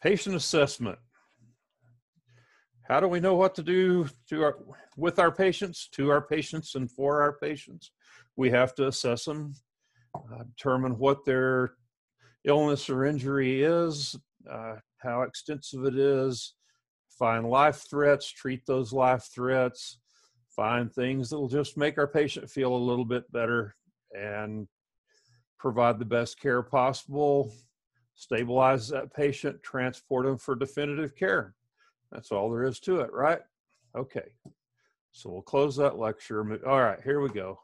Patient assessment. How do we know what to do with our patients, to our patients, and for our patients? We have to assess them, determine what their illness or injury is, how extensive it is, find life threats, treat those life threats, find things that'll just make our patient feel a little bit better and provide the best care possible, stabilize that patient, transport them for definitive care. That's all there is to it, right? Okay, so we'll close that lecture. All right, here we go.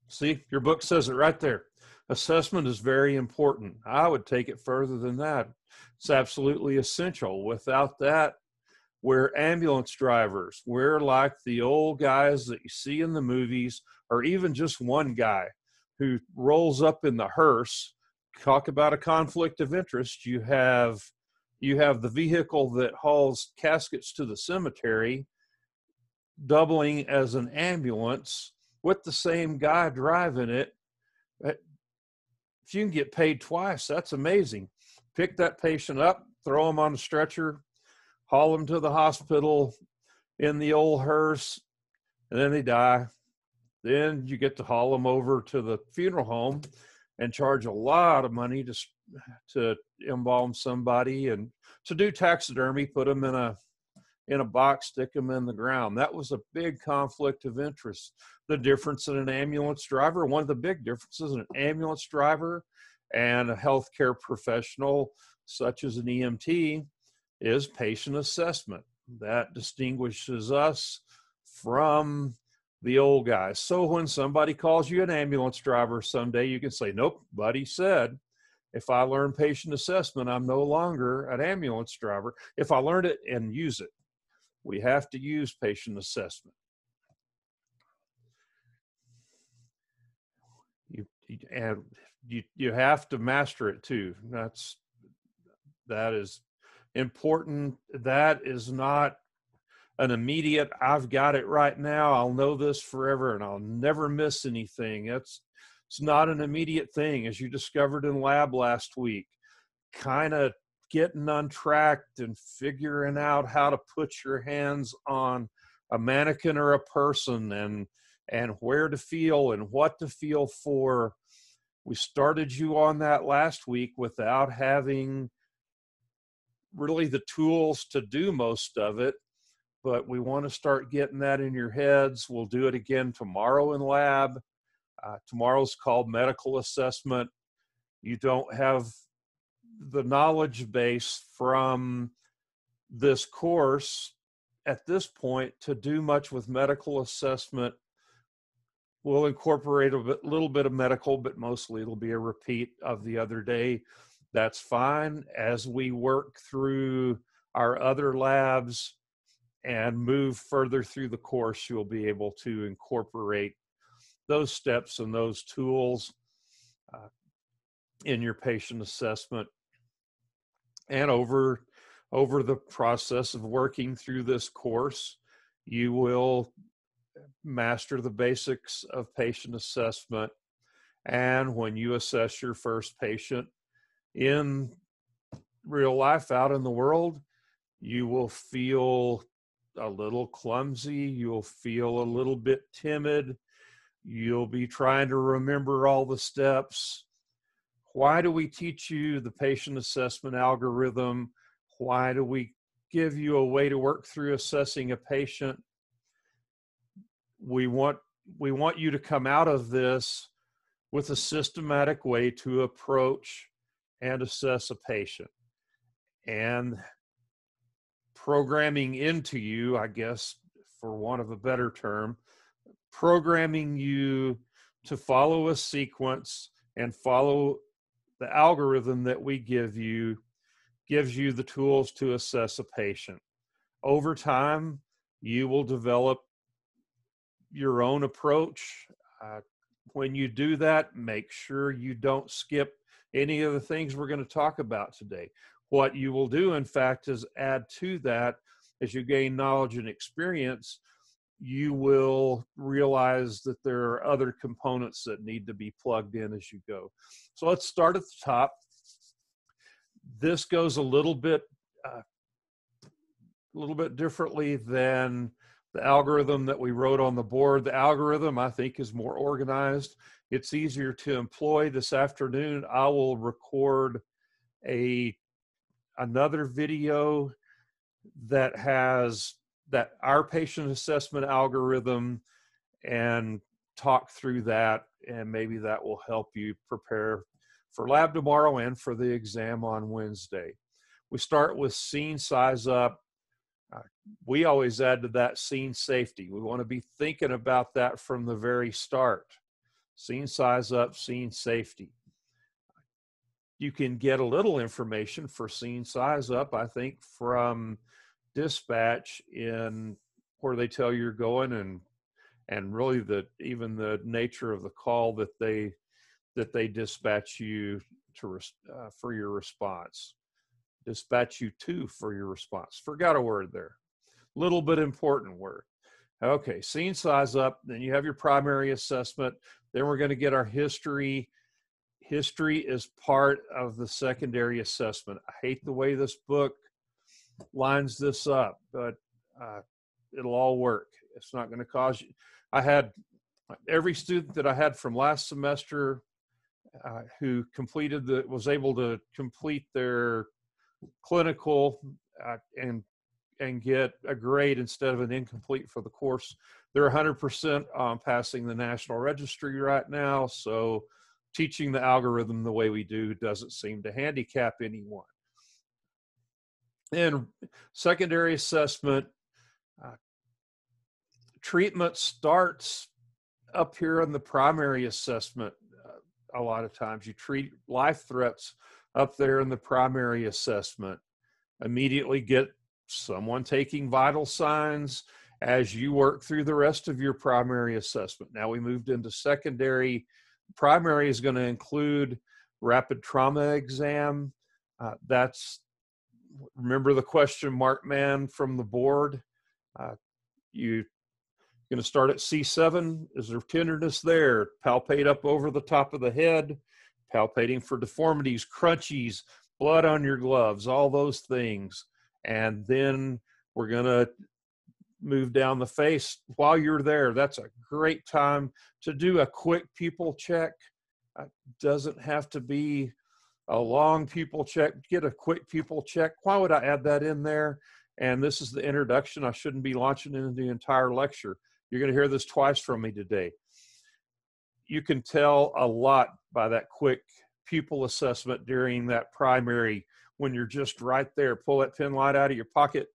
See, your book says it right there. Assessment is very important. I would take it further than that. It's absolutely essential. Without that, we're ambulance drivers. We're like the old guys that you see in the movies, or even just one guy who rolls up in the hearse. Talk about a conflict of interest. You have the vehicle that hauls caskets to the cemetery doubling as an ambulance with the same guy driving it. If you can get paid twice, that's amazing. Pick that patient up, throw them on a stretcher, haul them to the hospital in the old hearse, and then they die. Then you get to haul them over to the funeral home and charge a lot of money to embalm somebody and to do taxidermy, put them in a box, stick them in the ground. That was a big conflict of interest. The difference in an ambulance driver, one of the big differences in an ambulance driver and a healthcare professional such as an EMT is patient assessment. That distinguishes us from the old guys. So when somebody calls you an ambulance driver someday, you can say, nope, buddy said, if I learn patient assessment, I'm no longer an ambulance driver. If I learn it and use it, we have to use patient assessment. You have to master it too. That is important. That is not an immediate, I've got it right now, I'll know this forever and I'll never miss anything. It's not an immediate thing, as you discovered in lab last week. Kind of getting untracked and figuring out how to put your hands on a mannequin or a person and where to feel and what to feel for. We started you on that last week without having really the tools to do most of it, but we want to start getting that in your heads. We'll do it again tomorrow in lab. Tomorrow's called medical assessment. You don't have the knowledge base from this course at this point to do much with medical assessment. We'll incorporate a little bit of medical, but mostly it'll be a repeat of the other day. That's fine. As we work through our other labs and move further through the course, you'll be able to incorporate those steps and those tools in your patient assessment. And over the process of working through this course, you will master the basics of patient assessment. And when you assess your first patient in real life out in the world, you will feel a little clumsy. You'll feel a little bit timid. You'll be trying to remember all the steps. Why do we teach you the patient assessment algorithm? Why do we give you a way to work through assessing a patient? We want you to come out of this with a systematic way to approach and assess a patient. And programming into you, I guess, for want of a better term, programming you to follow a sequence and follow the algorithm that we give you gives you the tools to assess a patient. Over time, you will develop your own approach. When you do that, make sure you don't skip any of the things we're going to talk about today. What you will do, in fact, is add to that as you gain knowledge and experience. you will realize that there are other components that need to be plugged in as you go. So let's start at the top. This goes a little bit differently than the algorithm that we wrote on the board. The algorithm, I think, is more organized. It's easier to employ. This afternoon, I will record another video that has our patient assessment algorithm and talk through that, and maybe that will help you prepare for lab tomorrow and for the exam on Wednesday. We start with scene size up. We always add to that scene safety. We want to be thinking about that from the very start. Scene size up, scene safety. You can get a little information for scene size up, I think, from dispatch in where they tell you're going, and really even the nature of the call that they dispatch you to for your response. Dispatch you to for your response. Forgot a word there. Little bit important word. Okay, scene size up. Then you have your primary assessment. Then we're going to get our history. History is part of the secondary assessment. I hate the way this book lines this up, but it'll all work. It's not going to cause you. I had every student that I had from last semester who was able to complete their clinical and get a grade instead of an incomplete for the course. They're 100% passing the National Registry right now. So teaching the algorithm the way we do doesn't seem to handicap anyone. And secondary assessment, treatment starts up here in the primary assessment. A lot of times you treat life threats up there in the primary assessment. Immediately get someone taking vital signs as you work through the rest of your primary assessment. Now we moved into secondary. Primary is going to include rapid trauma exam. Remember the question mark man from the board. You're going to start at C7. Is there tenderness there? Palpate up over the top of the head, palpating for deformities, crunchies, blood on your gloves, all those things. And then we're going to move down the face. While you're there, that's a great time to do a quick pupil check. Doesn't have to be a long pupil check. Get a quick pupil check. Why would I add that in there? And this is the introduction. I shouldn't be launching into the entire lecture. You're going to hear this twice from me today. You can tell a lot by that quick pupil assessment during that primary when you're just right there. Pull that pen light out of your pocket,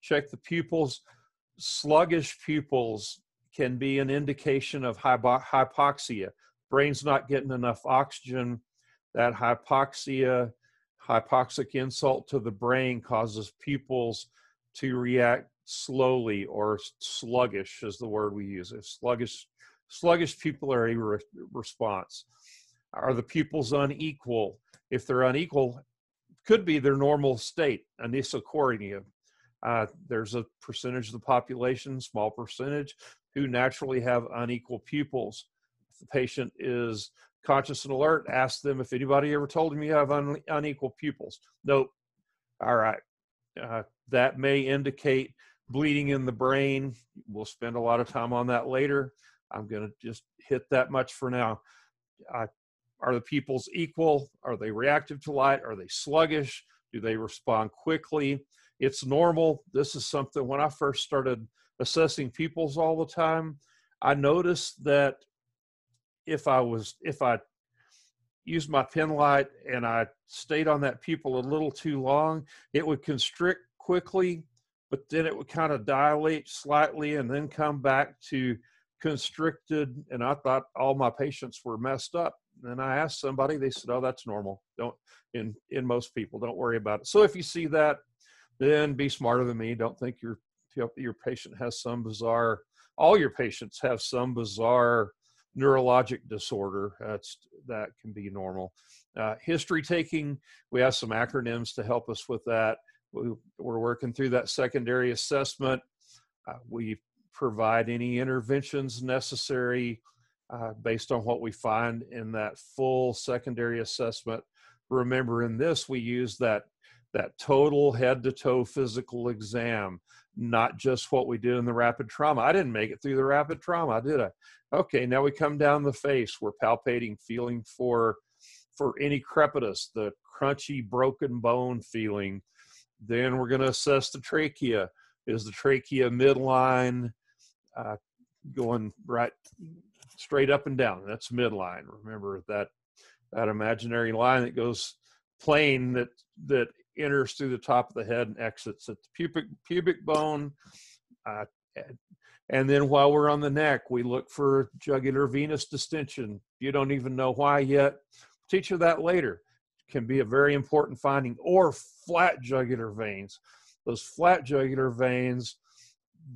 check the pupils. Sluggish pupils can be an indication of hypoxia. Brain's not getting enough oxygen. That hypoxic insult to the brain causes pupils to react slowly, or sluggish is the word we use. If sluggish pupillary response. Are the pupils unequal? If they're unequal, could be their normal state, anisocoria. There's a percentage of the population, small percentage, who naturally have unequal pupils. If the patient is conscious and alert, ask them if anybody ever told them you have unequal pupils. Nope. All right. That may indicate bleeding in the brain. We'll spend a lot of time on that later. I'm going to just hit that much for now. Are the pupils equal? Are they reactive to light? Are they sluggish? Do they respond quickly? It's normal. This is something when I first started assessing pupils all the time, I noticed that if I used my pen light and I stayed on that pupil a little too long, it would constrict quickly, but then it would kind of dilate slightly and then come back to constricted. And I thought all my patients were messed up. And I asked somebody, they said, oh, that's normal. In most people, don't worry about it. So if you see that, then be smarter than me. Don't think your patient has some bizarre, all your patients have some bizarre neurologic disorder. That can be normal. History taking, we have some acronyms to help us with that. We're working through that secondary assessment. We provide any interventions necessary based on what we find in that full secondary assessment. Remember, in this, we use that total head-to-toe physical exam, not just what we did in the rapid trauma. I didn't make it through the rapid trauma, did I? Okay, now we come down the face. We're palpating, feeling for any crepitus, the crunchy, broken bone feeling. Then we're going to assess the trachea. Is the trachea midline, going right straight up and down? That's midline. Remember that imaginary line that goes plane that enters through the top of the head and exits at the pubic bone. And then while we're on the neck, we look for jugular venous distension. You don't even know why yet. I'll teach you that later. It can be a very important finding. Or flat jugular veins. Those flat jugular veins,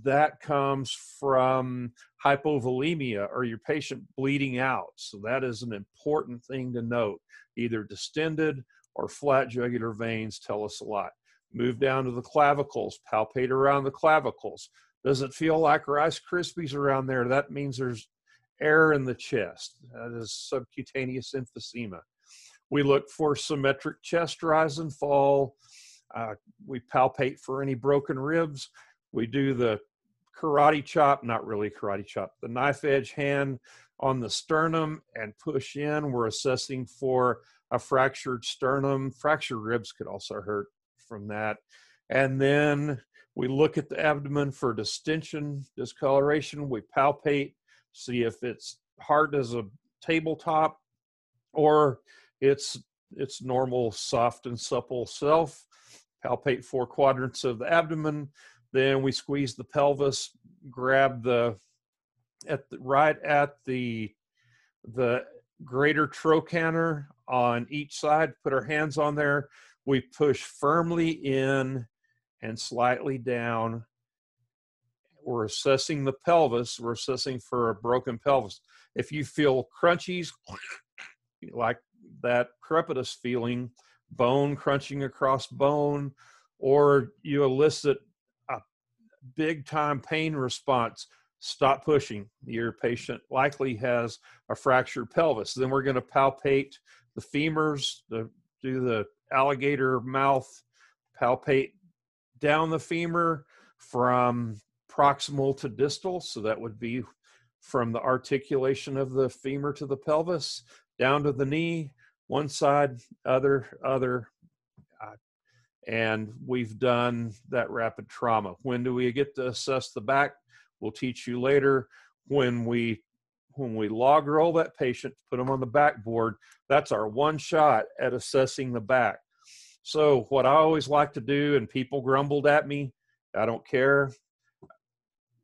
that comes from hypovolemia or your patient bleeding out. So that is an important thing to note. Either distended or flat jugular veins tell us a lot. Move down to the clavicles, palpate around the clavicles. Does it feel like Rice Krispies around there? That means there's air in the chest. That is subcutaneous emphysema. We look for symmetric chest rise and fall. We palpate for any broken ribs. We do the karate chop, not really karate chop, the knife edge hand on the sternum and push in. We're assessing for a fractured sternum. Fractured ribs could also hurt from that. And then we look at the abdomen for distension, discoloration. We palpate, see if it's hard as a tabletop or it's normal, soft and supple self. Palpate 4 quadrants of the abdomen. Then we squeeze the pelvis, grab right at the greater trochanter on each side, put our hands on there. We push firmly in and slightly down. We're assessing the pelvis. We're assessing for a broken pelvis. If you feel crunchies, like that crepitus feeling, bone crunching across bone, or you elicit a big time pain response, stop pushing. Your patient likely has a fractured pelvis. Then we're going to palpate the femurs, do the alligator mouth, palpate down the femur from proximal to distal. So that would be from the articulation of the femur to the pelvis, down to the knee, one side, other. And we've done that rapid trauma. When do we get to assess the back? We'll teach you later. When we log roll that patient, put them on the backboard, that's our one shot at assessing the back. So what I always like to do, and people grumbled at me, I don't care.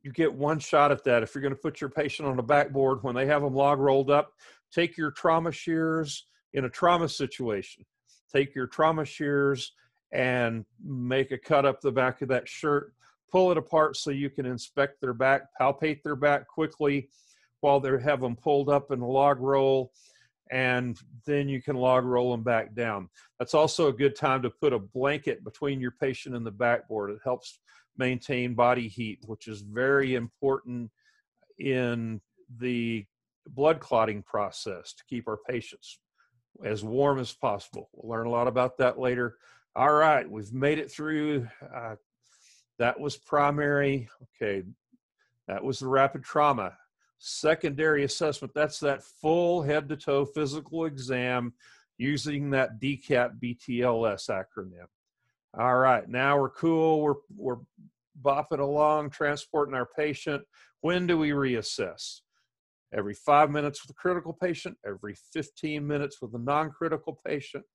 You get one shot at that. If you're going to put your patient on the backboard, when they have them log rolled up, take your trauma shears in a trauma situation. Take your trauma shears and make a cut up the back of that shirt, pull it apart so you can inspect their back, palpate their back quickly while they have them pulled up in the log roll, and then you can log roll them back down. That's also a good time to put a blanket between your patient and the backboard. It helps maintain body heat, which is very important in the blood clotting process to keep our patients as warm as possible. We'll learn a lot about that later. All right, we've made it through. That was primary. Okay, that was the rapid trauma. Secondary assessment, that's that full head-to-toe physical exam using that DCAT BTLS acronym. All right, now we're cool. We're bopping along, transporting our patient. When do we reassess? Every 5 minutes with a critical patient, every 15 minutes with a non-critical patient,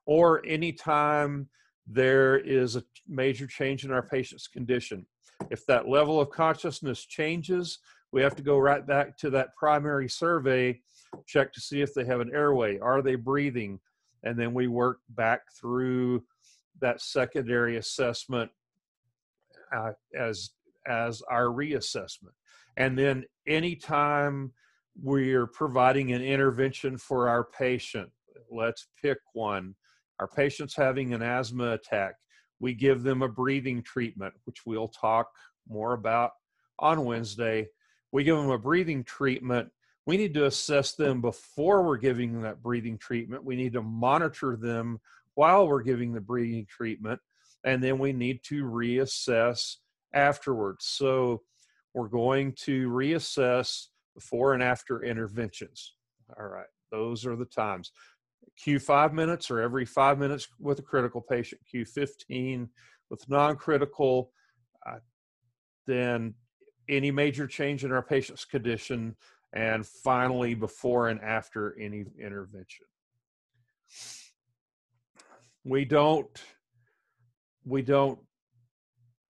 or anytime there is a major change in our patient's condition. If that level of consciousness changes, we have to go right back to that primary survey, check to see if they have an airway. Are they breathing? And then we work back through that secondary assessment as our reassessment. And then anytime we're providing an intervention for our patient, let's pick one. Our patient's having an asthma attack. We give them a breathing treatment, which we'll talk more about on Wednesday. We give them a breathing treatment. We need to assess them before we're giving them that breathing treatment. We need to monitor them while we're giving the breathing treatment, and then we need to reassess afterwards. So we're going to reassess before and after interventions. All right, those are the times. Q 5 minutes or every 5 minutes with a critical patient, Q 15 with non-critical, then any major change in our patient's condition, and finally before and after any intervention. We don't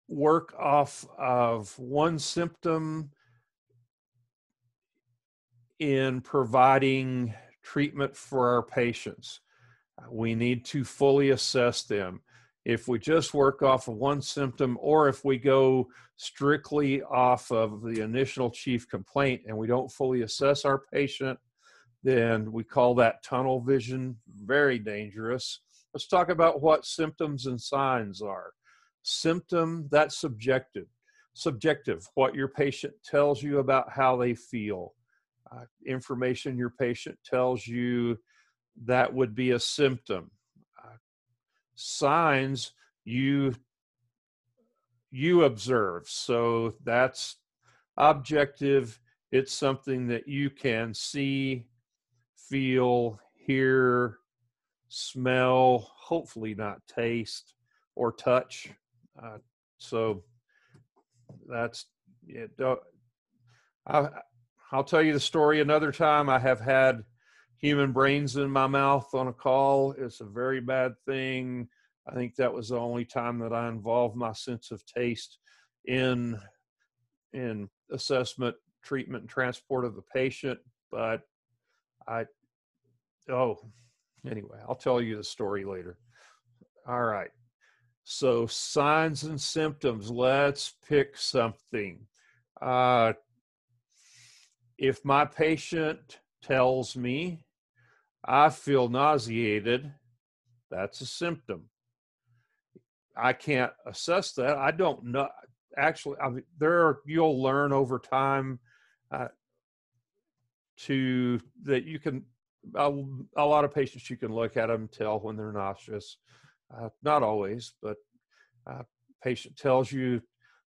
work off of one symptom in providing treatment for our patients. We need to fully assess them. If we just work off of one symptom, or if we go strictly off of the initial chief complaint and we don't fully assess our patient, then we call that tunnel vision. Very dangerous. Let's talk about what symptoms and signs are. Symptom, that's subjective. Subjective, what your patient tells you about how they feel. Information your patient tells you, that would be a symptom. Signs, you observe. So that's objective. It's something that you can see, feel, hear, smell, hopefully not taste or touch. So that's it. I'll tell you the story another time. I have had human brains in my mouth on a call. It's a very bad thing. I think that was the only time that I involved my sense of taste in assessment, treatment, and transport of the patient. But anyway, I'll tell you the story later. All right. So signs and symptoms, let's pick something. If my patient tells me I feel nauseated, that's a symptom. I can't assess that. I don't know. Actually, I mean, you'll learn over time that you can, a lot of patients, you can look at them and tell when they're nauseous. Not always, but patient tells you,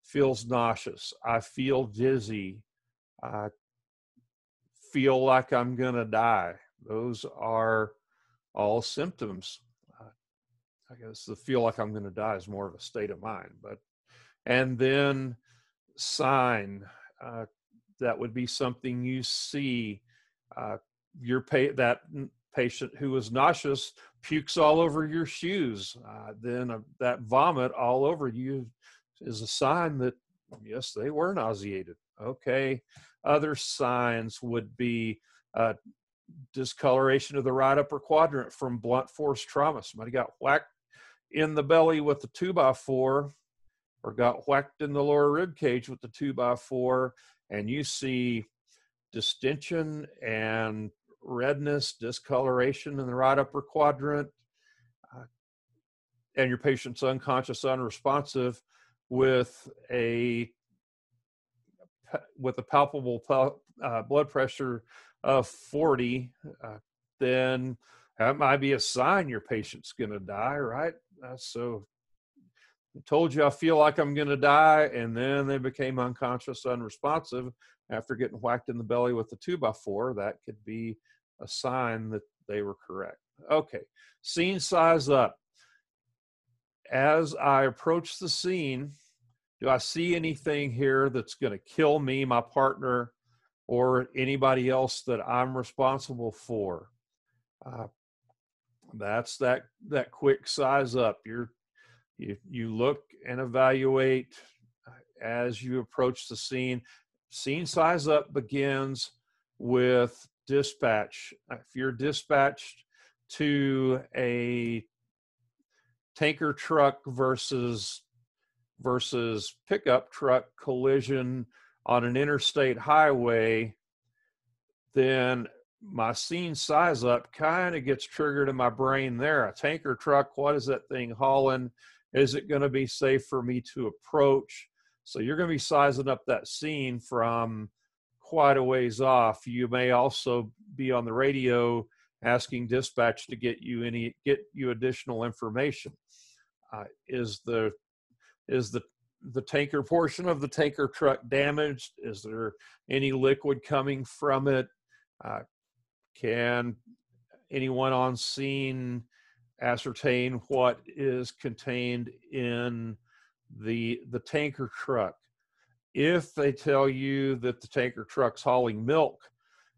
feels nauseous. I feel dizzy. I feel like I'm gonna die. Those are all symptoms. I guess the feel like I'm gonna die is more of a state of mind. And then sign, that would be something you see. That patient who is nauseous pukes all over your shoes. Then that vomit all over you is a sign that, yes, they were nauseated. Okay. Other signs would be discoloration of the right upper quadrant from blunt force trauma. Somebody got whacked in the belly with the 2x4, or got whacked in the lower rib cage with the 2x4, and you see distension and redness, discoloration in the right upper quadrant, and your patient's unconscious, unresponsive with a palpable blood pressure of 40, then that might be a sign your patient's going to die, right? So I told you I feel like I'm going to die, and then they became unconscious, unresponsive after getting whacked in the belly with the 2x4. That could be a sign that they were correct. Okay, scene size up. As I approach the scene, do I see anything here that's going to kill me, my partner, or anybody else that I'm responsible for? That's that quick size up. You look and evaluate as you approach the scene. Scene size up begins with dispatch. If you're dispatched to a tanker truck versus pickup truck collision on an interstate highway, then my scene size up kind of gets triggered in my brain there. A tanker truck, what is that thing hauling? Is it going to be safe for me to approach? So you're going to be sizing up that scene from quite a ways off. You may also be on the radio asking dispatch to get you additional information. Is the tanker portion of the tanker truck damaged? Is there any liquid coming from it? Can anyone on scene ascertain what is contained in the tanker truck? If they tell you that the tanker truck's hauling milk,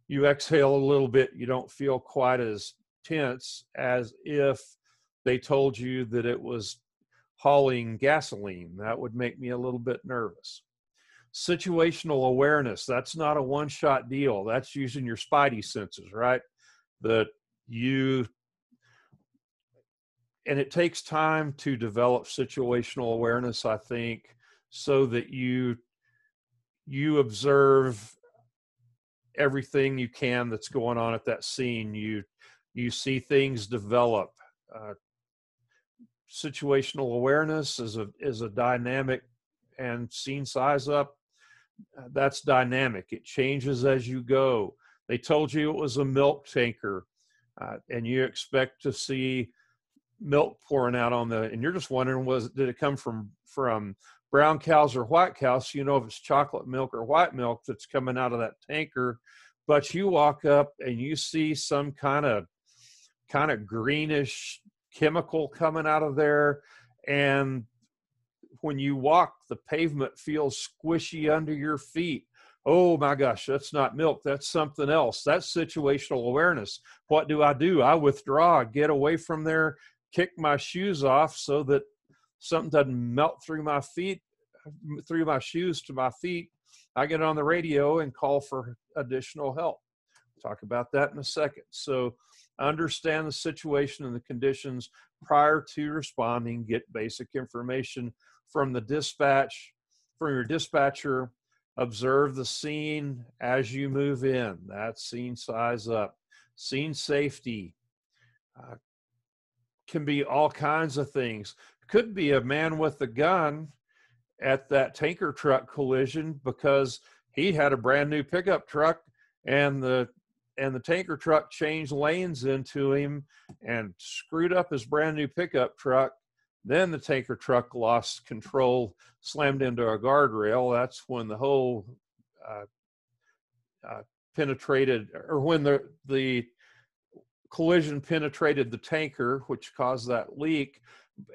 you exhale a little bit. You don't feel quite as tense as if they told you that it was hauling gasoline. That would make me a little bit nervous. Situational awareness, that's not a one-shot deal. That's using your spidey senses, right? And it takes time to develop situational awareness, I think, so that you observe everything you can that's going on at that scene. You see things develop. Situational awareness is a dynamic, and scene size up, that's dynamic. It changes as you go. They told you it was a milk tanker, and you expect to see milk pouring out and you're just wondering, did it come from brown cows or white cows? So you know if it's chocolate milk or white milk that's coming out of that tanker. But you walk up and you see some kind of greenish chemical coming out of there, and when you walk, the pavement feels squishy under your feet. Oh my gosh, that's not milk, that's something else. That's situational awareness. What do? I withdraw, get away from there, kick my shoes off so that something doesn't melt through my feet, through my shoes to my feet. I get on the radio and call for additional help. We'll talk about that in a second. So understand the situation and the conditions prior to responding. Get basic information from the dispatch, from your dispatcher. Observe the scene as you move in. That's scene size up. Scene safety can be all kinds of things. Could be a man with a gun at that tanker truck collision because he had a brand new pickup truck, and the tanker truck changed lanes into him and screwed up his brand new pickup truck. Then the tanker truck lost control, slammed into a guardrail. That's when the whole penetrated, or when the collision penetrated the tanker, which caused that leak.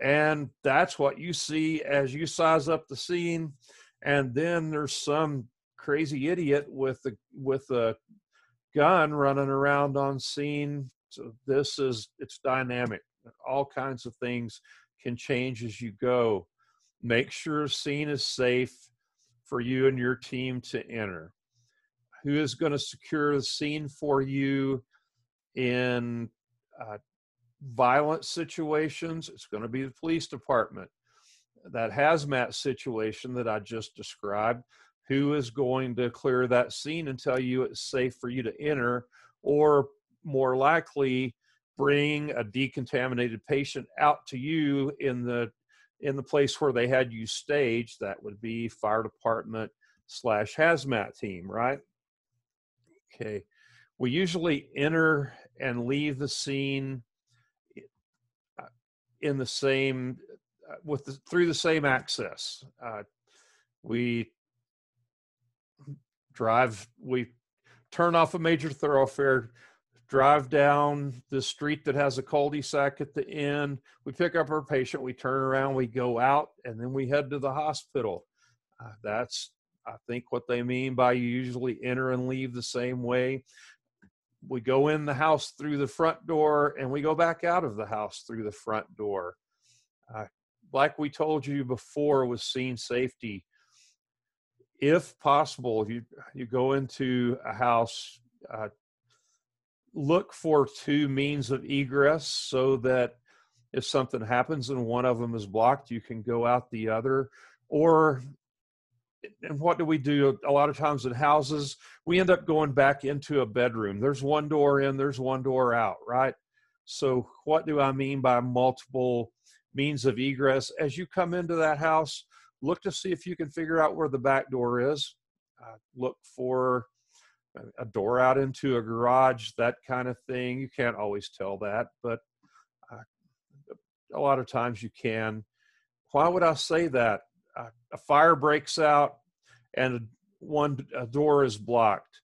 And that's what you see as you size up the scene. And then there's some crazy idiot with a gun running around on scene. So it's dynamic. All kinds of things can change as you go. Make sure the scene is safe for you and your team to enter. Who is going to secure the scene for you in violent situations? It's going to be the police department. That hazmat situation that I just described, who is going to clear that scene and tell you it's safe for you to enter, or more likely bring a decontaminated patient out to you in the place where they had you staged? That would be fire department / hazmat team, right? Okay. We usually enter and leave the scene in the same, through the same access. We turn off a major thoroughfare, drive down the street that has a cul-de-sac at the end. We pick up our patient, we turn around, we go out, and then we head to the hospital. That's, I think, what they mean by you usually enter and leave the same way. We go in the house through the front door, and we go back out of the house through the front door. Like we told you before with scene safety, if possible, if you go into a house, look for 2 means of egress so that if something happens and one of them is blocked, you can go out the other. And what do we do? A lot of times in houses, we end up going back into a bedroom. There's one door in, there's one door out, right? So what do I mean by multiple means of egress? As you come into that house, look to see if you can figure out where the back door is. Look for a door out into a garage, that kind of thing. You can't always tell that, but a lot of times you can. Why would I say that? A fire breaks out and a door is blocked.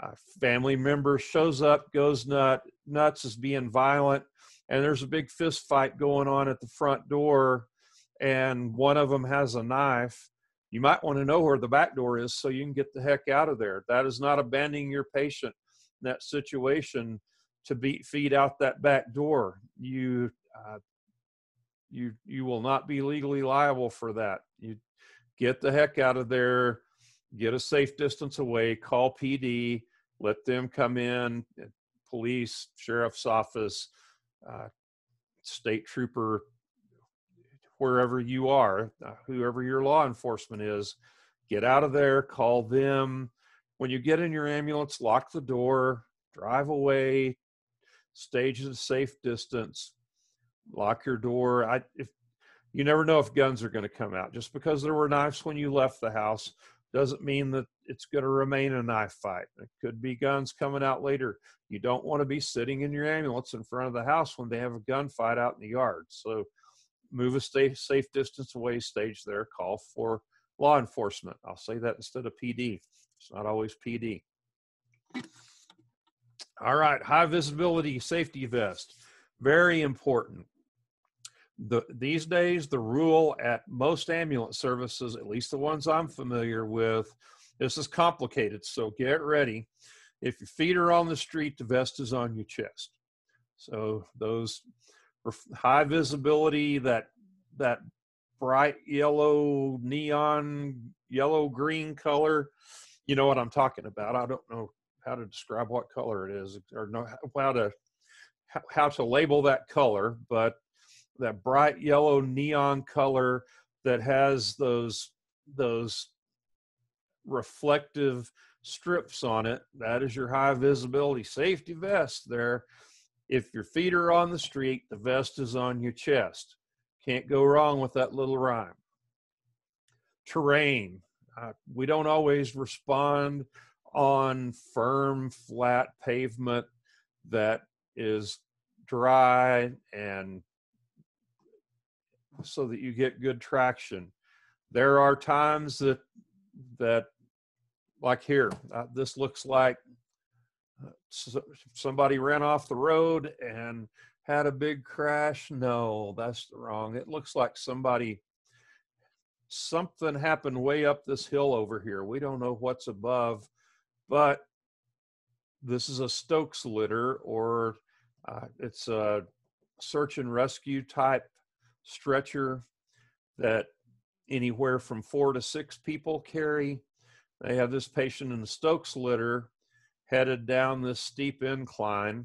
A family member shows up, goes nuts, is being violent, and there's a big fist fight going on at the front door, and one of them has a knife. You might want to know where the back door is so you can get the heck out of there. That is not abandoning your patient in that situation to feed out that back door. You will not be legally liable for that. You get the heck out of there, get a safe distance away, call PD, let them come in, police, sheriff's office, state trooper, wherever you are, whoever your law enforcement is, get out of there, call them. When you get in your ambulance, lock the door, drive away, stage at a safe distance, lock your door. If you never know if guns are going to come out. Just because there were knives when you left the house doesn't mean that it's going to remain a knife fight. It could be guns coming out later. You don't want to be sitting in your ambulance in front of the house when they have a gunfight out in the yard. So move a safe distance away, stage there, call for law enforcement. I'll say that instead of PD. It's not always PD. All right, high visibility safety vest, very important. These days, the rule at most ambulance services, at least the ones I'm familiar with, this is complicated, so get ready. If your feet are on the street, the vest is on your chest. So those high visibility, that bright yellow, neon, yellow-green color, you know what I'm talking about. I don't know how to describe what color it is or know how to label that color, but that bright yellow neon color that has those reflective strips on it, that is your high visibility safety vest there. If your feet are on the street, the vest is on your chest. Can't go wrong with that little rhyme. Terrain. We don't always respond on firm, flat pavement that is dry and so that you get good traction. There are times that like here, this looks like somebody ran off the road and had a big crash. No, that's wrong. It looks like something happened way up this hill over here. We don't know what's above, but this is a Stokes litter, or it's a search and rescue type stretcher that anywhere from 4 to 6 people carry. They have this patient in the Stokes litter headed down this steep incline.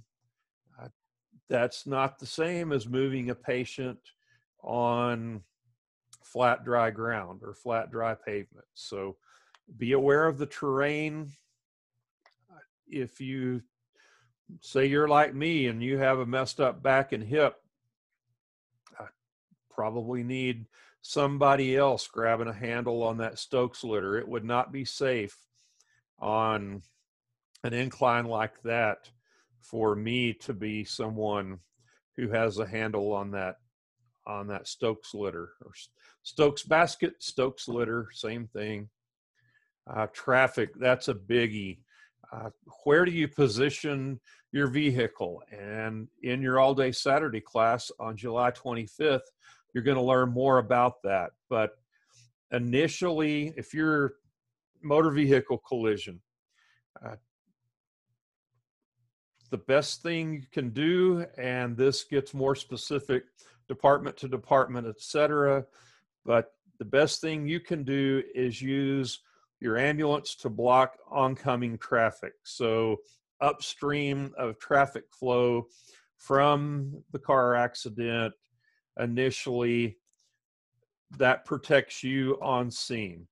That's not the same as moving a patient on flat, dry ground or flat, dry pavement. So be aware of the terrain. If you say you're like me and you have a messed up back and hip, probably need somebody else grabbing a handle on that Stokes litter. It would not be safe on an incline like that for me to be someone who has a handle on that Stokes litter, or Stokes basket, Stokes litter, same thing. Traffic, that's a biggie. Where do you position your vehicle? And in your all-day Saturday class on July 25th, you're going to learn more about that. But initially, if you're motor vehicle collision, the best thing you can do, and this gets more specific department to department, etc., but the best thing you can do is use your ambulance to block oncoming traffic. So upstream of traffic flow from the car accident, initially, that protects you on scene.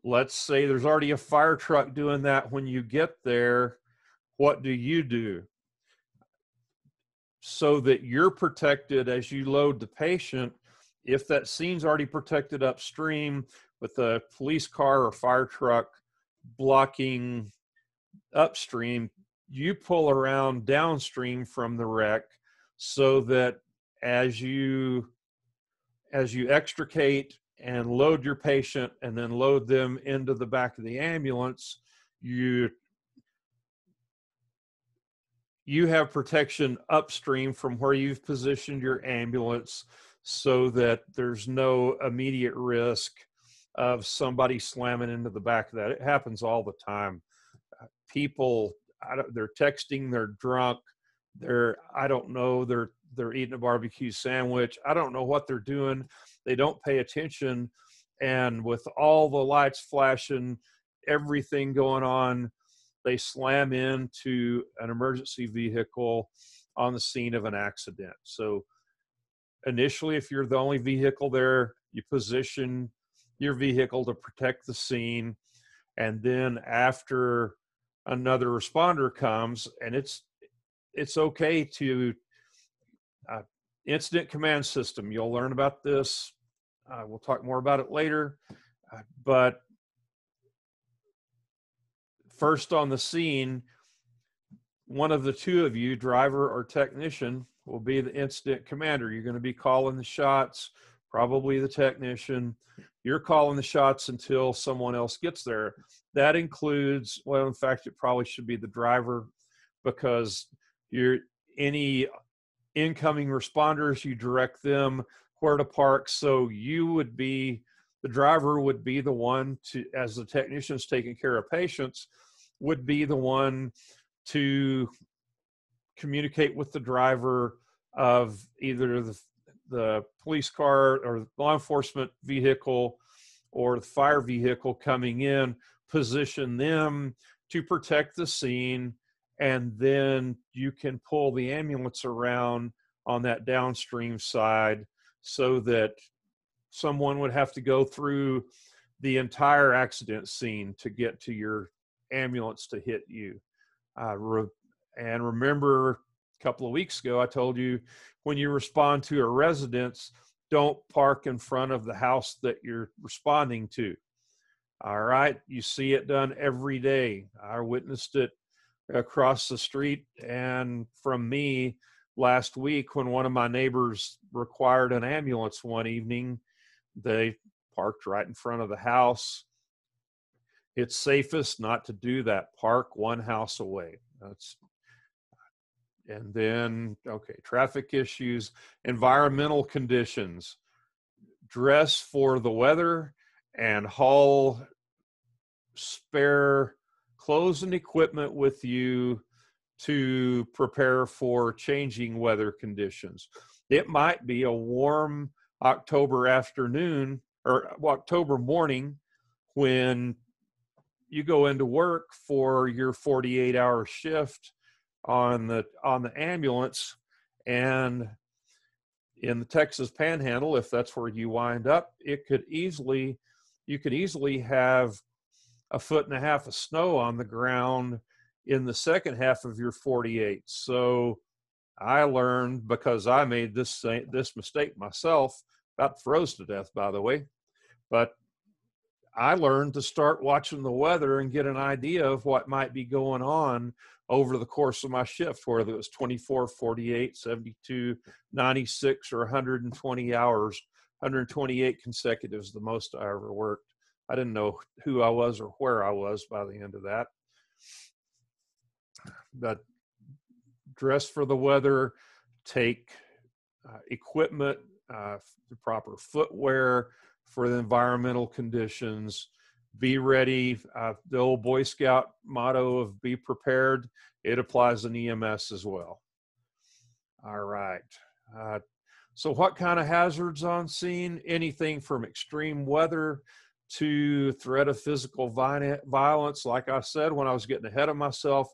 Let's say there's already a fire truck doing that when you get there. What do you do so that you're protected as you load the patient? if that scene's already protected upstream with a police car or fire truck blocking upstream, you pull around downstream from the wreck so that as you extricate and load your patient and then load them into the back of the ambulance, you have protection upstream from where you've positioned your ambulance so that there's no immediate risk of somebody slamming into the back of that. It happens all the time. People, they're texting, they're drunk, I don't know, they're eating a barbecue sandwich. I don't know what they're doing. They don't pay attention. And with all the lights flashing, everything going on, they slam into an emergency vehicle on the scene of an accident. So initially, if you're the only vehicle there, you position your vehicle to protect the scene. And then after another responder comes, and it's okay to incident command system. You'll learn about this. We'll talk more about it later. But first on the scene, one of the two of you, driver or technician, will be the incident commander. You're going to be calling the shots, probably the technician. You're calling the shots until someone else gets there. That includes, well, in fact, it probably should be the driver, because any incoming responders, you direct them where to park. So the driver would be the one to, as the technician's taking care of patients, would be the one to communicate with the driver of either the police car or law enforcement vehicle or the fire vehicle coming in, position them to protect the scene, and then you can pull the ambulance around on that downstream side so that someone would have to go through the entire accident scene to get to your ambulance to hit you. And remember, a couple of weeks ago, I told you when you respond to a residence, don't park in front of the house that you're responding to. All right. You see it done every day. I witnessed it across the street and from me last week when one of my neighbors required an ambulance one evening. They parked right in front of the house. It's safest not to do that. Park one house away. And then, okay, traffic issues, environmental conditions. Dress for the weather and haul spare clothes and equipment with you to prepare for changing weather conditions. It might be a warm October afternoon or October morning when you go into work for your 48-hour shift on the ambulance, and in the Texas Panhandle, if that's where you wind up, you could easily have 1.5 feet of snow on the ground in the second half of your 48. So I learned, because I made this mistake myself, about froze to death, by the way, but I learned to start watching the weather and get an idea of what might be going on over the course of my shift, whether it was 24, 48, 72, 96, or 120 hours. 128 consecutive is the most I ever worked. I didn't know who I was or where I was by the end of that. But dress for the weather, take equipment, the proper footwear for the environmental conditions. Be ready. The old Boy Scout motto of be prepared, it applies in EMS as well. All right. So what kind of hazards on scene? Anything from extreme weather to threat of physical violence. Like I said, when I was getting ahead of myself,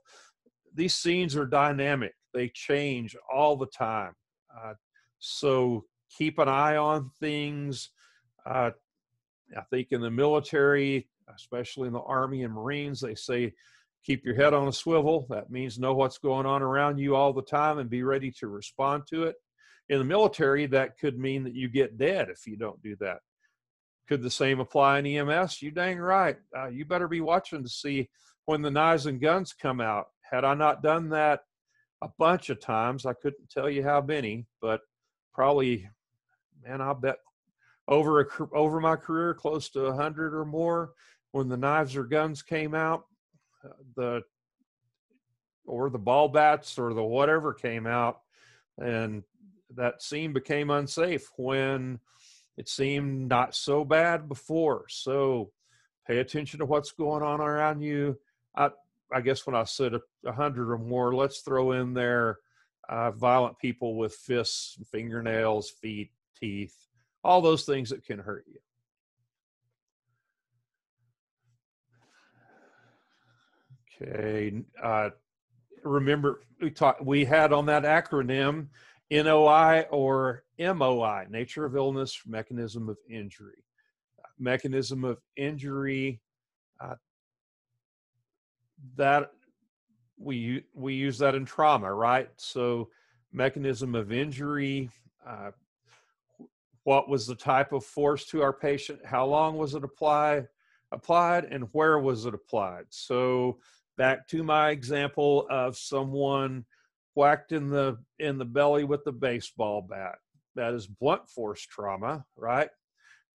these scenes are dynamic. They change all the time. So keep an eye on things. I think in the military, especially in the Army and Marines, they say, keep your head on a swivel. That means know what's going on around you all the time and be ready to respond to it. In the military, that could mean that you get dead if you don't do that. Could the same apply in EMS? You dang right. You better be watching to see when the knives and guns come out. Had I not done that a bunch of times, I couldn't tell you how many, but probably, man, I'll bet over my career, close to 100 or more, when the knives or guns came out, the ball bats or the whatever came out, and that scene became unsafe when it seemed not so bad before. So pay attention to what's going on around you. I guess when I said 100 or more, let's throw in there violent people with fists, fingernails, feet, teeth, all those things that can hurt you. Okay. Remember, we had on that acronym NOI or MOI, nature of illness, mechanism of injury. Mechanism of injury, that we use that in trauma, right? So mechanism of injury, what was the type of force to our patient? How long was it applied, and where was it applied? So back to my example of someone whacked in the belly with the baseball bat. That is blunt force trauma, right?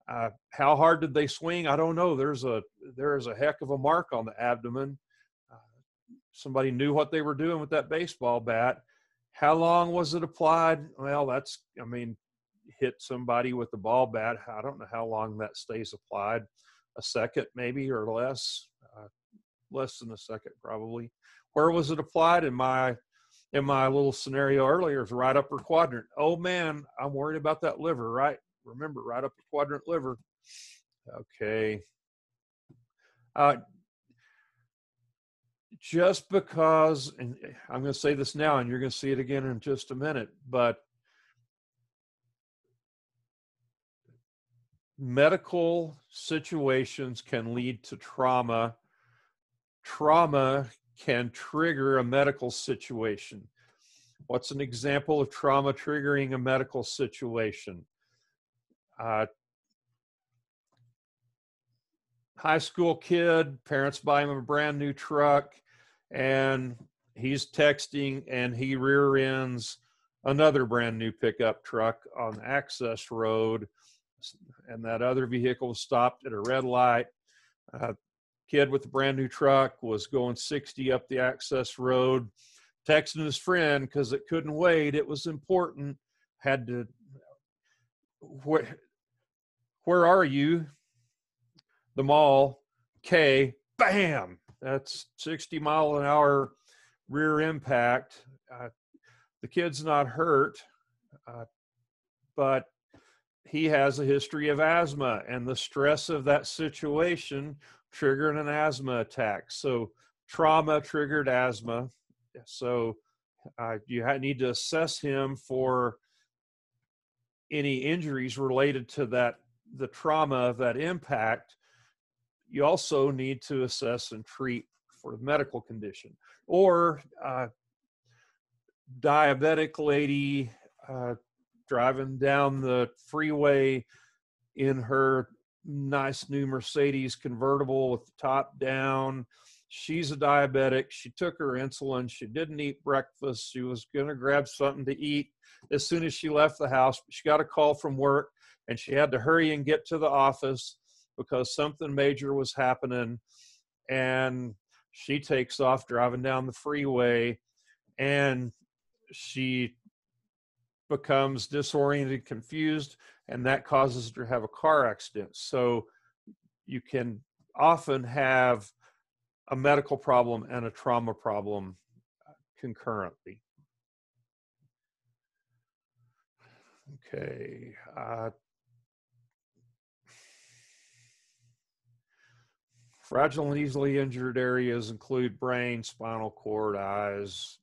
How hard did they swing? I don't know. There is a heck of a mark on the abdomen. Somebody knew what they were doing with that baseball bat. How long was it applied? Well, hit somebody with the ball bat. I don't know how long that stays applied. A second maybe, or less. Less than a second probably. Where was it applied? In my little scenario earlier, is right upper quadrant. Oh man, I'm worried about that liver, right? Remember, right upper quadrant liver. Okay. Just because, and I'm going to say this now, and you're going to see it again in just a minute, but medical situations can lead to trauma. Trauma can trigger a medical situation. What's an example of trauma triggering a medical situation? High school kid, parents buy him a brand new truck, and he's texting and he rear ends another brand new pickup truck on the access road, and that other vehicle was stopped at a red light. Kid with the brand new truck was going 60 up the access road, texting his friend because it couldn't wait. It was important. Had to, where are you? The mall. Okay, bam. That's 60 mile an hour rear impact. The kid's not hurt, but he has a history of asthma, and the stress of that situation triggered an asthma attack. So trauma triggered asthma. So you need to assess him for any injuries related to the trauma of that impact. You also need to assess and treat for the medical condition. Or diabetic lady driving down the freeway in her nice new Mercedes convertible with the top down. She's a diabetic. She took her insulin. She didn't eat breakfast. She was going to grab something to eat as soon as she left the house. She got a call from work, and she had to hurry and get to the office because something major was happening. And she takes off driving down the freeway, and she becomes disoriented, confused, and that causes her to have a car accident. So you can often have a medical problem and a trauma problem concurrently. Okay. Fragile and easily injured areas include brain, spinal cord, eyes.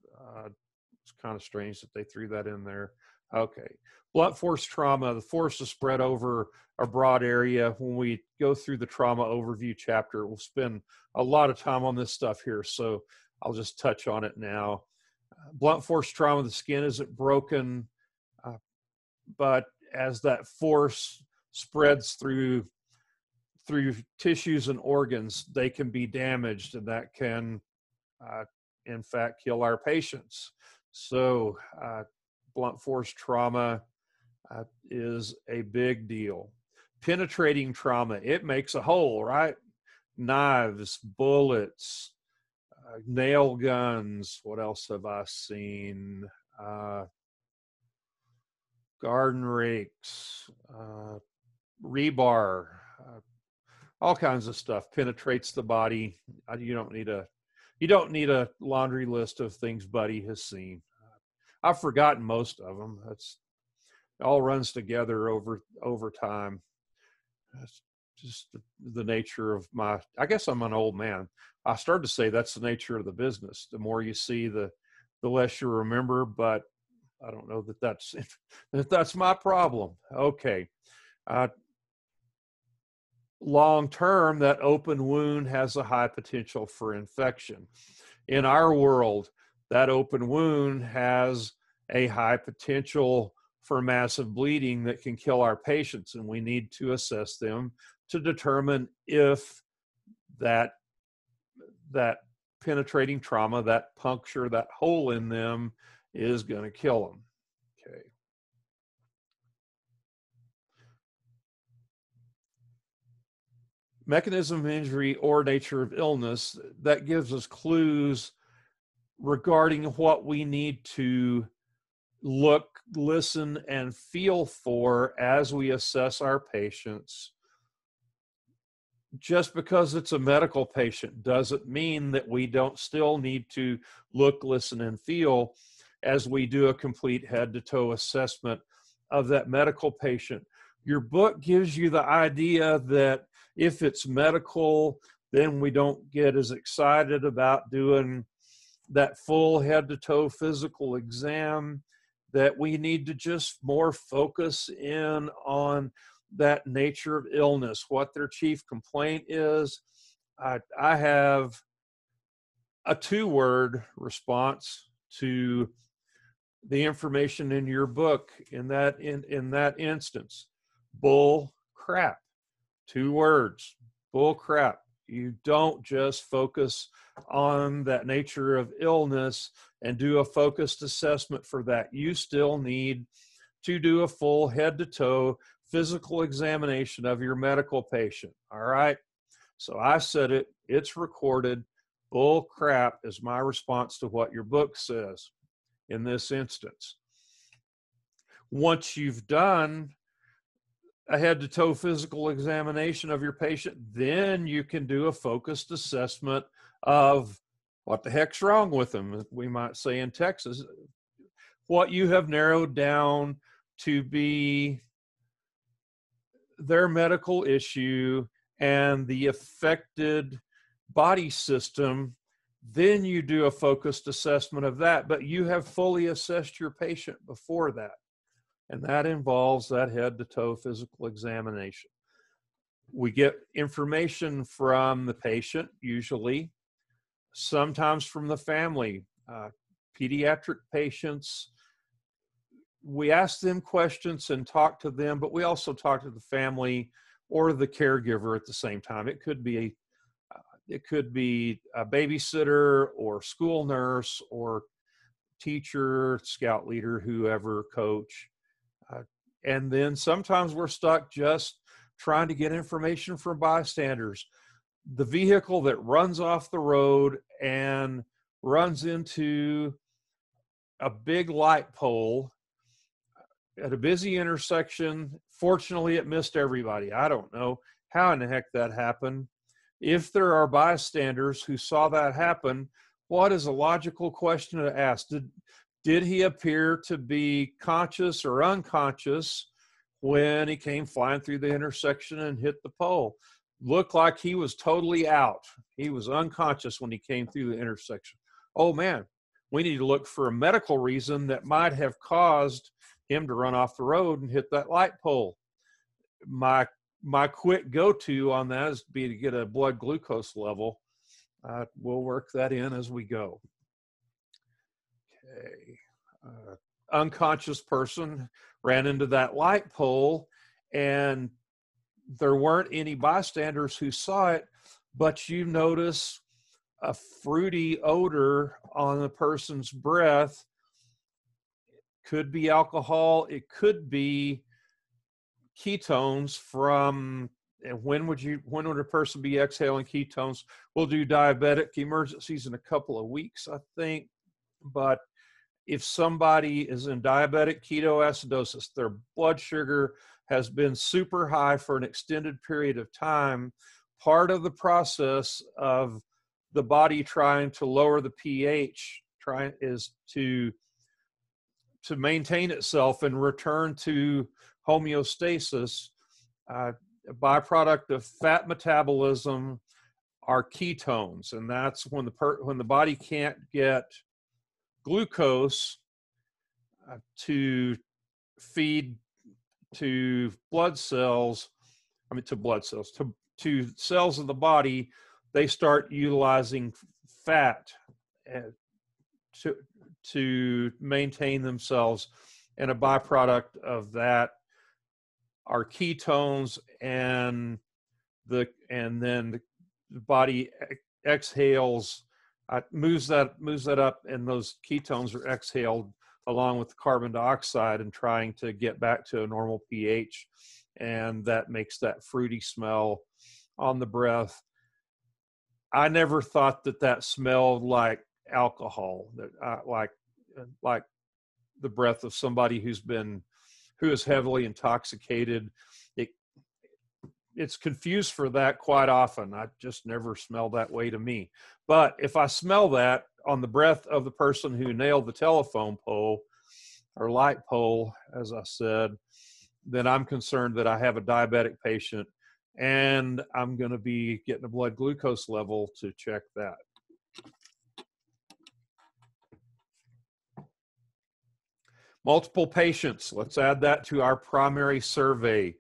It's kind of strange that they threw that in there. Okay. Blunt force trauma, the force is spread over a broad area. When we go through the trauma overview chapter, we'll spend a lot of time on this stuff here, so I'll just touch on it now. Blunt force trauma, the skin isn't broken. but as that force spreads through tissues and organs, they can be damaged, and that can, in fact, kill our patients. So blunt force trauma is a big deal. Penetrating trauma, it makes a hole, right? Knives, bullets, nail guns. What else have I seen? Garden rakes, rebar, all kinds of stuff penetrates the body. You don't need a laundry list of things Buddy has seen. I've forgotten most of them. It all runs together over time. That's just the nature of I guess I'm an old man. I started to say that's the nature of the business. The more you see, the less you remember, but I don't know that's my problem. Okay. Long term, that open wound has a high potential for infection. In our world, that open wound has a high potential for massive bleeding that can kill our patients, and we need to assess them to determine if that penetrating trauma, that puncture, that hole in them is going to kill them. Okay. Mechanism of injury or nature of illness, that gives us clues regarding what we need to look, listen, and feel for as we assess our patients. Just because it's a medical patient doesn't mean that we don't still need to look, listen, and feel as we do a complete head-to-toe assessment of that medical patient. Your book gives you the idea that if it's medical, then we don't get as excited about doing that full head-to-toe physical exam, that we need to just more focus in on that nature of illness, what their chief complaint is. I have a 2-word response to the information in your book in that instance. Bull crap. 2 words. Bull crap. You don't just focus on that nature of illness and do a focused assessment for that. You still need to do a full head-to-toe physical examination of your medical patient. All right. So I said it, it's recorded. Bull crap is my response to what your book says in this instance. Once you've done a head-to-toe physical examination of your patient, then you can do a focused assessment of what the heck's wrong with them, we might say in Texas. What you have narrowed down to be their medical issue and the affected body system, then you do a focused assessment of that, but you have fully assessed your patient before that. And that involves that head-to-toe physical examination. We get information from the patient, usually, sometimes from the family. Pediatric patients, we ask them questions and talk to them, but we also talk to the family or the caregiver at the same time. It could be a babysitter or school nurse or teacher, scout leader, whoever, coach. And then sometimes we're stuck just trying to get information from bystanders. The vehicle that runs off the road and runs into a big light pole at a busy intersection. Fortunately, it missed everybody. I don't know how in the heck that happened. If there are bystanders who saw that happen, what is a logical question to ask? Did he appear to be conscious or unconscious when he came flying through the intersection and hit the pole? Looked like he was totally out. He was unconscious when he came through the intersection. Oh man, we need to look for a medical reason that might have caused him to run off the road and hit that light pole. My quick go-to on that is to get a blood glucose level. We'll work that in as we go. Okay. unconscious person ran into that light pole, and there weren't any bystanders who saw it, but you notice a fruity odor on the person's breath. Could be alcohol, it could be ketones from, and when would a person be exhaling ketones? We'll do diabetic emergencies in a couple of weeks, I think. But if somebody is in diabetic ketoacidosis, their blood sugar has been super high for an extended period of time, part of the process of the body trying to lower the pH is to maintain itself and return to homeostasis. A byproduct of fat metabolism are ketones, and that's when the body can't get glucose to feed to blood cells, to cells of the body, they start utilizing fat to maintain themselves, and a byproduct of that are ketones, and then the body exhales, moves that up, and those ketones are exhaled along with the carbon dioxide and trying to get back to a normal pH, and that makes that fruity smell on the breath. I never thought that smelled like alcohol, like the breath of somebody who is heavily intoxicated. It's confused for that quite often. I just never smelled that way to me. But if I smell that on the breath of the person who nailed the telephone pole or light pole, as I said, then I'm concerned that I have a diabetic patient, and I'm going to be getting a blood glucose level to check that. Multiple patients, let's add that to our primary survey.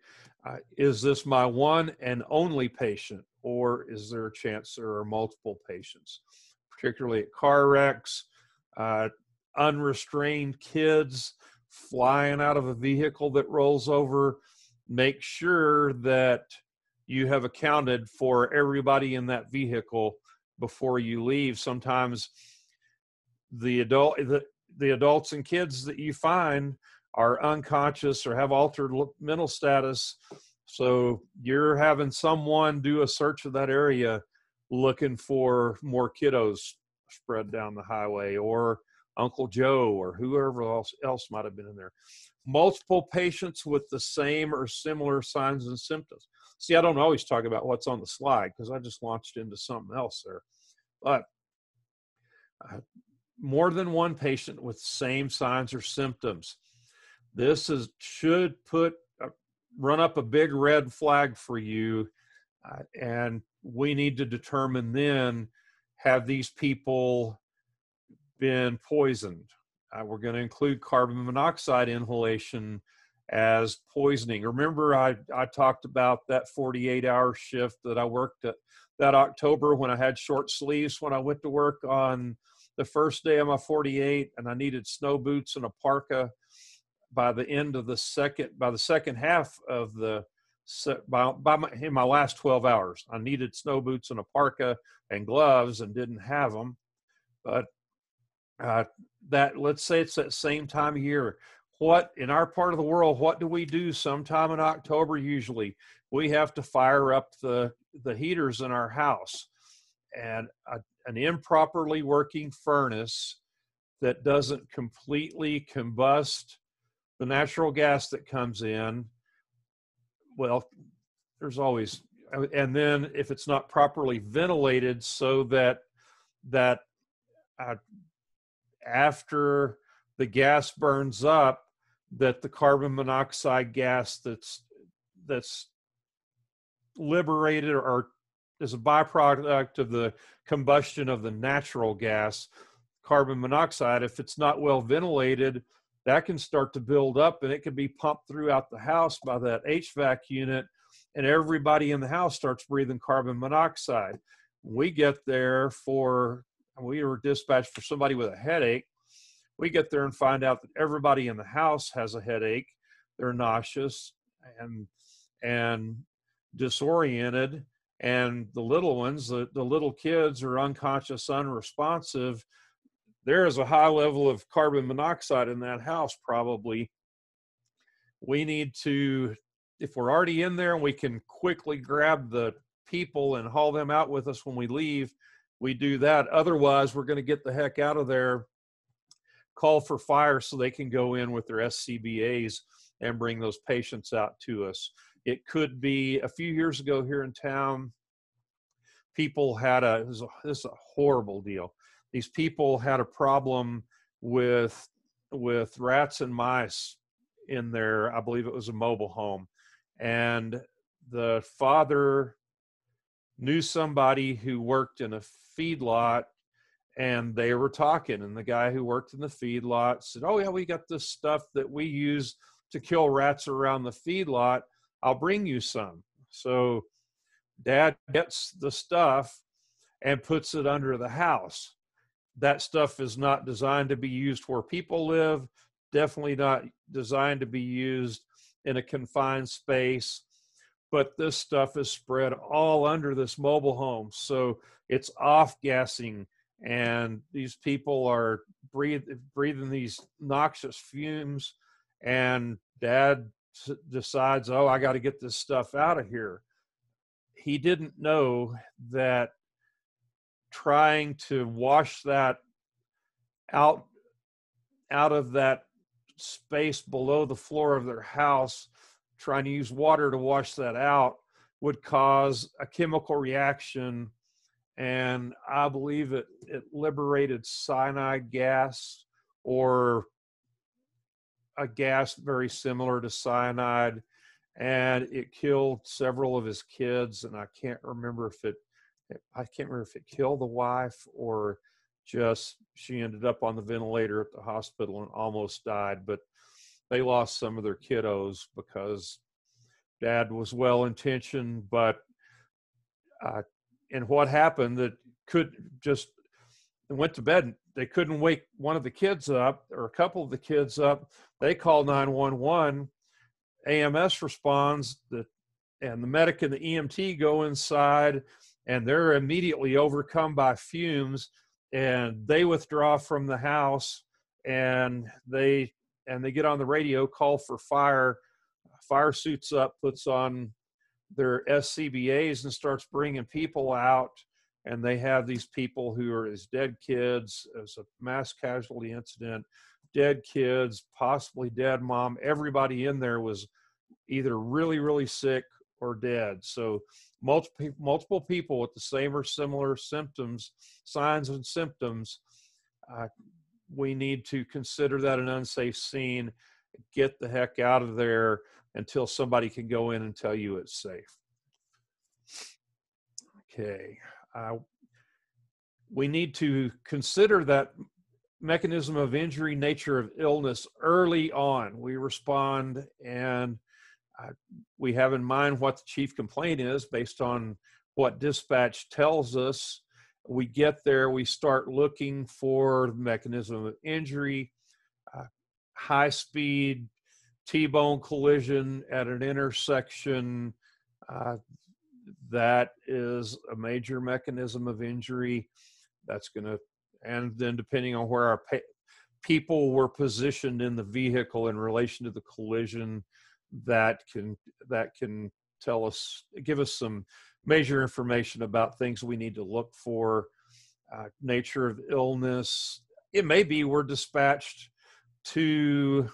Is this my one and only patient, or is there a chance there are multiple patients? Particularly at car wrecks, unrestrained kids flying out of a vehicle that rolls over. Make sure that you have accounted for everybody in that vehicle before you leave. Sometimes the adults and kids that you find are unconscious or have altered mental status. So you're having someone do a search of that area looking for more kiddos spread down the highway, or Uncle Joe, or whoever else might have been in there. Multiple patients with the same or similar signs and symptoms. See, I don't always talk about what's on the slide because I just launched into something else there. But more than one patient with same signs or symptoms. This should run up a big red flag for you, and we need to determine then, have these people been poisoned? We're going to include carbon monoxide inhalation as poisoning. Remember, I talked about that 48-hour shift that I worked at that October when I had short sleeves when I went to work on the first day of my 48, and I needed snow boots and a parka. By the second half of in my last 12 hours, I needed snow boots and a parka and gloves and didn't have them. But let's say it's that same time of year. What in our part of the world, what do we do sometime in October? Usually we have to fire up the heaters in our house, and an improperly working furnace that doesn't completely combust the natural gas that comes in, well, there's always, and then if it's not properly ventilated so that after the gas burns up, that the carbon monoxide gas that's liberated or is a byproduct of the combustion of the natural gas, carbon monoxide, if it's not well ventilated, that can start to build up, and it can be pumped throughout the house by that HVAC unit, and everybody in the house starts breathing carbon monoxide. We were dispatched for somebody with a headache. We get there and find out that everybody in the house has a headache. They're nauseous and disoriented. And the little ones, the little kids are unconscious, unresponsive. There is a high level of carbon monoxide in that house probably. We need to, if we're already in there and we can quickly grab the people and haul them out with us when we leave, we do that. Otherwise, we're going to get the heck out of there, call for fire so they can go in with their SCBAs and bring those patients out to us. It could be a few years ago here in town, people had this is a horrible deal. These people had a problem with rats and mice in their, I believe it was a mobile home. And the father knew somebody who worked in a feedlot, and they were talking, and the guy who worked in the feedlot said, "Oh yeah, we got this stuff that we use to kill rats around the feedlot. I'll bring you some." So Dad gets the stuff and puts it under the house. That stuff is not designed to be used where people live, definitely not designed to be used in a confined space, but this stuff is spread all under this mobile home. So it's off-gassing, and these people are breathing these noxious fumes, and Dad decides, oh, I got to get this stuff out of here. He didn't know that trying to wash that out of that space below the floor of their house, trying to use water to wash that out, would cause a chemical reaction. And I believe it liberated cyanide gas, or a gas very similar to cyanide, and it killed several of his kids. And I can't remember if it killed the wife, or just she ended up on the ventilator at the hospital and almost died. But they lost some of their kiddos because Dad was well-intentioned, but and what happened, that went to bed. They couldn't wake one of the kids up, or a couple of the kids up. They call 911. AMS responds, and the medic and the EMT go inside, and they're immediately overcome by fumes, and they withdraw from the house, and they get on the radio, call for fire. Fire suits up, puts on their SCBAs, and starts bringing people out. And they have these people who are as dead kids, as a mass casualty incident, dead kids, possibly dead mom. Everybody in there was either really, really sick or dead. So multiple people with the same or similar symptoms, signs and symptoms. We need to consider that an unsafe scene. Get the heck out of there until somebody can go in and tell you it's safe. Okay. We need to consider that mechanism of injury, nature of illness early on. We respond, and we have in mind what the chief complaint is based on what dispatch tells us. We get there, we start looking for the mechanism of injury. High speed T-bone collision at an intersection, that is a major mechanism of injury. That's going to, and then depending on where our people were positioned in the vehicle in relation to the collision, that can tell us, give us some major information about things we need to look for. Nature of illness. It may be we're dispatched to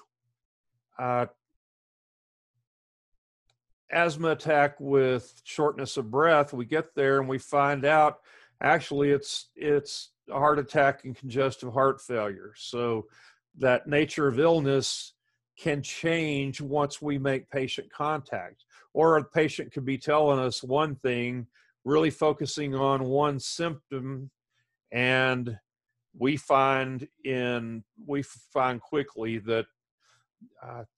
asthma attack with shortness of breath. We get there and we find out actually it's a heart attack and congestive heart failure. So that nature of illness can change once we make patient contact. Or a patient could be telling us one thing, really focusing on one symptom, and we find quickly that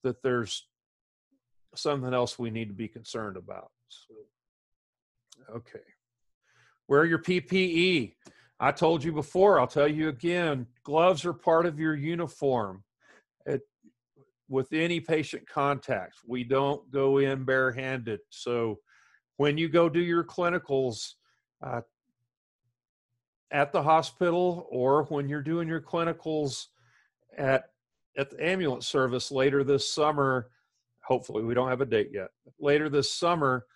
that there's something else we need to be concerned about. So, okay. Wear your PPE. I told you before, I'll tell you again, gloves are part of your uniform. With any patient contact, we don't go in barehanded. So when you go do your clinicals at the hospital, or when you're doing your clinicals at the ambulance service later this summer, hopefully we don't have a date yet, later this summer,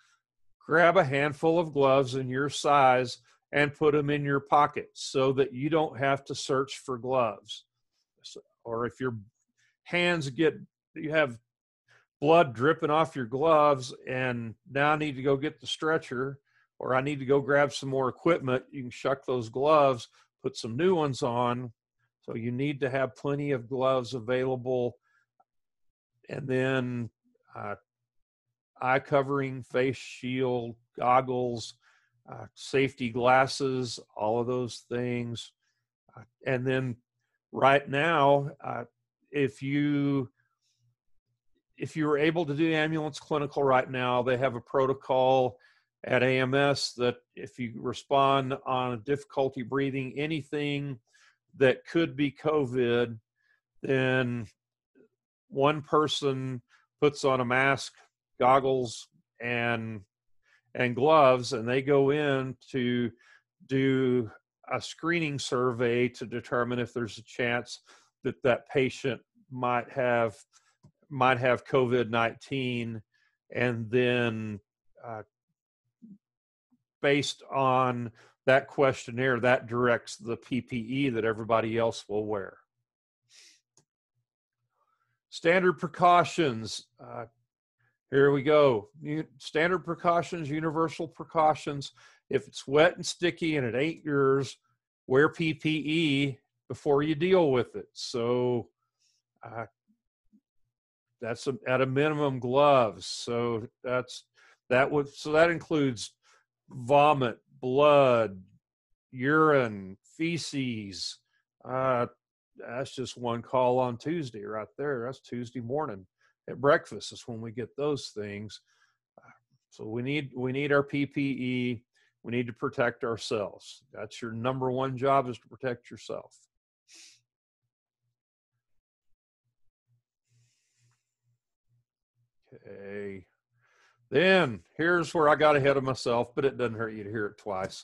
grab a handful of gloves in your size and put them in your pocket so that you don't have to search for gloves. Or if your hands you have blood dripping off your gloves and now I need to go get the stretcher, or I need to go grab some more equipment, you can shuck those gloves, put some new ones on. So you need to have plenty of gloves available. And then eye covering, face shield, goggles, safety glasses, all of those things. And then right now, if you were able to do ambulance clinical right now, they have a protocol at AMS that if you respond on difficulty breathing, anything that could be COVID, then one person puts on a mask, goggles, and gloves, and they go in to do a screening survey to determine if there's a chance that that patient might have COVID-19, and then based on that questionnaire, that directs the PPE that everybody else will wear. Standard precautions. Here we go. Standard precautions, universal precautions. If it's wet and sticky and it ain't yours, wear PPE before you deal with it. So that's at a minimum gloves. So that includes vomit, blood, urine, feces. That's just one call on Tuesday right there. That's Tuesday morning. At breakfast is when we get those things. So we need our PPE. We need to protect ourselves. That's your number one job, is to protect yourself. Okay. Then here's where I got ahead of myself, but it doesn't hurt you to hear it twice.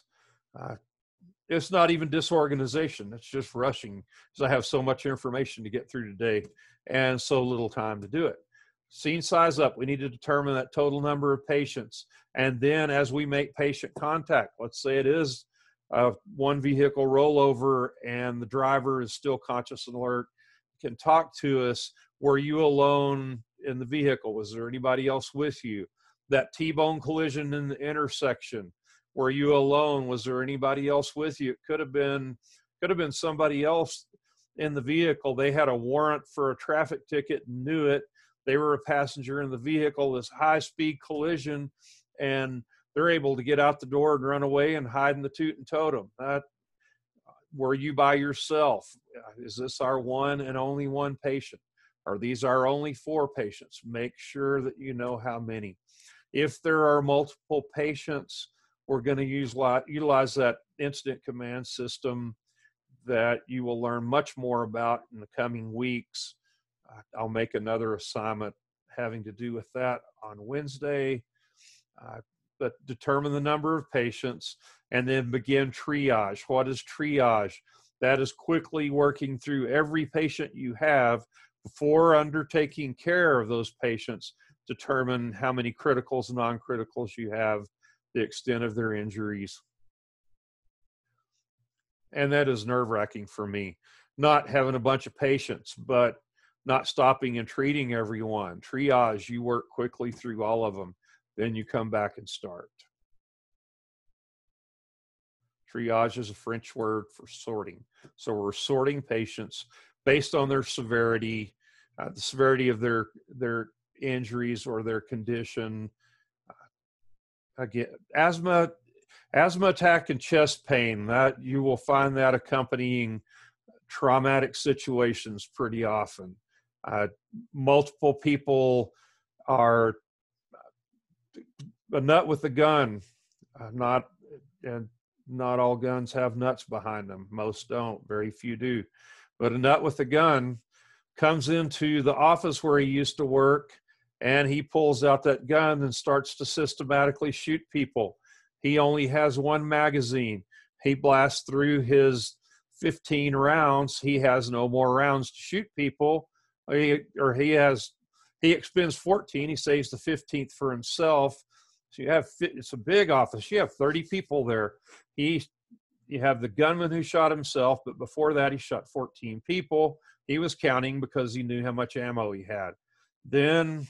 It's not even disorganization. It's just rushing, because I have so much information to get through today and so little time to do it. Scene size up. We need to determine that total number of patients. And then as we make patient contact, let's say it is one vehicle rollover and the driver is still conscious and alert, can talk to us. Were you alone in the vehicle? Was there anybody else with you? That T-bone collision in the intersection, were you alone? Was there anybody else with you? It could have been somebody else in the vehicle. They had a warrant for a traffic ticket and knew it. They were a passenger in the vehicle, this high-speed collision, and they're able to get out the door and run away and hide in the toot and totem. Were you by yourself? Is this our one and only one patient? Are these our only 4 patients? Make sure that you know how many. If there are multiple patients, we're going to utilize that incident command system that you will learn much more about in the coming weeks. I'll make another assignment having to do with that on Wednesday. But determine the number of patients and then begin triage. What is triage? That is quickly working through every patient you have before undertaking care of those patients. Determine how many criticals and non-criticals you have, the extent of their injuries. And that is nerve-wracking for me, not having a bunch of patients, but not stopping and treating everyone. Triage, you work quickly through all of them, then you come back and start. Triage is a French word for sorting. So we're sorting patients based on their severity, the severity of their injuries or their condition. Again, asthma attack and chest pain, that you will find that accompanying traumatic situations pretty often. Multiple people are a nut with a gun, Not all guns have nuts behind them. Most don't. Very few do. But a nut with a gun comes into the office where he used to work, and he pulls out that gun and starts to systematically shoot people. He only has one magazine. He blasts through his 15 rounds. He has no more rounds to shoot people. He expends 14. He saves the 15th for himself. So it's a big office. You have 30 people there. You have the gunman who shot himself, but before that he shot 14 people. He was counting because he knew how much ammo he had. Then,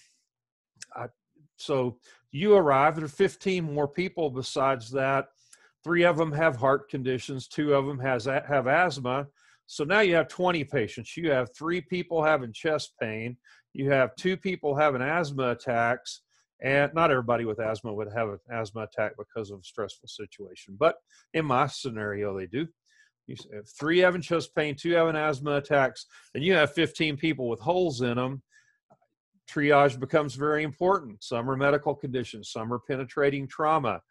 so you arrive, there are 15 more people besides that. 3 of them have heart conditions, 2 of them have asthma. So now you have 20 patients. You have 3 people having chest pain. You have 2 people having asthma attacks. And not everybody with asthma would have an asthma attack because of a stressful situation. But in my scenario, they do. You have 3 having chest pain, 2 having asthma attacks, and you have 15 people with holes in them. Triage becomes very important. Some are medical conditions. Some are penetrating trauma.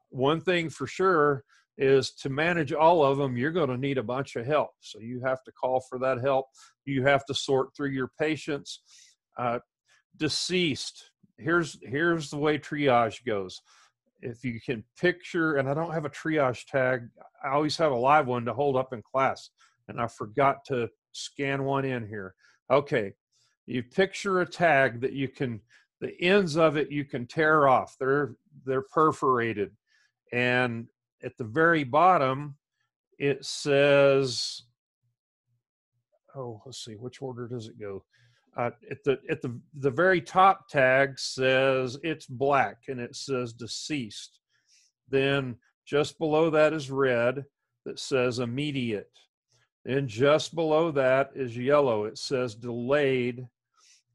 One thing for sure is to manage all of them, you're going to need a bunch of help. So you have to call for that help. You have to sort through your patients. Deceased. Here's the way triage goes. If you can picture, and I don't have a triage tag, I always have a live one to hold up in class, and I forgot to scan one in here. Okay, you picture a tag that you can, the ends of it you can tear off. They're perforated, and at the very bottom it says, oh, let's see, which order does it go? At the very top tag says it's black and it says deceased. Then just below that is red that says immediate. Then just below that is yellow. It says delayed.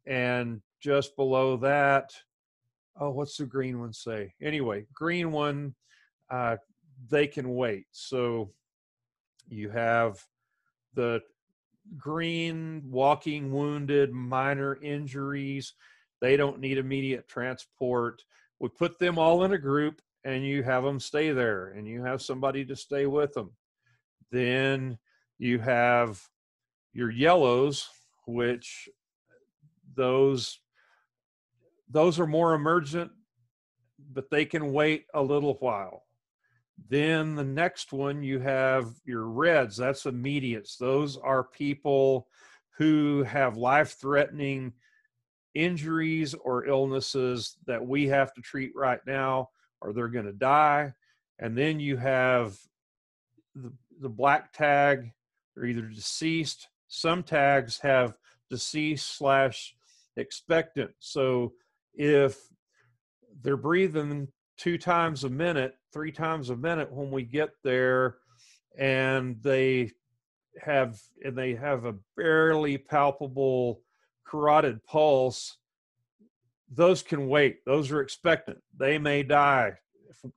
And just below that, oh, what's the green one say? Anyway, green one, they can wait. So you have the green, walking wounded, minor injuries. They don't need immediate transport. We put them all in a group and you have them stay there and you have somebody to stay with them. Then you have your yellows, which those are more emergent, but they can wait a little while. Then the next one, you have your reds. That's immediates. Those are people who have life-threatening injuries or illnesses that we have to treat right now, or they're going to die. And then you have the black tag. They're either deceased. Some tags have deceased / expectant. So if they're breathing 2 times a minute, 3 times a minute when we get there, and they have a barely palpable carotid pulse, those can wait. Those are expectant. They may die.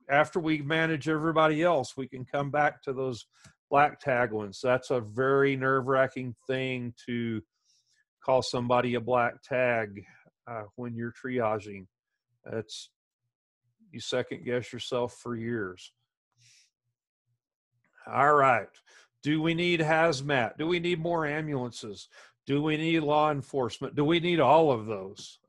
After we manage everybody else, we can come back to those black tag ones. That's a very nerve-wracking thing to call somebody a black tag when you're triaging. You second guess yourself for years. All right. Do we need hazmat? Do we need more ambulances? Do we need law enforcement? Do we need all of those?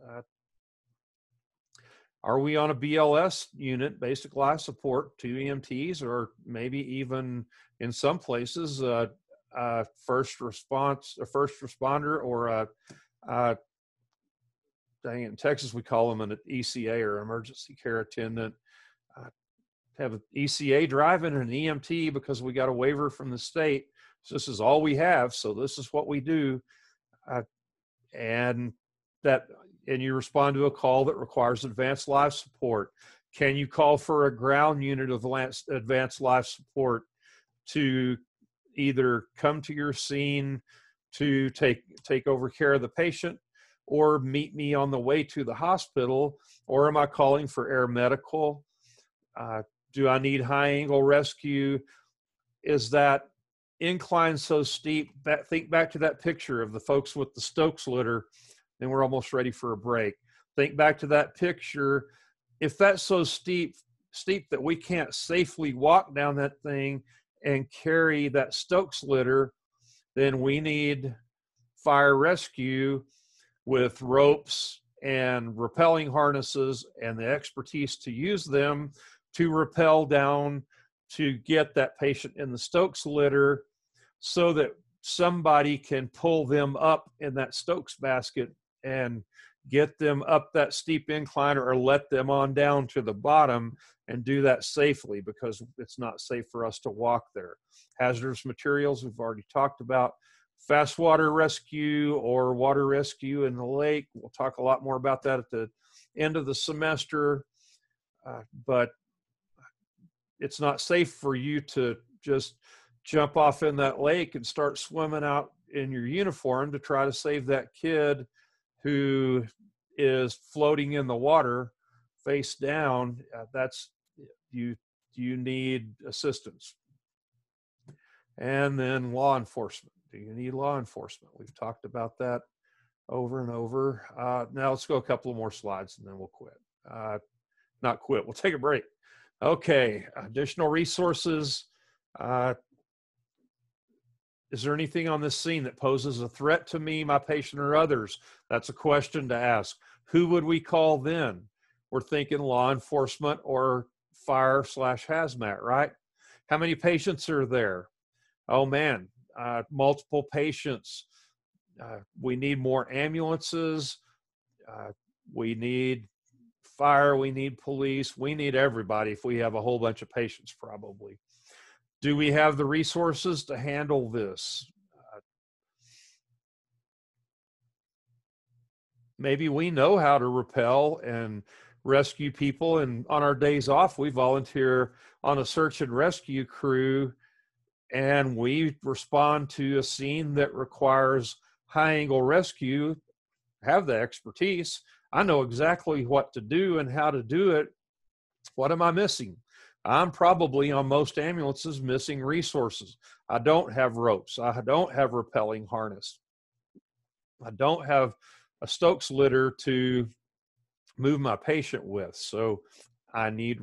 Are we on a BLS unit, basic life support, 2 EMTs, or maybe even in some places a first responder, or in Texas we call them an ECA, or emergency care attendant. Have an ECA driving and an EMT because we got a waiver from the state. So this is all we have. So this is what we do. And you respond to a call that requires advanced life support. Can you call for a ground unit of advanced life support to either come to your scene to take over care of the patient, or meet me on the way to the hospital? Or am I calling for air medical? Do I need high angle rescue? Is that incline so steep? Think back to that picture of the folks with the Stokes litter, and we're almost ready for a break. Think back to that picture. If that's so steep, steep that we can't safely walk down that thing and carry that Stokes litter, then we need fire rescue with ropes and rappelling harnesses and the expertise to use them to rappel down to get that patient in the Stokes litter so that somebody can pull them up in that Stokes basket and get them up that steep incline, or let them on down to the bottom and do that safely, because it's not safe for us to walk there. Hazardous materials, we've already talked about. Fast water rescue or water rescue in the lake, we'll talk a lot more about that at the end of the semester, but it's not safe for you to just jump off in that lake and start swimming out in your uniform to try to save that kid who is floating in the water face down. That's you need assistance. And then law enforcement. Do you need law enforcement? We've talked about that over and over. Now let's go a couple of more slides and then we'll quit. Not quit, we'll take a break. Okay, additional resources. Is there anything on this scene that poses a threat to me, my patient, or others? That's a question to ask. Who would we call then? We're thinking law enforcement or fire/hazmat, right? How many patients are there? Oh man, multiple patients. We need more ambulances. We need fire, we need police, we need everybody if we have a whole bunch of patients probably. Do we have the resources to handle this? Maybe we know how to rappel and rescue people, and on our days off, we volunteer on a search and rescue crew, and we respond to a scene that requires high angle rescue, have the expertise. I know exactly what to do and how to do it. What am I missing? I'm probably on most ambulances missing resources. I don't have ropes. I don't have rappelling harness. I don't have a Stokes litter to move my patient with. So I need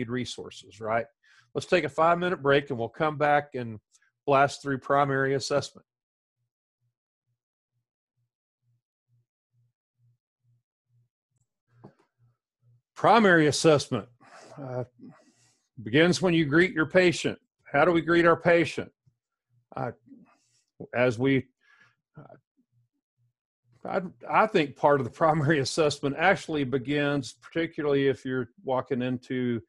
resources, right? Let's take a 5-minute break and we'll come back and blast through primary assessment. Primary assessment begins when you greet your patient. How do we greet our patient? I think part of the primary assessment actually begins, particularly if you're walking into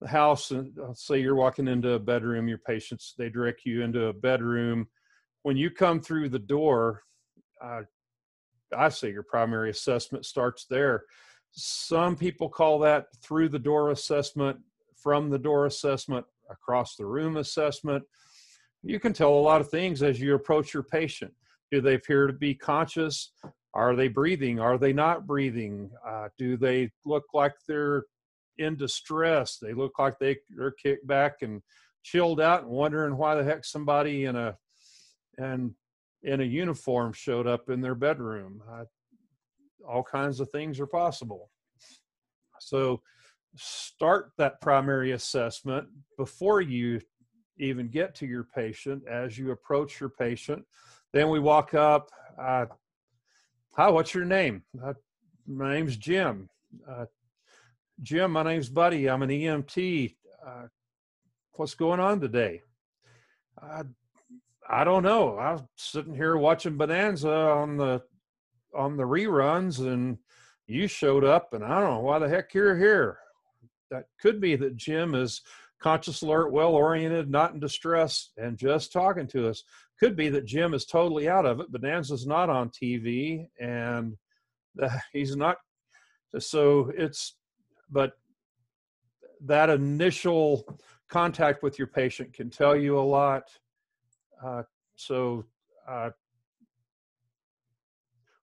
the house, and let's say you're walking into a bedroom, your patients, they direct you into a bedroom. When you come through the door, I say your primary assessment starts there. Some people call that through the door assessment, from the door assessment, across the room assessment. You can tell a lot of things as you approach your patient. Do they appear to be conscious? Are they breathing? Are they not breathing? Do they look like they're in distress? They look like they're kicked back and chilled out and wondering why the heck somebody in a uniform showed up in their bedroom. All kinds of things are possible. So start that primary assessment before you even get to your patient. As you approach your patient, then we walk up. Hi, what's your name? My name's Jim. Jim, my name's Buddy. I'm an EMT. What's going on today? I don't know. I was sitting here watching Bonanza on the reruns, and you showed up, and I don't know why the heck you're here. That could be that Jim is conscious, alert, well-oriented, not in distress, and just talking to us. Could be that Jim is totally out of it. Bonanza's not on TV, and he's not. So but that initial contact with your patient can tell you a lot.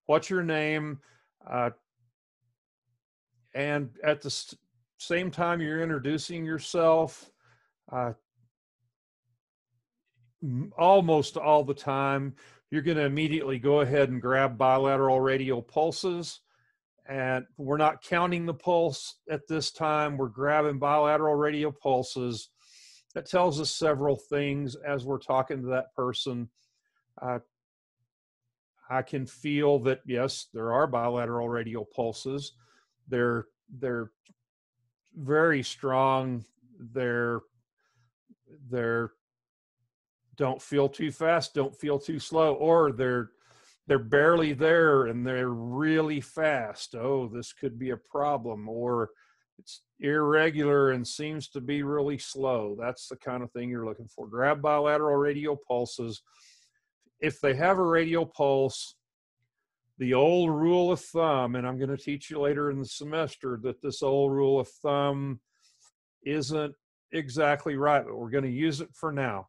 What's your name? And at the same time you're introducing yourself, almost all the time, you're going to immediately go ahead and grab bilateral radial pulses And we're not counting the pulse at this time. We're grabbing bilateral radial pulses. That tells us several things as we're talking to that person. I can feel that, yes, there are bilateral radial pulses. They're very strong. They're don't feel too fast, don't feel too slow, or they're barely there and they're really fast. Oh, this could be a problem. Or it's irregular and seems to be really slow. That's the kind of thing you're looking for. Grab bilateral radial pulses. If they have a radial pulse, the old rule of thumb, and I'm going to teach you later in the semester that this old rule of thumb isn't exactly right, but we're going to use it for now.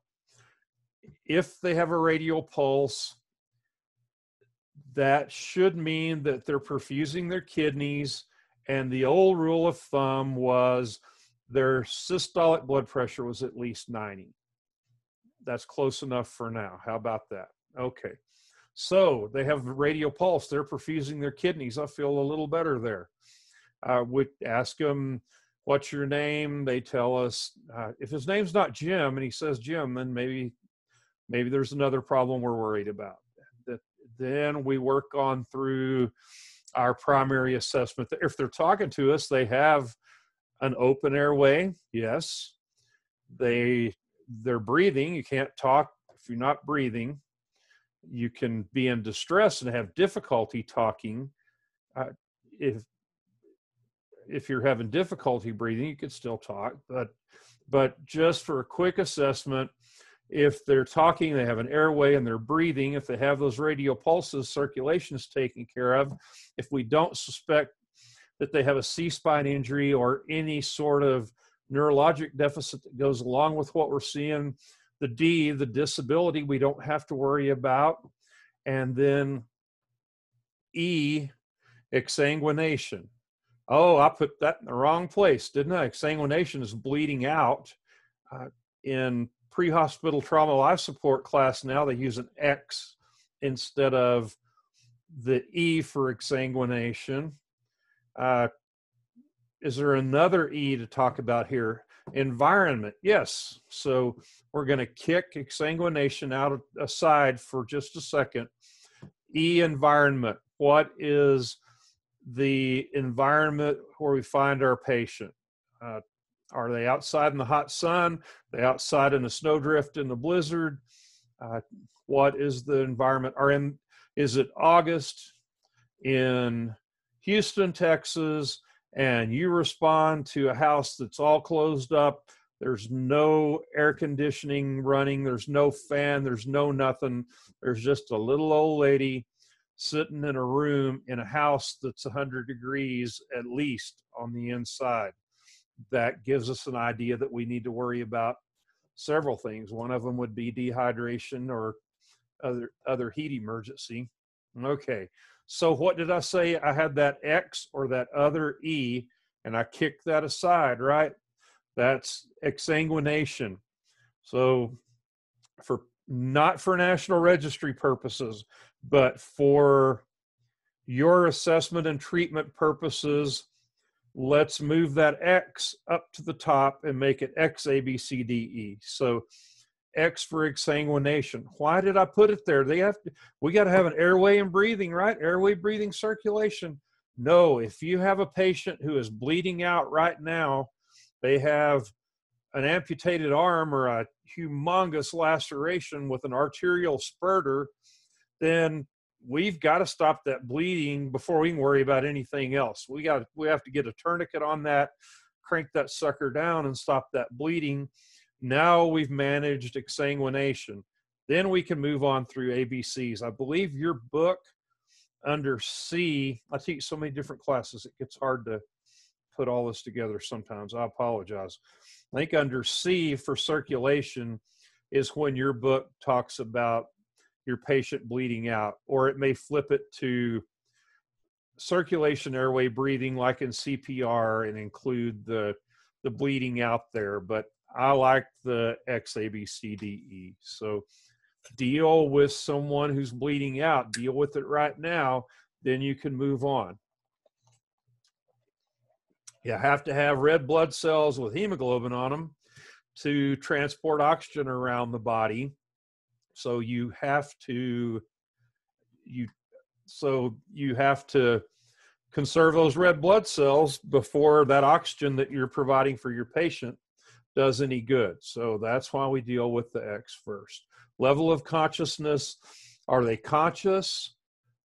If they have a radial pulse, that should mean that they're perfusing their kidneys. And the old rule of thumb was their systolic blood pressure was at least 90. That's close enough for now. How about that? Okay. So they have radial pulse. They're perfusing their kidneys. I feel a little better there. We ask them, what's your name? They tell us, if his name's not Jim and he says Jim, then maybe there's another problem we're worried about. Then we work on through our primary assessment. If they're talking to us, they have an open airway. Yes. They're breathing. You can't talk if you're not breathing. You can be in distress and have difficulty talking. If you're having difficulty breathing, you could still talk. But just for a quick assessment, if they're talking, they have an airway and they're breathing. If they have those radial pulses, circulation is taken care of. If we don't suspect that they have a C-spine injury or any sort of neurologic deficit that goes along with what we're seeing, the D, the disability, we don't have to worry about. And then E, exsanguination. Oh, I put that in the wrong place, didn't I? Exsanguination is bleeding out. In pre-hospital trauma life support class now, they use an X instead of the E for exsanguination. Is there another E to talk about here? Environment, yes. So we're going to kick exsanguination out aside for just a second. E, environment. What is the environment where we find our patient? Are they outside in the hot sun? Are they outside in the snowdrift in the blizzard? What is the environment? Is it August in Houston, Texas, and you respond to a house that's all closed up? There's no air conditioning running. There's no fan. There's no nothing. There's just a little old lady sitting in a room in a house that's 100 degrees at least on the inside. That gives us an idea that we need to worry about several things. One of them would be dehydration or other heat emergency. Okay, so what did I say? I had that X or that other E, and I kicked that aside, right? That's exsanguination. So not for national registry purposes, but for your assessment and treatment purposes, let's move that X up to the top and make it X, A, B, C, D, E. So X for exsanguination. Why did I put it there? We got to have an airway and breathing, right? Airway, breathing, circulation. No, if you have a patient who is bleeding out right now, they have an amputated arm or a humongous laceration with an arterial spurter, then we've got to stop that bleeding before we can worry about anything else. We have to get a tourniquet on that, crank that sucker down and stop that bleeding. Now we've managed exsanguination. Then we can move on through ABCs. I believe your book under C, I teach so many different classes, it gets hard to put all this together sometimes. I apologize. I think under C for circulation is when your book talks about your patient bleeding out, or it may flip it to circulation, airway, breathing, like in CPR, and include the bleeding out there. But I like the X, A, B, C, D, E. So deal with someone who's bleeding out, deal with it right now, then you can move on. You have to have red blood cells with hemoglobin on them to transport oxygen around the body. So you have to conserve those red blood cells before that oxygen that you're providing for your patient does any good. So that's why we deal with the X first. Level of consciousness. Are they conscious?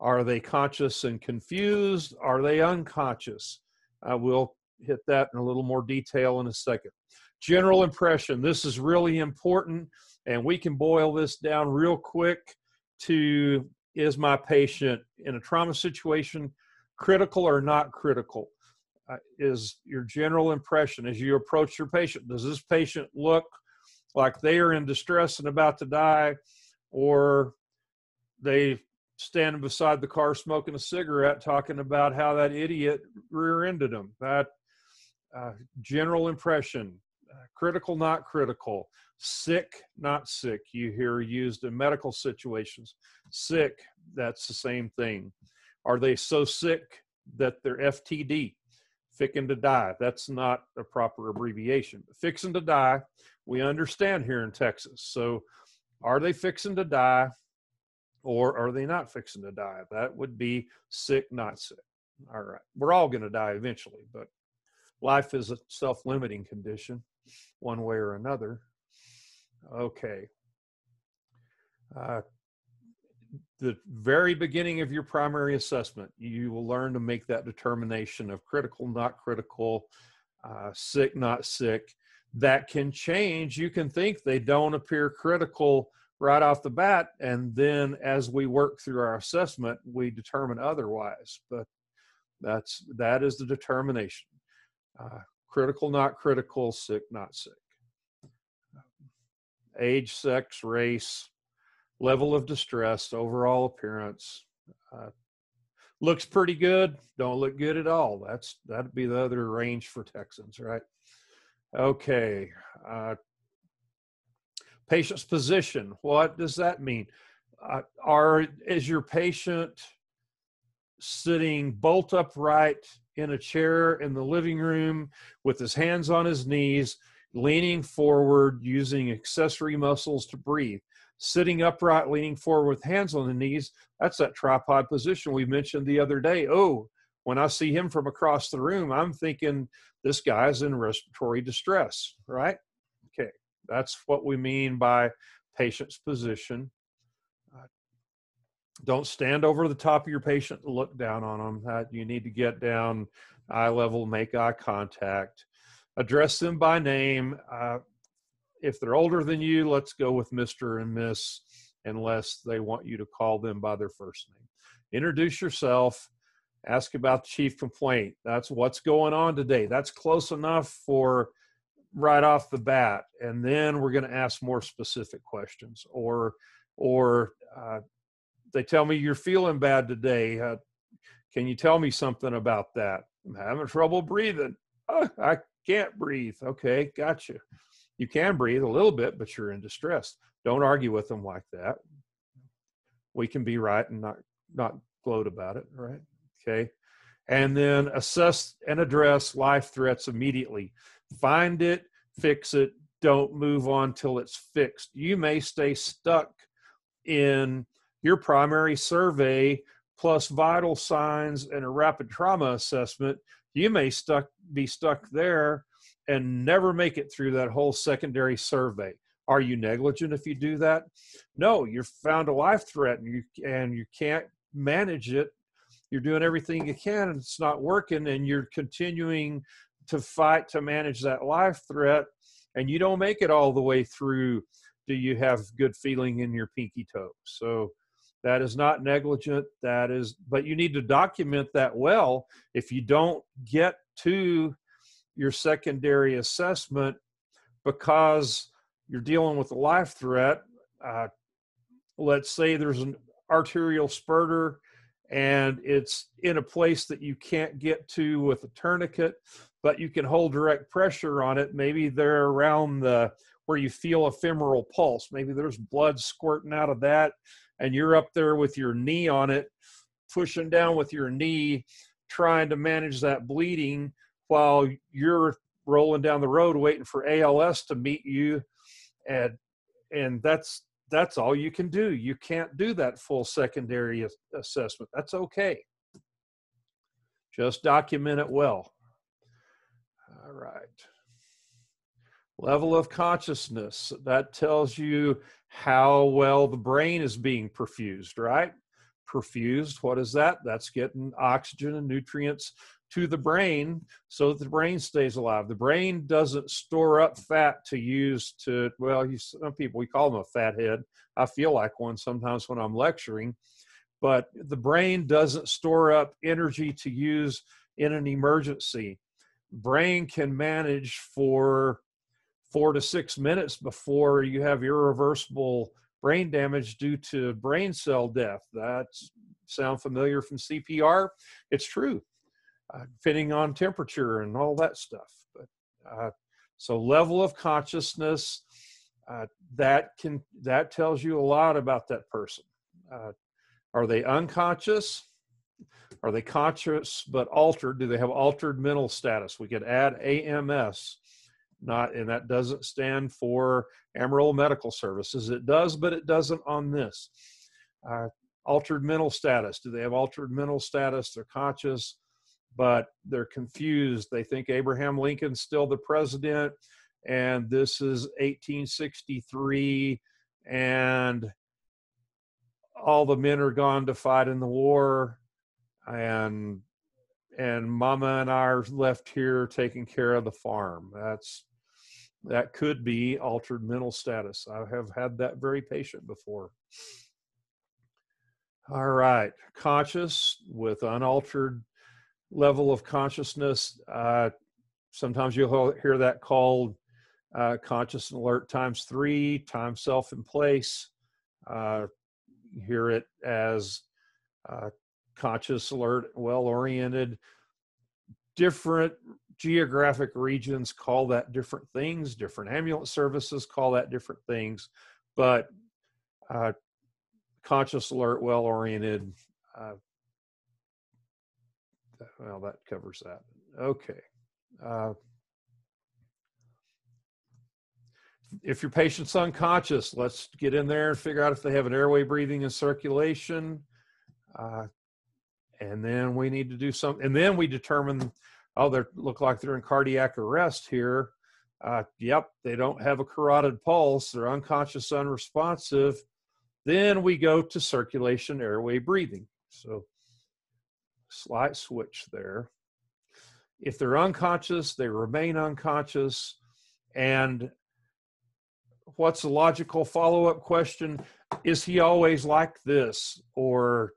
Are they conscious and confused? Are they unconscious? We'll hit that in a little more detail in a second. General impression. This is really important, and we can boil this down real quick to, is my patient in a trauma situation critical or not critical? Is your general impression as you approach your patient, does this patient look like they are in distress and about to die, or they standing beside the car smoking a cigarette talking about how that idiot rear-ended them? That general impression, critical, not critical, sick, not sick. You hear used in medical situations. Sick, that's the same thing. Are they so sick that they're FTD, fixing to die? That's not a proper abbreviation. Fixing to die, we understand here in Texas. So are they fixing to die, or are they not fixing to die? That would be sick, not sick. All right. We're all going to die eventually, but life is a self-limiting condition one way or another. Okay. The very beginning of your primary assessment, you will learn to make that determination of critical, not critical, sick, not sick. That can change. You can think they don't appear critical right off the bat, and then as we work through our assessment, we determine otherwise. But that is the determination. Critical, not critical, sick, not sick. Age, sex, race, level of distress, overall appearance. Looks pretty good, don't look good at all. That'd be the other range for Texans, right? Okay. Patient's position, what does that mean? Is your patient sitting bolt upright in a chair in the living room with his hands on his knees, leaning forward, using accessory muscles to breathe? Sitting upright, leaning forward with hands on the knees, that's that tripod position we mentioned the other day. Oh, when I see him from across the room, I'm thinking this guy's in respiratory distress, right? Okay, that's what we mean by patient's position. Don't stand over the top of your patient and look down on them. You need to get down eye level, make eye contact, address them by name. If they're older than you, let's go with Mr. and Miss, unless they want you to call them by their first name. Introduce yourself, ask about the chief complaint. That's what's going on today. That's close enough for right off the bat. And then we're going to ask more specific questions. Or they tell me you're feeling bad today. Can you tell me something about that? I'm having trouble breathing. Oh, I can't breathe. Okay, gotcha. You can breathe a little bit, but you're in distress. Don't argue with them like that. We can be right and not gloat about it, right? Okay. And then assess and address life threats immediately. Find it, fix it. Don't move on till it's fixed. You may stay stuck in your primary survey plus vital signs and a rapid trauma assessment. You may be stuck there and never make it through that whole secondary survey. Are you negligent if you do that? No, you've found a life threat and you can't manage it. You're doing everything you can and it's not working, and you're continuing to fight to manage that life threat, and you don't make it all the way through. Do you have good feeling in your pinky toe? So that is not negligent. But you need to document that well. If you don't get to your secondary assessment because you're dealing with a life threat, let's say there's an arterial spurter and it's in a place that you can't get to with a tourniquet, but you can hold direct pressure on it. Maybe they're around where you feel a femoral pulse. Maybe there's blood squirting out of that, and you're up there with your knee on it, pushing down with your knee, trying to manage that bleeding while you're rolling down the road waiting for ALS to meet you, and that's all you can do. You can't do that full secondary assessment. That's okay. Just document it well. All right. Level of consciousness, that tells you how well the brain is being perfused, right? Perfused, what is that? That's getting oxygen and nutrients to the brain so that the brain stays alive. The brain doesn't store up fat to use to, well, some people, we call them a fat head. I feel like one sometimes when I'm lecturing, but the brain doesn't store up energy to use in an emergency. Brain can manage for 4 to 6 minutes before you have irreversible brain damage due to brain cell death. That sound familiar from CPR? It's true, depending on temperature and all that stuff. But so level of consciousness, that tells you a lot about that person. Are they unconscious? Are they conscious but altered? Do they have altered mental status? We could add AMS. And that doesn't stand for Amarillo Medical Services. It does, but it doesn't on this. Altered mental status. Do they have altered mental status? They're conscious, but they're confused. They think Abraham Lincoln's still the president, and this is 1863, and all the men are gone to fight in the war, and Mama and I are left here taking care of the farm. That could be altered mental status. I have had that very patient before. All right, conscious with unaltered level of consciousness. Sometimes you'll hear that called conscious and alert times 3, time self in place. Hear it as conscious, alert, well-oriented. Different geographic regions call that different things. Different ambulance services call that different things. But conscious, alert, well-oriented, well, that covers that. Okay. If your patient's unconscious, let's get in there and figure out if they have an airway, breathing, and circulation. And then we need to do something. And then we determine, oh, they look like they're in cardiac arrest here. Yep, they don't have a carotid pulse. They're unconscious, unresponsive. Then we go to circulation, airway, breathing. So slight switch there. If they're unconscious, they remain unconscious. And what's the logical follow-up question? Is he always like this? Or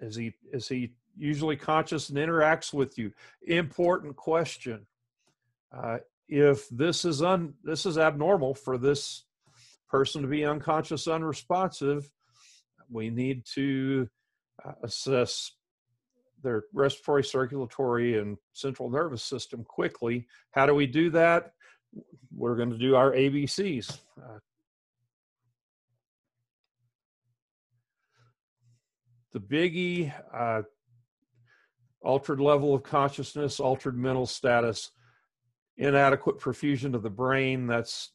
is he usually conscious and interacts with you? Important question. If this is abnormal for this person to be unconscious, unresponsive, we need to assess their respiratory, circulatory, and central nervous system quickly. How do we do that? We're going to do our ABCs. The biggie, altered level of consciousness, altered mental status, inadequate perfusion of the brain. That's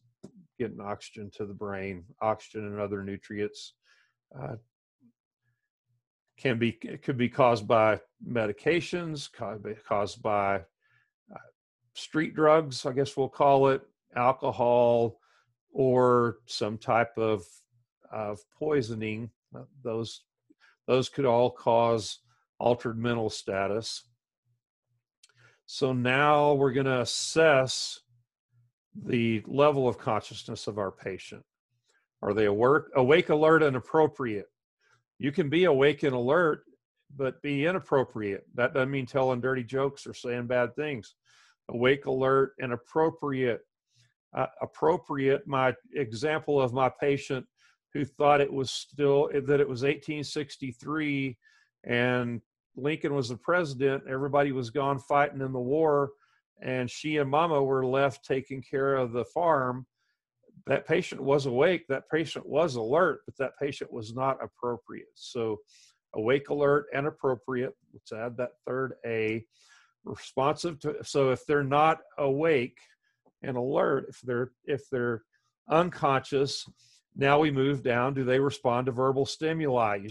getting oxygen to the brain, oxygen and other nutrients. It could be caused by medications, caused by street drugs, I guess we'll call it, alcohol, or some type of poisoning. Those could all cause altered mental status. So now we're going to assess the level of consciousness of our patient. Are they awake, alert, and appropriate? You can be awake and alert, but be inappropriate. That doesn't mean telling dirty jokes or saying bad things. Awake, alert, and appropriate. Appropriate, my example of my patient who thought it was 1863 and Lincoln was the president, everybody was gone fighting in the war, and she and Mama were left taking care of the farm. That patient was awake, that patient was alert, but that patient was not appropriate. So awake, alert, and appropriate. Let's add that third A. responsive to, so if they're not awake and alert, if they're unconscious, now we move down. Do they respond to verbal stimuli? You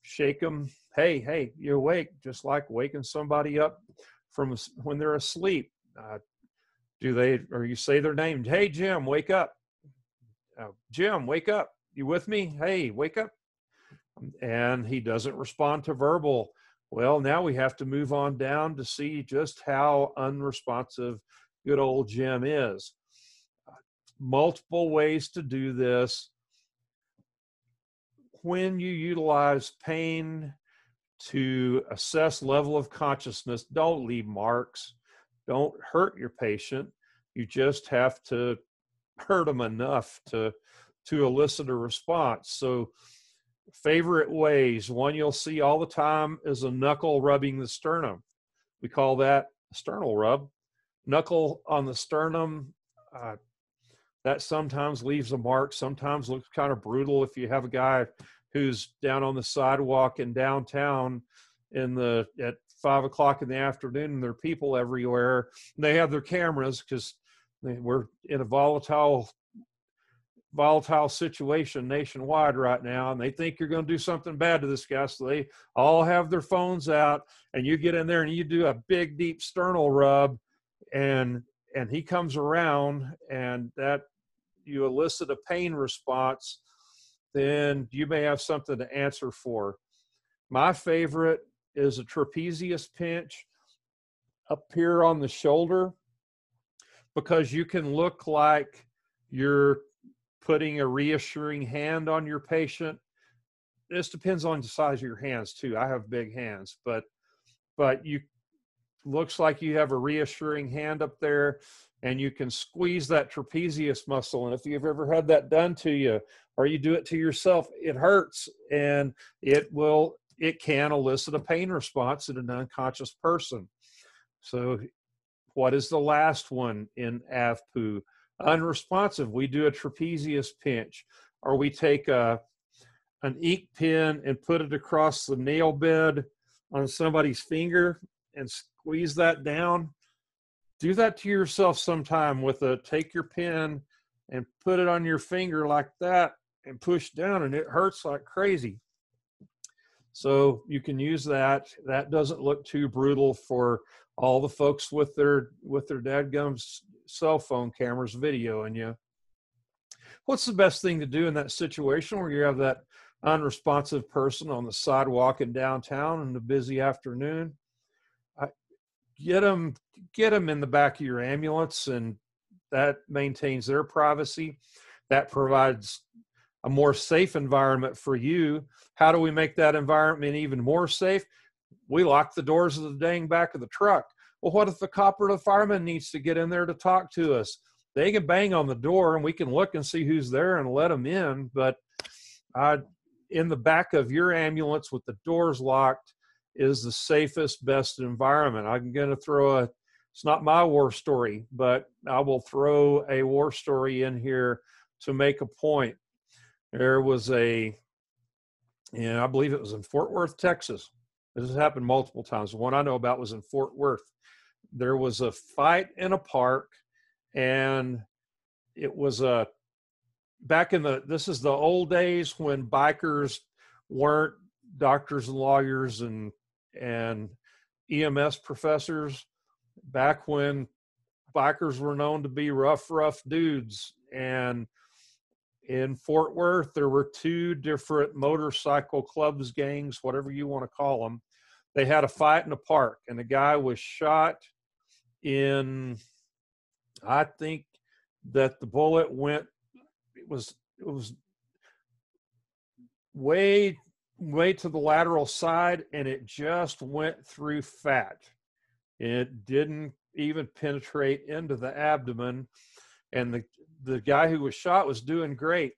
shake them. Hey, you're awake, just like waking somebody up from when they're asleep. Or you say their name? Hey, Jim, wake up. Jim, wake up. You with me? Hey, wake up. And he doesn't respond to verbal. Well, now we have to move on down to see just how unresponsive good old Jim is. Multiple ways to do this. When you utilize pain to assess level of consciousness, don't leave marks. Don't hurt your patient. You just have to hurt them enough to elicit a response. So favorite ways, one you'll see all the time is a knuckle rubbing the sternum. We call that sternal rub. Knuckle on the sternum, that sometimes leaves a mark, sometimes looks kind of brutal. If you have a guy who's down on the sidewalk in downtown at 5 o'clock in the afternoon, and there are people everywhere, and they have their cameras because we're in a volatile situation nationwide right now, and they think you're going to do something bad to this guy, so they all have their phones out, and you get in there and you do a big deep sternal rub, and he comes around, and that you elicit a pain response, then you may have something to answer for. My favorite is a trapezius pinch up here on the shoulder, because you can look like you're putting a reassuring hand on your patient. This depends on the size of your hands too. I have big hands, but you looks like you have a reassuring hand up there, and you can squeeze that trapezius muscle. And if you've ever had that done to you, or you do it to yourself, it hurts, and it can elicit a pain response in an unconscious person. So what is the last one in AVPU? Unresponsive, we do a trapezius pinch, or we take an ink pen and put it across the nail bed on somebody's finger and squeeze that down. Do that to yourself sometime take your pen and put it on your finger like that and push down, and it hurts like crazy. So you can use that. That doesn't look too brutal for all the folks with their dadgum cell phone cameras videoing you. What's the best thing to do in that situation where you have that unresponsive person on the sidewalk in downtown in a busy afternoon? Get them in the back of your ambulance, and that maintains their privacy. That provides a more safe environment for you. How do we make that environment even more safe? We lock the doors of the dang back of the truck. Well, what if the cop or the fireman needs to get in there to talk to us? They can bang on the door, and we can look and see who's there and let them in. But in the back of your ambulance with the doors locked is the safest, best environment. I'm going to throw it's not my war story, but I will throw a war story in here to make a point. There was I believe it was in Fort Worth, Texas. This has happened multiple times. The one I know about was in Fort Worth. There was a fight in a park, and it was this is the old days when bikers weren't doctors and lawyers and EMS professors, back when bikers were known to be rough dudes. And in Fort Worth, there were two different motorcycle clubs, gangs, whatever you want to call them. They had a fight in a park, and the guy was shot in, I think that the bullet it was way to the lateral side, and it just went through fat. It didn't even penetrate into the abdomen. And the guy who was shot was doing great.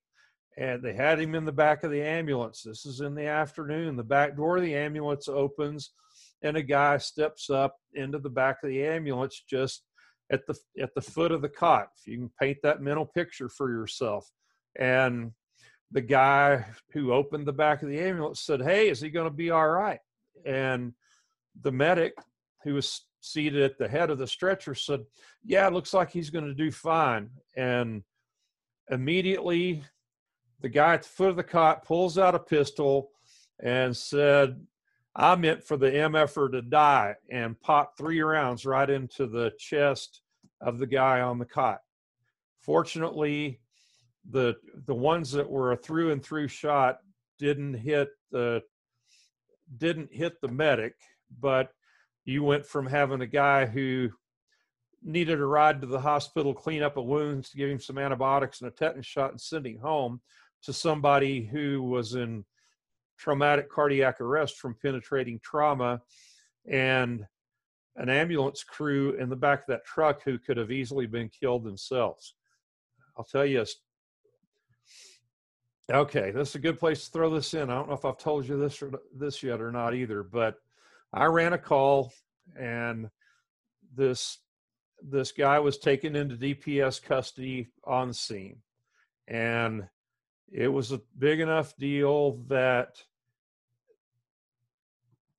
And they had him in the back of the ambulance. This is in the afternoon. The back door of the ambulance opens, and a guy steps up into the back of the ambulance just at the foot of the cot. If you can paint that mental picture for yourself. And the guy who opened the back of the ambulance said, "Hey, is he going to be all right?" And the medic, who was seated at the head of the stretcher said, "Yeah, it looks like he's going to do fine." And immediately the guy at the foot of the cot pulls out a pistol and said, "I meant for the MFer to die," and popped 3 rounds right into the chest of the guy on the cot. Fortunately, the ones that were a through and through shot didn't hit the medic, but you went from having a guy who needed a ride to the hospital, clean up a wound, to give him some antibiotics and a tetanus shot and sending home, to somebody who was in traumatic cardiac arrest from penetrating trauma, and an ambulance crew in the back of that truck who could have easily been killed themselves. I'll tell you, okay, this is a good place to throw this in. I don't know if I've told you this yet or not either, but I ran a call, and this guy was taken into DPS custody on scene. And it was a big enough deal that,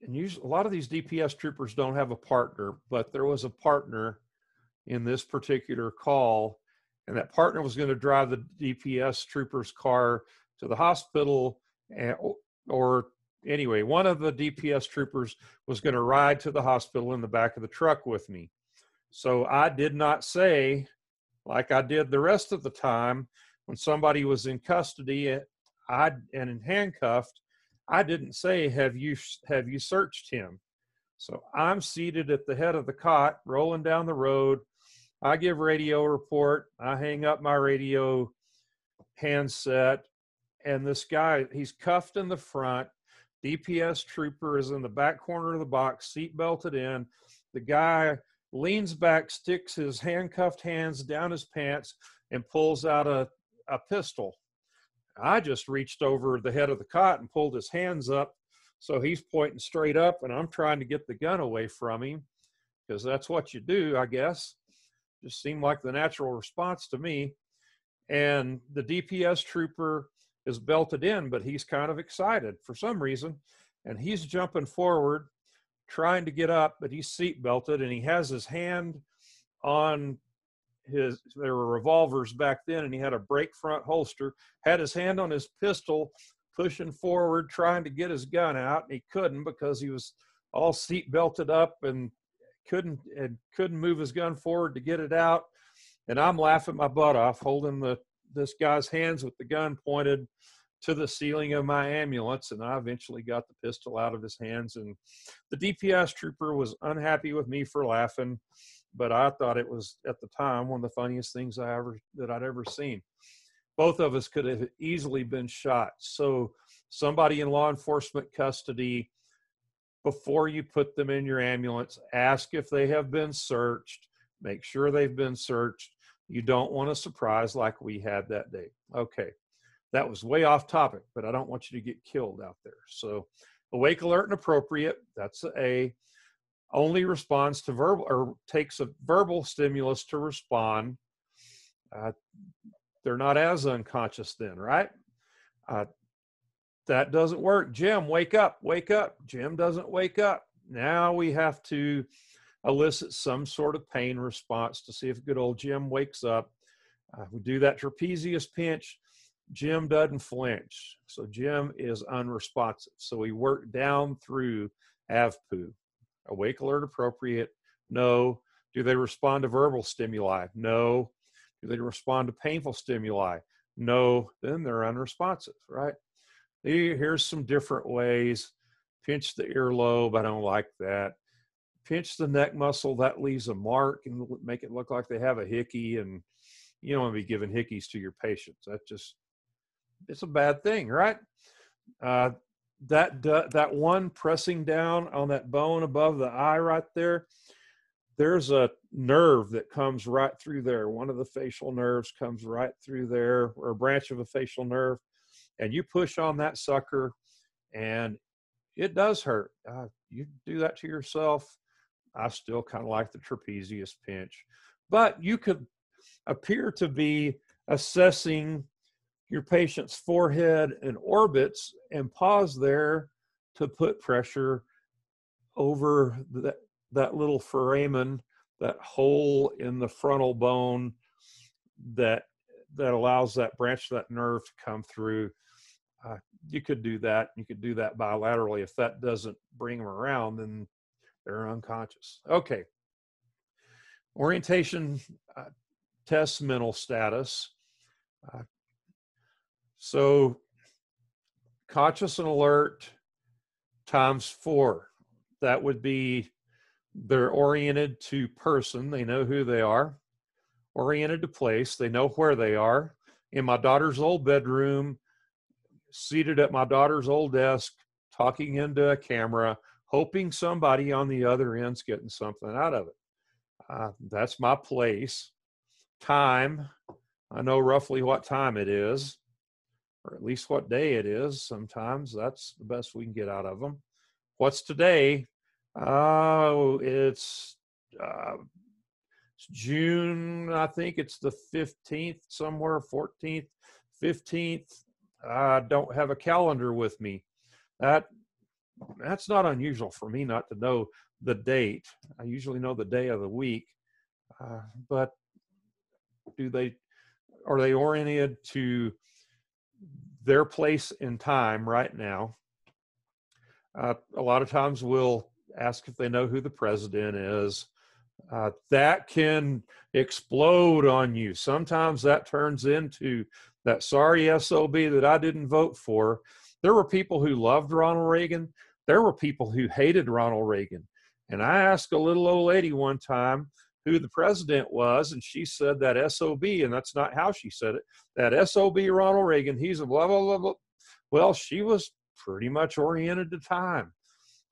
and usually a lot of these DPS troopers don't have a partner, but there was a partner in this particular call, and that partner was going to drive the DPS trooper's car to the hospital, or anyway, one of the DPS troopers was going to ride to the hospital in the back of the truck with me. So I did not say, like I did the rest of the time when somebody was in custody and handcuffed, I didn't say, have you searched him? So I'm seated at the head of the cot, rolling down the road. I give radio report. I hang up my radio handset, and this guy, he's cuffed in the front. DPS trooper is in the back corner of the box, seat belted in. The guy leans back, sticks his handcuffed hands down his pants, and pulls out a pistol. I just reached over the head of the cot and pulled his hands up, so he's pointing straight up, and I'm trying to get the gun away from him, because that's what you do, I guess. Just seemed like the natural response to me. And the DPS trooper is belted in, but he's kind of excited for some reason, and he's jumping forward, trying to get up, but he's seat belted, and he has his hand on there were revolvers back then, and he had a break front holster, had his hand on his pistol, pushing forward, trying to get his gun out, and he couldn't because he was all seat belted up and couldn't move his gun forward to get it out. And I'm laughing my butt off, holding this guy's hands with the gun pointed to the ceiling of my ambulance, and I eventually got the pistol out of his hands. And the DPS trooper was unhappy with me for laughing, but I thought it was, at the time, one of the funniest things that I'd ever seen. Both of us could have easily been shot. So somebody in law enforcement custody, before you put them in your ambulance, ask if they have been searched. Make sure they've been searched. You don't want a surprise like we had that day. Okay, that was way off topic, but I don't want you to get killed out there. So awake, alert, and appropriate, that's A. Only responds to verbal, or takes a verbal stimulus to respond. They're not as unconscious then, right? That doesn't work. Jim, wake up, wake up. Jim doesn't wake up. Now we have to elicit some sort of pain response to see if good old Jim wakes up. We do that trapezius pinch. Jim doesn't flinch. So Jim is unresponsive. So we work down through AVPU. Awake, alert, appropriate. No. Do they respond to verbal stimuli? No. Do they respond to painful stimuli? No. Then they're unresponsive, right? Here's some different ways. Pinch the earlobe. I don't like that. Pinch the neck muscle. That leaves a mark and make it look like they have a hickey, and you don't want to be giving hickeys to your patients. It's a bad thing, right? That one pressing down on that bone above the eye right there, there's a nerve that comes right through there. One of the facial nerves comes right through there, or a branch of a facial nerve, and you push on that sucker, and it does hurt. You do that to yourself. I still kind of like the trapezius pinch, but you could appear to be assessing your patient's forehead and orbits and pause there to put pressure over that little foramen, that hole in the frontal bone that allows that branch of that nerve to come through. You could do that. You could do that bilaterally. If that doesn't bring them around, then they're unconscious. Okay. Orientation tests mental status. So conscious and alert times 4. That would be they're oriented to person. They know who they are. Oriented to place. They know where they are. In my daughter's old bedroom, seated at my daughter's old desk, talking into a camera, hoping somebody on the other end's getting something out of it. That's my place. Time. I know roughly what time it is, or at least what day it is. Sometimes that's the best we can get out of them. What's today? It's June, I think it's the 15th, somewhere 14th, 15th. I don't have a calendar with me. That's not unusual for me not to know the date. I usually know the day of the week, but are they oriented to their place in time right now? A lot of times we'll ask if they know who the president is. That can explode on you. Sometimes that turns into that sorry SOB that I didn't vote for. There were people who loved Ronald Reagan. There were people who hated Ronald Reagan. And I asked a little old lady one time who the president was, and she said that SOB, and that's not how she said it, that SOB Ronald Reagan, he's a blah, blah, blah, blah. Well, she was pretty much oriented to time.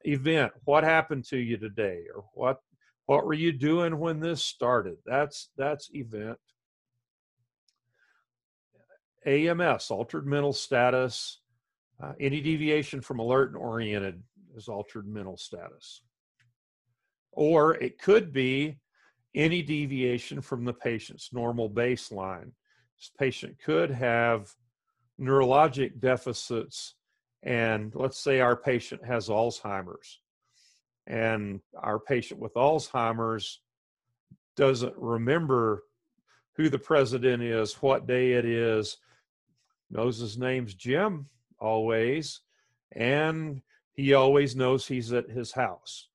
Event, what happened to you today? Or what were you doing when this started? That's event. AMS, altered mental status. Any deviation from alert and oriented is altered mental status. Or it could be any deviation from the patient's normal baseline. This patient could have neurologic deficits, and let's say our patient has Alzheimer's, and our patient with Alzheimer's doesn't remember who the president is, what day it is, knows his name's Jim always, and he always knows he's at his house.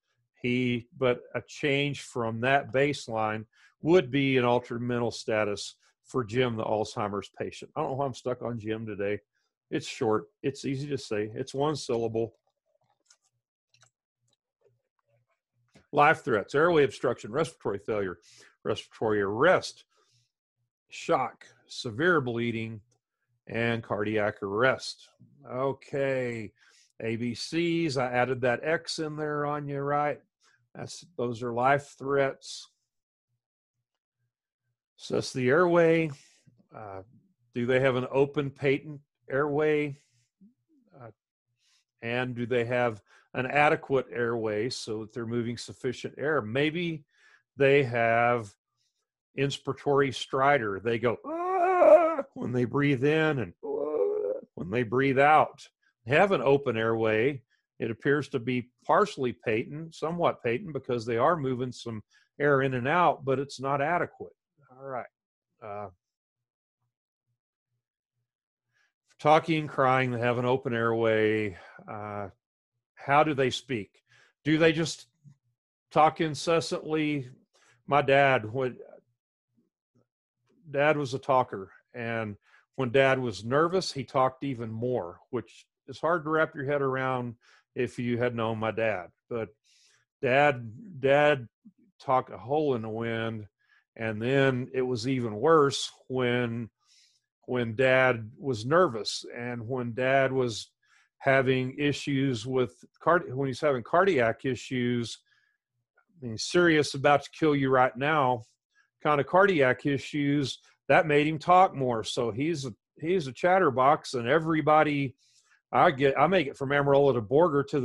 But a change from that baseline would be an altered mental status for Jim, the Alzheimer's patient. I don't know why I'm stuck on Jim today. It's short. It's easy to say. It's one syllable. Life threats, airway obstruction, respiratory failure, respiratory arrest, shock, severe bleeding, and cardiac arrest. Okay, ABCs, I added that X in there on you, right? Those are life threats. Assess the airway. Do they have an open patent airway? And do they have an adequate airway so that they're moving sufficient air? Maybe they have inspiratory stridor. They go when they breathe in and when they breathe out. They have an open airway. It appears to be partially patent, somewhat patent, because they are moving some air in and out, but it's not adequate. All right. Talking and crying, they have an open airway. How do they speak? Do they just talk incessantly? My dad was a talker, and when Dad was nervous, he talked even more, which is hard to wrap your head around if you had known my dad. But Dad talked a hole in the wind, and then it was even worse when Dad was nervous, and when Dad was having issues with when he's having cardiac issues, I mean, serious, about to kill you right now kind of cardiac issues, that made him talk more. So he's a chatterbox, and everybody, I make it from Amarillo to Borger to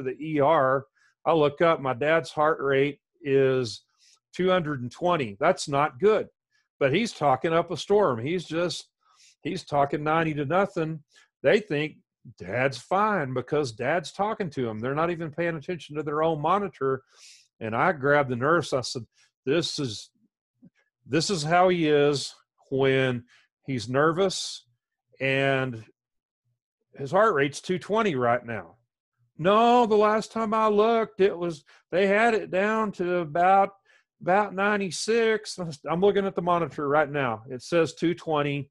the ER. I look up, my dad's heart rate is 220. That's not good, but he's talking up a storm. He's talking 90 to nothing. They think Dad's fine because Dad's talking to him. They're not even paying attention to their own monitor. And I grabbed the nurse. I said, this is how he is when he's nervous and his heart rate's 220 right now. No, the last time I looked, they had it down to about 96. I'm looking at the monitor right now. It says 220.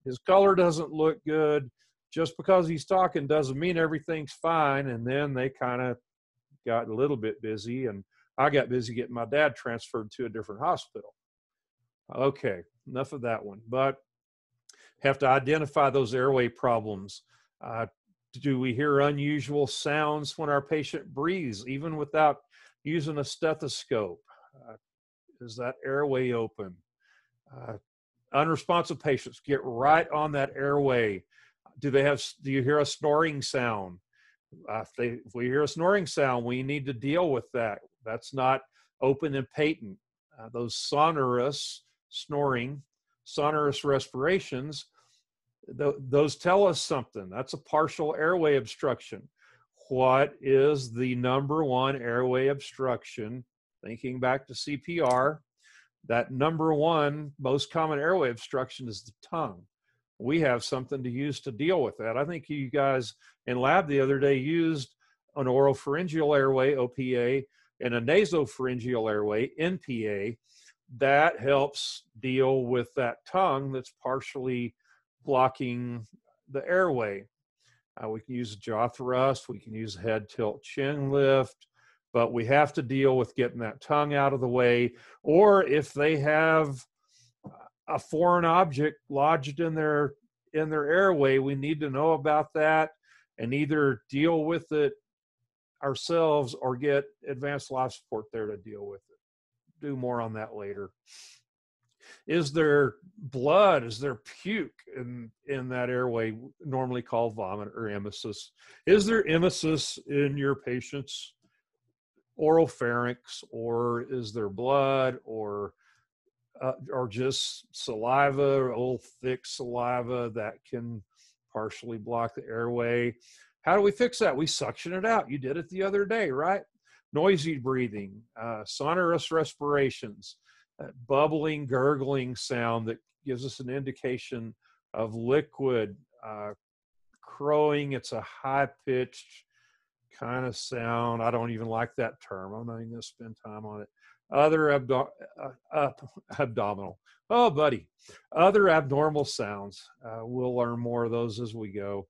His color doesn't look good. Just because he's talking doesn't mean everything's fine. And then they kind of got a little bit busy, and I got busy getting my dad transferred to a different hospital. Okay, enough of that one. But have to identify those airway problems. Do we hear unusual sounds when our patient breathes, even without using a stethoscope? Is that airway open? Unresponsive patients, get right on that airway. Do you hear a snoring sound? If we hear a snoring sound, we need to deal with that. That's not open and patent. Those sonorous snoring, sonorous respirations, those tell us something. That's a partial airway obstruction. What is the number one airway obstruction? Thinking back to CPR, that number one most common airway obstruction is the tongue. We have something to use to deal with that. I think you guys in lab the other day used an oropharyngeal airway, OPA, and a nasopharyngeal airway, NPA. That helps deal with that tongue that's partially blocking the airway. We can use a jaw thrust, we can use head tilt chin lift, but we have to deal with getting that tongue out of the way. Or if they have a foreign object lodged in their airway, we need to know about that and either deal with it ourselves or get advanced life support there to deal with it. Do more on that later. Is there blood? Is there puke in that airway, normally called vomit or emesis? Is there emesis in your patient's oropharynx, or is there blood or just saliva, or old thick saliva that can partially block the airway? How do we fix that? We suction it out. You did it the other day, right? Noisy breathing, sonorous respirations, that bubbling, gurgling sound that gives us an indication of liquid. Crowing, it's a high-pitched kind of sound. I don't even like that term. I'm not even going to spend time on it. Other abdominal. Oh, buddy. Other abnormal sounds. We'll learn more of those as we go.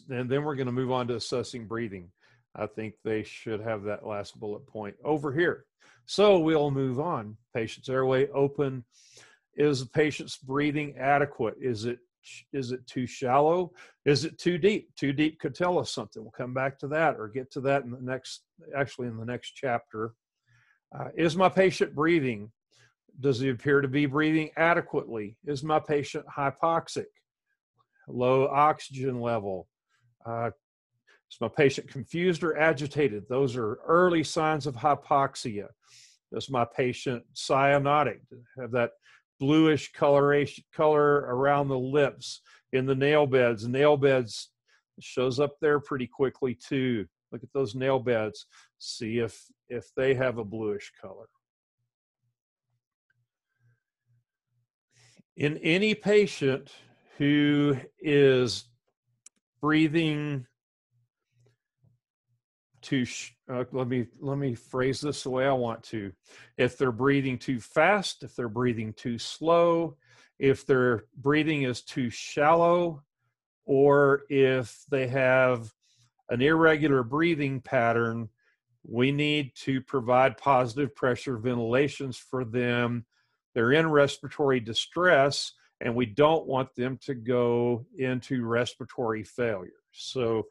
And then we're going to move on to assessing breathing. I think they should have that last bullet point over here. So we'll move on. Patient's airway open. Is the patient's breathing adequate? Is it too shallow? Is it too deep? Too deep could tell us something. We'll come back to that or get to that in the next chapter. Is my patient breathing? Does he appear to be breathing adequately? Is my patient hypoxic? Low oxygen level? Is my patient confused or agitated? Those are early signs of hypoxia. Is my patient cyanotic? Have that bluish color around the lips, in the nail beds. Nail beds shows up there pretty quickly too. Look at those nail beds. See if they have a bluish color. In any patient who is breathing let me phrase this the way I want to. If they're breathing too fast, if they're breathing too slow, if their breathing is too shallow, or if they have an irregular breathing pattern, we need to provide positive pressure ventilations for them. They're in respiratory distress, and we don't want them to go into respiratory failure. So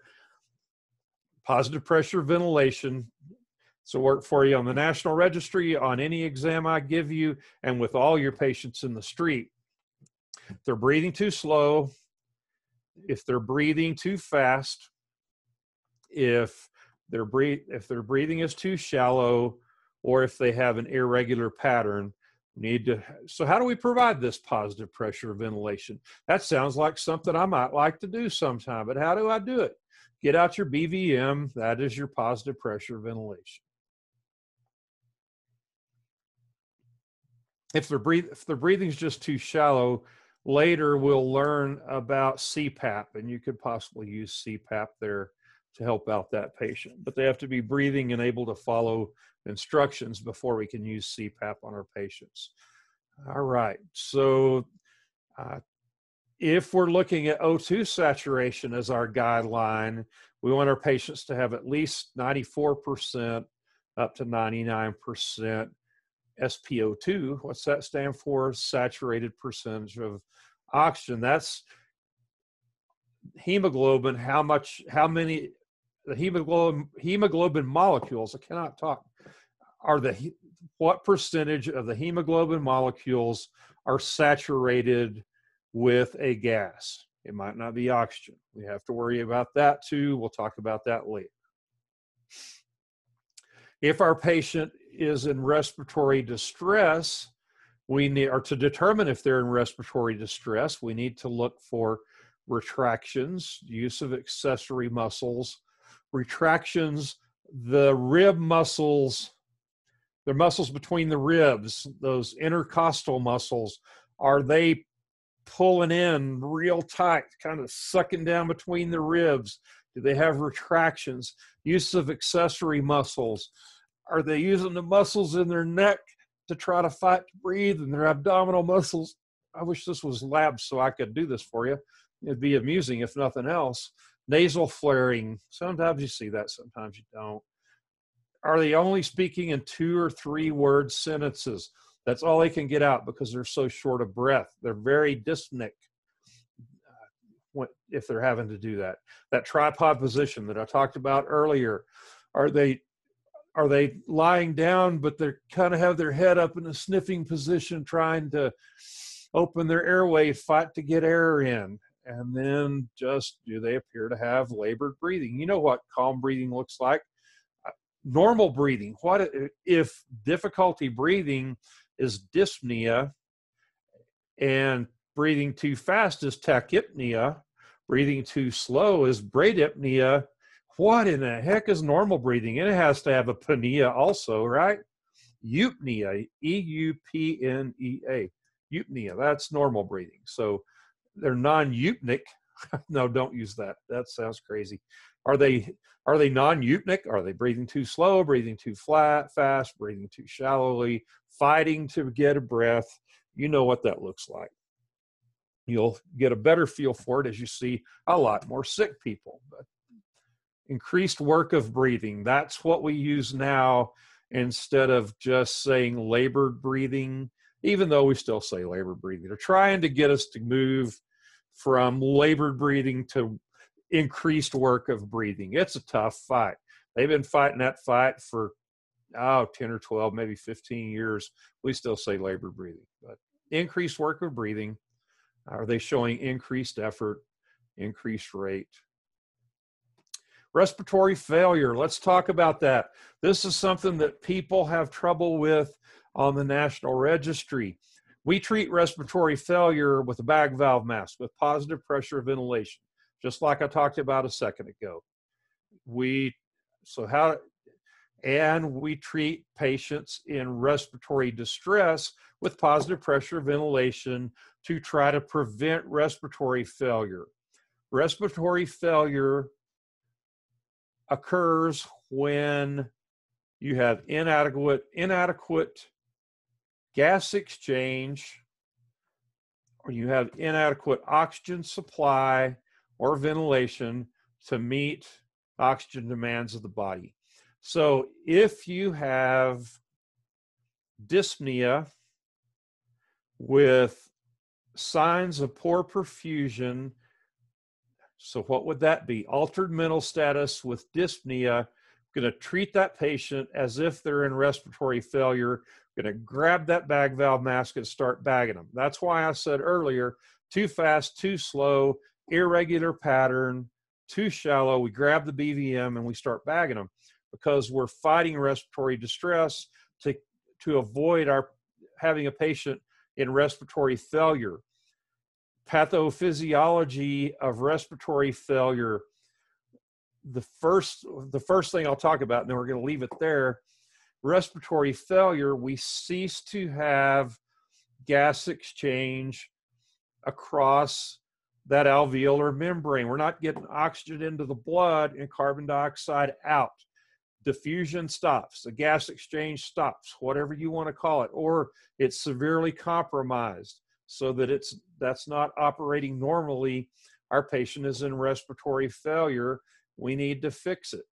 positive pressure ventilation. So work for you on the National Registry, on any exam I give you, and with all your patients in the street. If they're breathing too slow, if they're breathing too fast, if their breathing is too shallow, or if they have an irregular pattern, So how do we provide this positive pressure ventilation? That sounds like something I might like to do sometime, but how do I do it? Get out your BVM. That is your positive pressure ventilation. If their breathing is just too shallow, later we'll learn about CPAP, and you could possibly use CPAP there to help out that patient. But they have to be breathing and able to follow instructions before we can use CPAP on our patients. All right, so if we're looking at O2 saturation as our guideline, we want our patients to have at least 94% up to 99% SpO2. What's that stand for? Saturated percentage of oxygen. That's hemoglobin, how many the hemoglobin molecules, I cannot talk, what percentage of the hemoglobin molecules are saturated with a gas. It might not be oxygen. We have to worry about that too. We'll talk about that later. If our patient is in respiratory distress, to determine if they're in respiratory distress, we need to look for retractions, use of accessory muscles, retractions, the rib muscles, the muscles between the ribs, those intercostal muscles, are they pulling in real tight, kind of sucking down between the ribs? Do they have retractions? Use of accessory muscles. Are they using the muscles in their neck to try to fight to breathe, and their abdominal muscles? I wish this was lab so I could do this for you. It'd be amusing if nothing else. Nasal flaring. Sometimes you see that, sometimes you don't. Are they only speaking in 2 or 3 word sentences? That's all they can get out because they're so short of breath. They're very dyspneic if they're having to do that. That tripod position that I talked about earlier, are they lying down, but they kind of have their head up in a sniffing position, trying to open their airway, fight to get air in? And then just, do they appear to have labored breathing? You know what calm breathing looks like. Normal breathing. What if difficulty breathing is dyspnea, and breathing too fast is tachypnea, breathing too slow is bradypnea? What in the heck is normal breathing? And it has to have a pnea also, right? Eupnea, E-U-P-N-E-A. Eupnea, that's normal breathing. So they're non-eupnic. No, don't use that. That sounds crazy. Are they non-eupnic? Are they breathing too slow, breathing too fast, breathing too shallowly, fighting to get a breath? You know what that looks like. You'll get a better feel for it as you see a lot more sick people. But increased work of breathing, that's what we use now instead of just saying labored breathing, even though we still say labored breathing. They're trying to get us to move from labored breathing to increased work of breathing. It's a tough fight. They've been fighting that fight for 10 or 12, maybe 15 years. We still say labored breathing, but increased work of breathing. Are they showing increased effort, increased rate? Respiratory failure. Let's talk about that. This is something that people have trouble with on the National Registry. We treat respiratory failure with a bag valve mask with positive pressure ventilation, just like I talked about a second ago. We treat patients in respiratory distress with positive pressure ventilation to try to prevent respiratory failure. Respiratory failure occurs when you have inadequate gas exchange, or you have inadequate oxygen supply or ventilation to meet oxygen demands of the body. So if you have dyspnea with signs of poor perfusion, so what would that be? Altered mental status with dyspnea. Going to treat that patient as if they're in respiratory failure. Going to grab that bag valve mask and start bagging them. That's why I said earlier, too fast, too slow, irregular pattern, too shallow. We grab the BVM and we start bagging them because we're fighting respiratory distress to avoid having a patient in respiratory failure. Pathophysiology of respiratory failure. The first thing I'll talk about, and then we're going to leave it there. Respiratory failure, we cease to have gas exchange across that alveolar membrane. We're not getting oxygen into the blood and carbon dioxide out. Diffusion stops, the gas exchange stops, whatever you want to call it, or it's severely compromised so that that's not operating normally. Our patient is in respiratory failure. We need to fix it.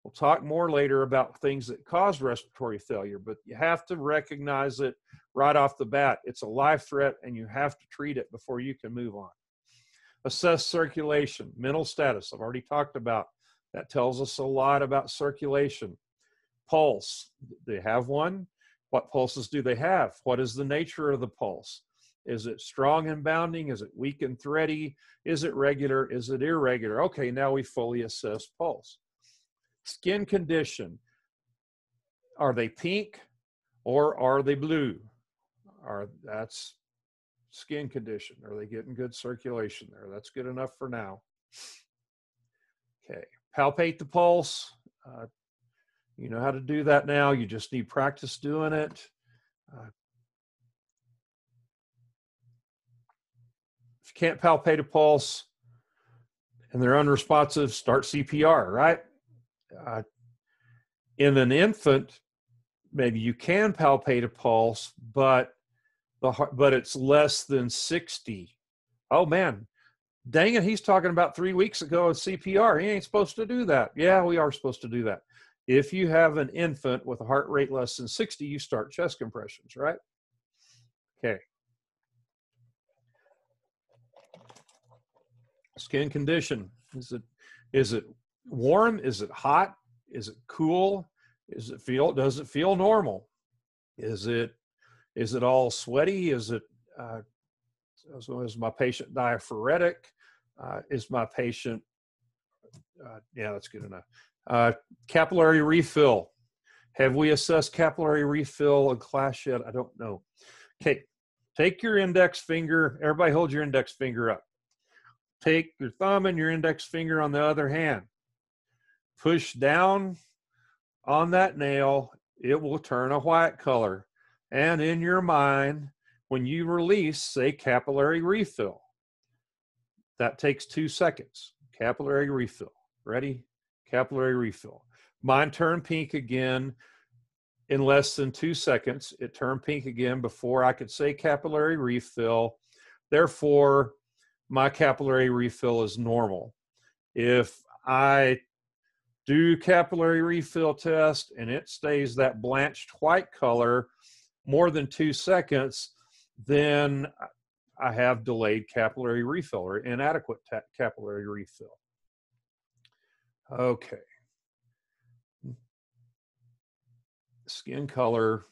We'll talk more later about things that cause respiratory failure, but you have to recognize it right off the bat. It's a life threat and you have to treat it before you can move on. Assess circulation, mental status, I've already talked about. That tells us a lot about circulation. Pulse, they have one. What pulses do they have? What is the nature of the pulse? Is it strong and bounding? Is it weak and thready? Is it regular? Is it irregular? Okay, now we fully assess pulse. Skin condition, are they pink or are they blue? That's skin condition. Are they getting good circulation there? That's good enough for now. Okay, palpate the pulse. You know how to do that now. You just need practice doing it. If you can't palpate a pulse and they're unresponsive, start CPR, right? In an infant, maybe you can palpate a pulse, but it's less than 60. Oh man, dang it, he's talking about 3 weeks ago in CPR. He ain't supposed to do that. Yeah, we are supposed to do that. If you have an infant with a heart rate less than 60, you start chest compressions, right? Okay. Skin condition. Is it warm? Is it hot? Is it cool? Does it feel normal? Is it all sweaty? Is my patient diaphoretic? Is my patient, yeah, that's good enough. Capillary refill. Have we assessed capillary refill in class yet? I don't know. Okay, take your index finger. Everybody hold your index finger up. Take your thumb and your index finger on the other hand. Push down on that nail. It will turn a white color. And in your mind, when you release, say capillary refill. That takes 2 seconds. Capillary refill. Ready? Capillary refill. Mine turned pink again in less than 2 seconds. It turned pink again before I could say capillary refill. Therefore, my capillary refill is normal. If I do capillary refill test and it stays that blanched white color more than 2 seconds, then I have delayed capillary refill or inadequate capillary refill. Okay. Skin color,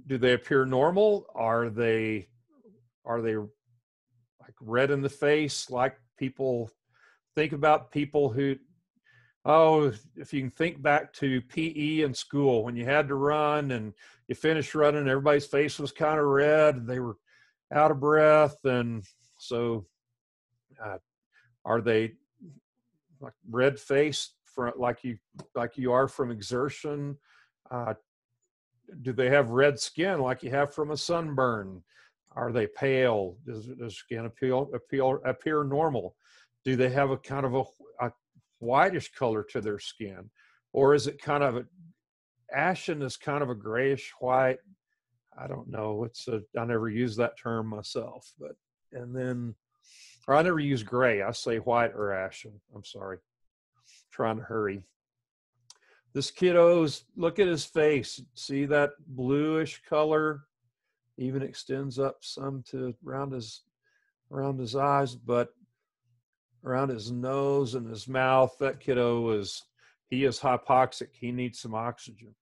do they appear normal? Are they like red in the face, like people think about people who, oh, if you can think back to PE in school when you had to run and you finished running, everybody's face was kind of red, they were out of breath, and so are they like red faced like you are from exertion? Do they have red skin like you have from a sunburn? Are they pale? Does skin appear normal? Do they have a kind of a whitish color to their skin, or is it kind of ashen is kind of a grayish white? I don't know. I never use that term myself, but or I never use gray. I say white or ashen. I'm sorry. Trying to hurry. This kiddo's, look at his face. See that bluish color? Even extends up some to around his eyes, but around his nose and his mouth, that kiddo is hypoxic. He needs some oxygen.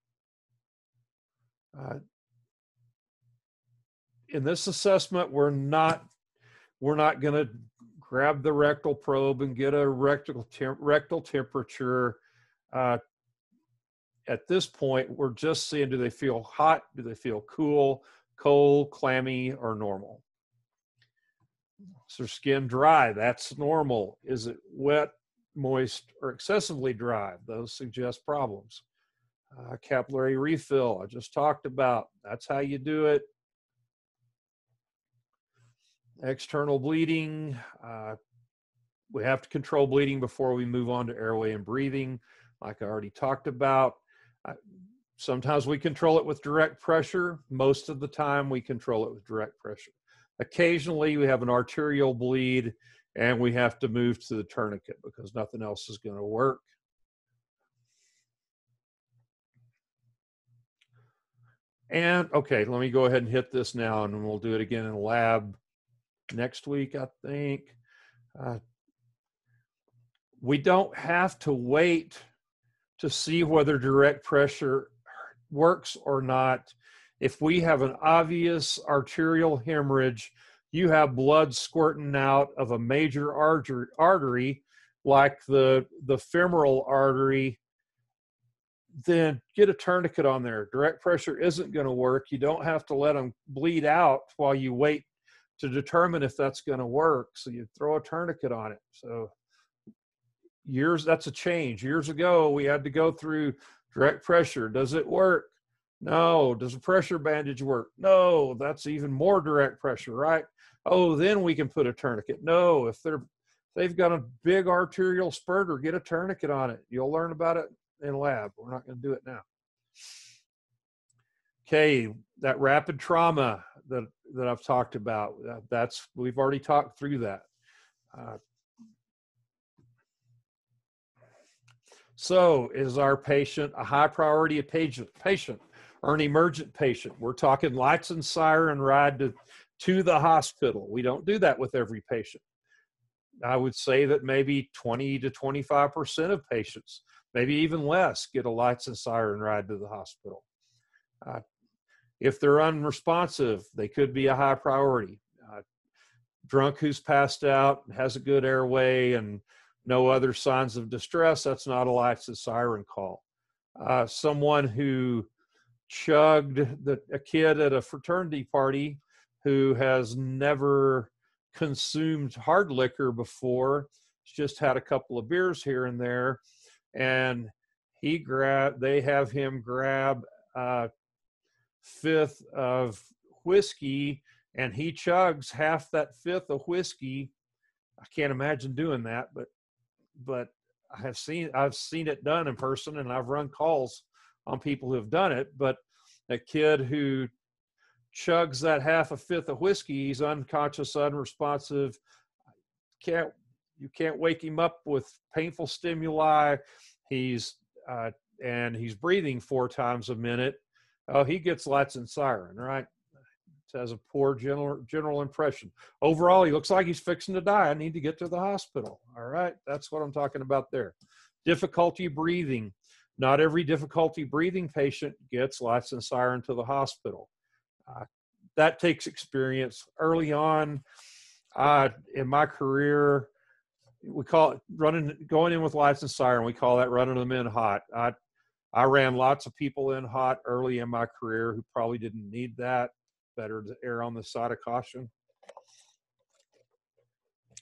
In this assessment, we're not going to grab the rectal probe and get a rectal temperature at this point, we're just seeing, do they feel hot? Do they feel cool, cold, clammy, or normal? Is their skin dry? That's normal. Is it wet, moist, or excessively dry? Those suggest problems. Capillary refill, I just talked about. That's how you do it. External bleeding. We have to control bleeding before we move on to airway and breathing, like I already talked about. Sometimes we control it with direct pressure. Most of the time we control it with direct pressure. Occasionally we have an arterial bleed and we have to move to the tourniquet because nothing else is going to work. And okay, let me go ahead and hit this now, and we'll do it again in lab next week, I think. We don't have to wait to see whether direct pressure works or not. If we have an obvious arterial hemorrhage, you have blood squirting out of a major artery like the femoral artery, then get a tourniquet on there. Direct pressure isn't going to work. You don't have to let them bleed out while you wait to determine if that's going to work. So you throw a tourniquet on it. So that's a change. Years ago, we had to go through direct pressure. Does it work? No. Does a pressure bandage work? No. That's even more direct pressure, right? Oh, then we can put a tourniquet. No. If they've got a big arterial spurter, get a tourniquet on it. You'll learn about it in lab. We're not going to do it now. Okay, that rapid trauma that I've talked about, we've already talked through that. So is our patient a high priority patient or an emergent patient? We're talking lights and siren ride to the hospital. We don't do that with every patient. I would say that maybe 20 to 25% of patients, maybe even less, get a lights and siren ride to the hospital. If they're unresponsive, they could be a high priority. Drunk who's passed out, has a good airway, and no other signs of distress, that's not a lights and siren call. Someone who chugged a kid at a fraternity party who has never consumed hard liquor before, just had a couple of beers here and there, and they have him grab a fifth of whiskey, and he chugs half that fifth of whiskey. I can't imagine doing that, but I've seen it done in person, and I've run calls on people who have done it. But a kid who chugs that half a fifth of whiskey, he's unconscious, unresponsive. You can't wake him up with painful stimuli. He's breathing 4 times a minute. Oh, he gets lights and siren, right? It has a poor general impression. Overall, he looks like he's fixing to die. I need to get to the hospital. All right, that's what I'm talking about there. Difficulty breathing. Not every difficulty breathing patient gets lights and siren to the hospital. That takes experience. Early on in my career, we call it going in with lights and siren. We call that running them in hot. I ran lots of people in hot early in my career who probably didn't need that. Better to err on the side of caution.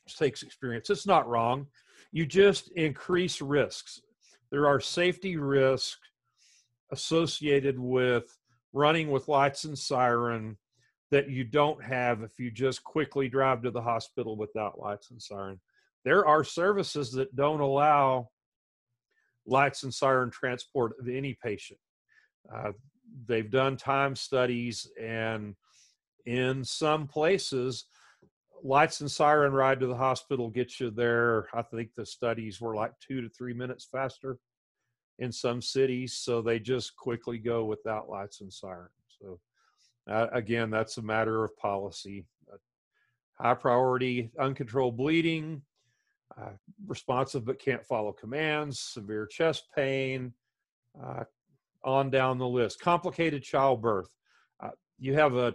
It takes experience. It's not wrong. You just increase risks. There are safety risks associated with running with lights and siren that you don't have if you just quickly drive to the hospital without lights and siren. There are services that don't allow lights and siren transport of any patient. They've done time studies, and in some places, lights and siren ride to the hospital gets you there. I think the studies were like 2 to 3 minutes faster in some cities. So they just quickly go without lights and siren. So again, that's a matter of policy. High priority, uncontrolled bleeding, responsive but can't follow commands, severe chest pain, on down the list. Complicated childbirth. You have a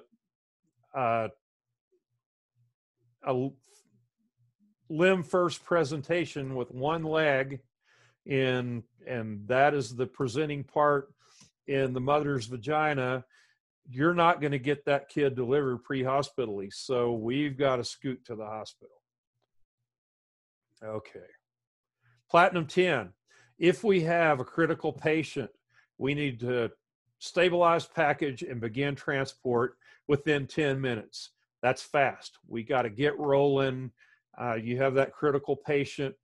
limb first presentation with one leg and that is the presenting part in the mother's vagina, you're not going to get that kid delivered pre-hospitally. So we've got to scoot to the hospital. Okay. Platinum 10. If we have a critical patient, we need to stabilize package and begin transport within 10 minutes. That's fast. We got to get rolling. You have that critical patient.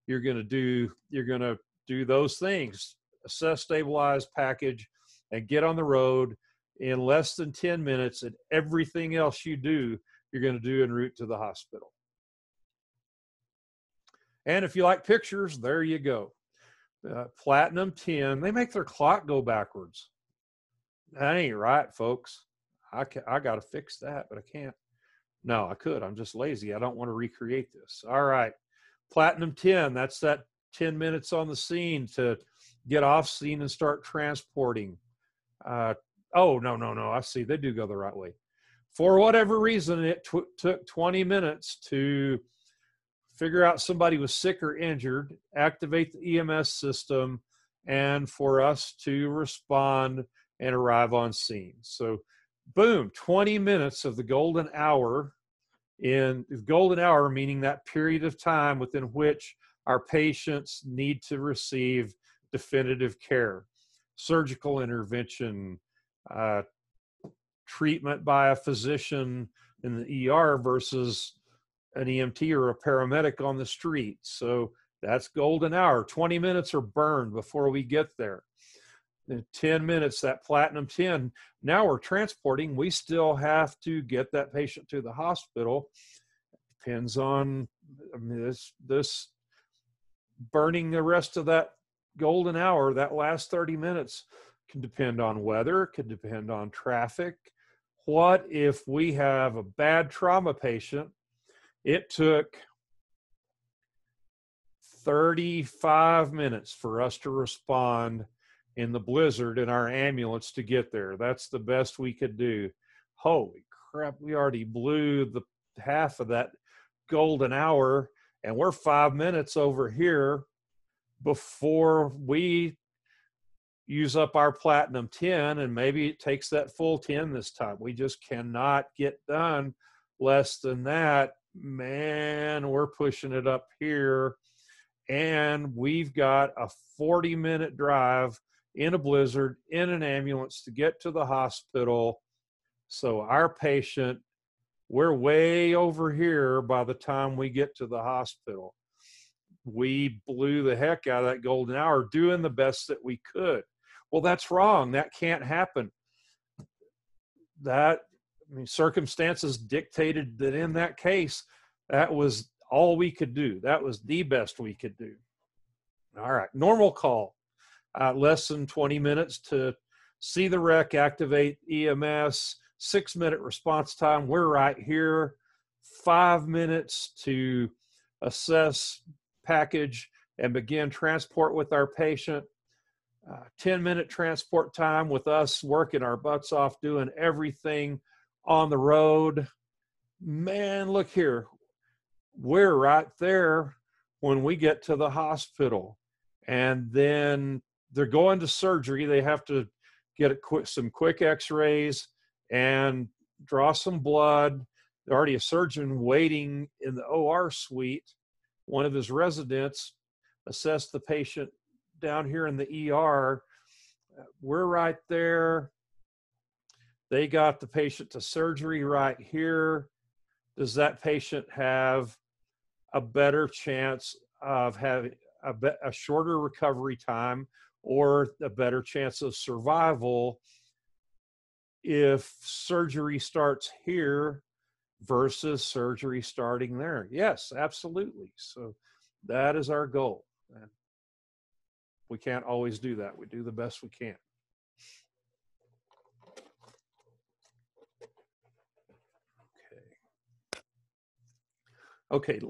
You're going to do those things: assess, stabilize, package, and get on the road in less than 10 minutes. And everything else you do, you're going to do en route to the hospital. And if you like pictures, there you go. Platinum 10. They make their clock go backwards. That ain't right, folks. I got to fix that, but I can't. No, I could. I'm just lazy. I don't want to recreate this. All right. Platinum 10. That's that 10 minutes on the scene to get off scene and start transporting. Oh, no. I see. They do go the right way. For whatever reason, it took 20 minutes to figure out somebody was sick or injured, activate the EMS system, and for us to respond and arrive on scene. So boom, 20 minutes of the golden hour. In golden hour, meaning that period of time within which our patients need to receive definitive care, surgical intervention, treatment by a physician in the ER versus an EMT or a paramedic on the street. So that's golden hour. 20 minutes are burned before we get there. In 10 minutes, that platinum 10, now we're transporting. We still have to get that patient to the hospital. Depends on, I mean, this burning the rest of that golden hour, that last 30 minutes can depend on weather, could depend on traffic. What if we have a bad trauma patient? It took 35 minutes for us to respond in the blizzard in our ambulance to get there. That's the best we could do. Holy crap, we already blew the half of that golden hour, and we're 5 minutes over here before we use up our platinum 10, and maybe it takes that full 10 this time. We just cannot get done less than that. Man, we're pushing it up here, and we've got a 40-minute drive in a blizzard in an ambulance to get to the hospital. So our patient, we're way over here by the time we get to the hospital. We blew the heck out of that golden hour doing the best that we could. Well, that's wrong. That can't happen. Circumstances dictated that in that case, that was all we could do. That was the best we could do. All right, normal call. Less than 20 minutes to see the wreck, activate EMS, 6-minute response time. We're right here. 5 minutes to assess, package, and begin transport with our patient. 10-minute transport time with us working our butts off, doing everything on the road. Man, look here. We're right there when we get to the hospital. And then they're going to surgery. They have to get some quick x-rays and draw some blood. There's already a surgeon waiting in the OR suite. One of his residents assessed the patient down here in the ER. We're right there. They got the patient to surgery right here. Does that patient have a better chance of having a shorter recovery time or a better chance of survival if surgery starts here versus surgery starting there? Yes, absolutely. So that is our goal. And we can't always do that. We do the best we can. Okay,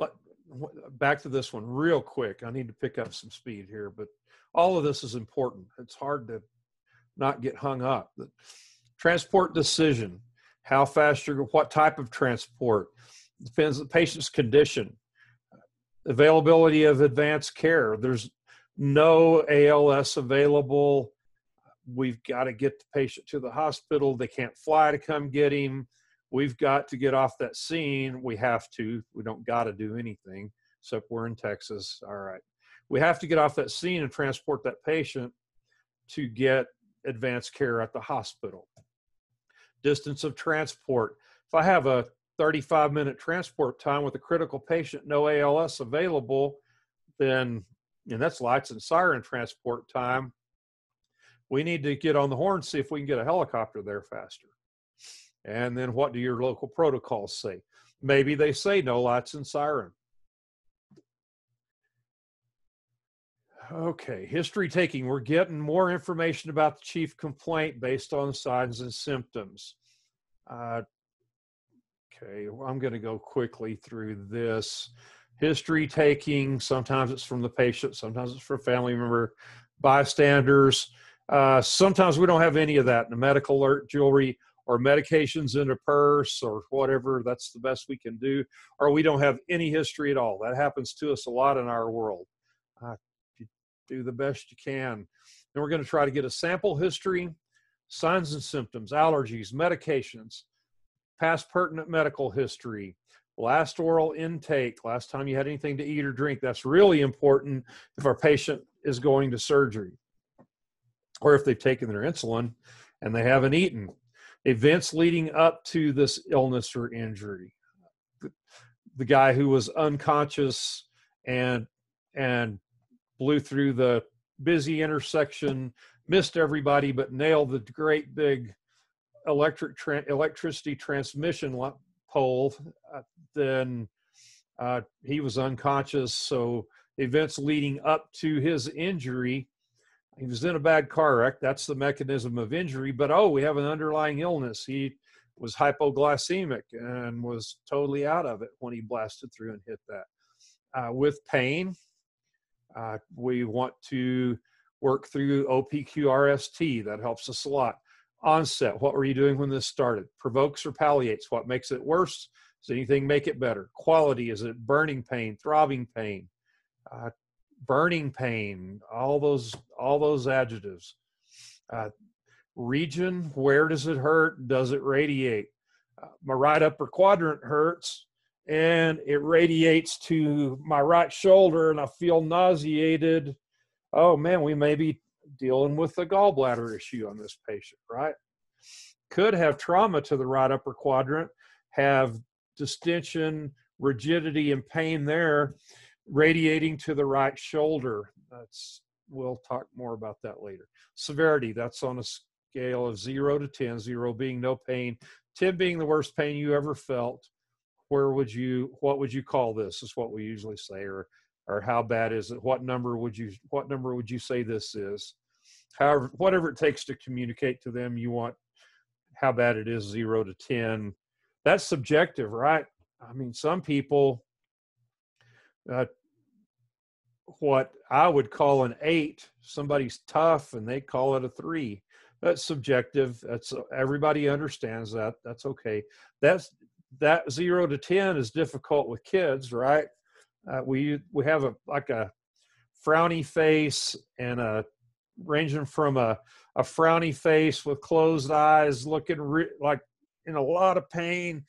back to this one real quick. I need to pick up some speed here, but all of this is important. It's hard to not get hung up. The transport decision, how fast what type of transport, depends on the patient's condition, availability of advanced care. There's no ALS available. We've got to get the patient to the hospital. They can't fly to come get him. We've got to get off that scene. We have to. We don't got to do anything, except we're in Texas. All right. We have to get off that scene and transport that patient to get advanced care at the hospital. Distance of transport. If I have a 35-minute transport time with a critical patient, no ALS available, then, and that's lights and siren transport time, we need to get on the horn, see if we can get a helicopter there faster. And then what do your local protocols say? Maybe they say no lights and siren. Okay, history taking. We're getting more information about the chief complaint based on signs and symptoms. Okay, well, I'm going to go quickly through this. History taking, sometimes it's from the patient, sometimes it's from a family member, bystanders. Sometimes we don't have any of that in the medical alert jewelry or medications in a purse or whatever. That's the best we can do. Or we don't have any history at all. That happens to us a lot in our world. You do the best you can. Then we're going to try to get a sample history, signs and symptoms, allergies, medications, past pertinent medical history, last oral intake, last time you had anything to eat or drink. That's really important if our patient is going to surgery or if they've taken their insulin and they haven't eaten. Events leading up to this illness or injury. The guy who was unconscious and blew through the busy intersection, missed everybody, but nailed the great big electricity transmission pole, then he was unconscious. So events leading up to his injury, he was in a bad car wreck. That's the mechanism of injury. But, oh, we have an underlying illness. He was hypoglycemic and was totally out of it when he blasted through and hit that. With pain, we want to work through OPQRST. That helps us a lot. Onset, what were you doing when this started? Provokes or palliates, what makes it worse? Does anything make it better? Quality, is it burning pain, throbbing pain, burning pain, all those adjectives. Region, where does it hurt? Does it radiate? My right upper quadrant hurts and it radiates to my right shoulder and I feel nauseated. Oh man, we may be dealing with a gallbladder issue on this patient, right? Could have trauma to the right upper quadrant, have distension, rigidity, and pain there, radiating to the right shoulder. We'll talk more about that later. Severity, that's on a scale of 0 to 10, 0 being no pain, 10 being the worst pain you ever felt. What would you call this, is what we usually say, or how bad is it? What number would you say this is? However, whatever it takes to communicate to them, you want how bad it is, 0 to 10. That's subjective, right? I mean, some people, what I would call an 8, somebody's tough and they call it a 3. That's subjective. Everybody understands that. That's okay. That 0 to 10 is difficult with kids, right? We have a frowny face and ranging from a frowny face with closed eyes, looking like in a lot of pain,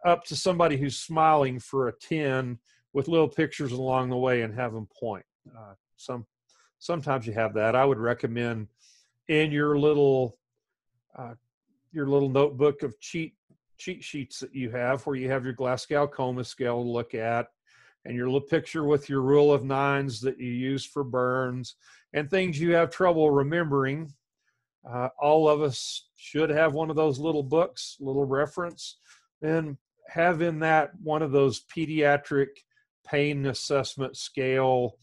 up to somebody who's smiling for a 10 with little pictures along the way and have them point. Sometimes you have that. I would recommend in your little notebook of cheat sheets that you have, where you have your Glasgow-Coma scale to look at, and your little picture with your rule of 9s that you use for burns and things you have trouble remembering. All of us should have one of those little books, little reference, and have in that one of those pediatric pain assessment scale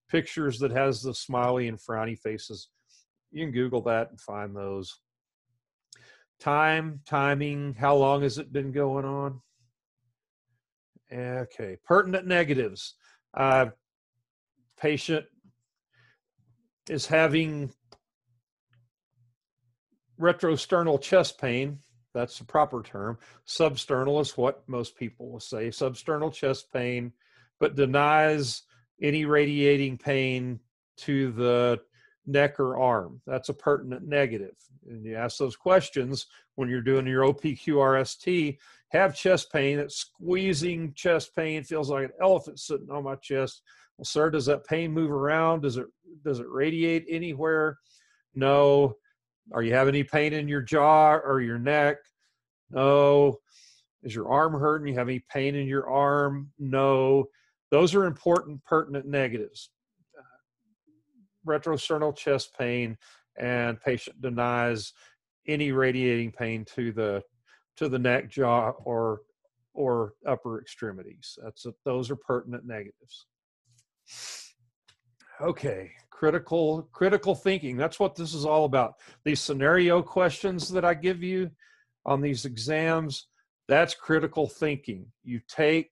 pictures that has the smiley and frowny faces. You can Google that and find those. Timing, how long has it been going on? Okay, pertinent negatives. Patient is having retrosternal chest pain. That's the proper term. Substernal is what most people will say. Substernal chest pain, but denies any radiating pain to the neck or arm. That's a pertinent negative. And you ask those questions when you're doing your OPQRST. Have chest pain, it's squeezing chest pain, feels like an elephant sitting on my chest. Well, sir, does that pain move around? Does it radiate anywhere? No. Are you having any pain in your jaw or your neck? No. Is your arm hurting? You have any pain in your arm? No. Those are important, pertinent negatives. Retrosternal chest pain, and patient denies any radiating pain to the neck, jaw, or upper extremities. Those are pertinent negatives. Okay, critical thinking. That's what this is all about. These scenario questions that I give you on these exams, that's critical thinking. You take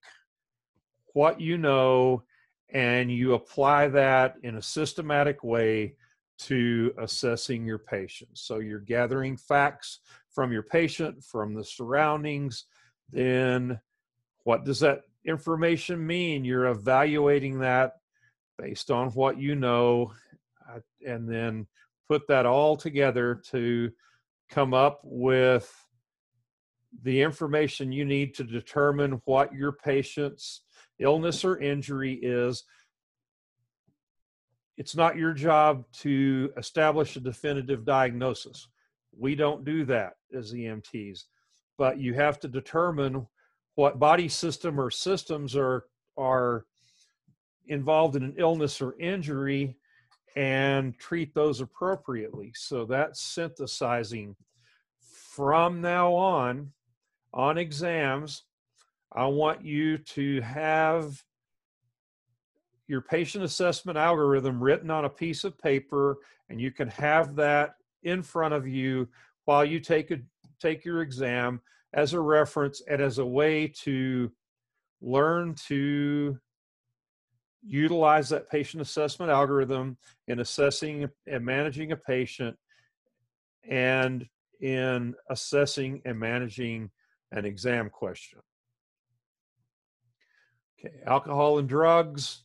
what you know and you apply that in a systematic way to assessing your patients. So you're gathering facts from your patient, from the surroundings. Then what does that information mean? You're evaluating that based on what you know, and then put that all together to come up with the information you need to determine what your patient's illness or injury is. It's not your job to establish a definitive diagnosis. We don't do that as EMTs, but you have to determine what body system or systems are involved in an illness or injury and treat those appropriately. So that's synthesizing. From now on exams, I want you to have your patient assessment algorithm written on a piece of paper, and you can have that in front of you while you take your exam as a reference and as a way to learn to utilize that patient assessment algorithm in assessing and managing a patient, and in assessing and managing an exam question. Okay, alcohol and drugs,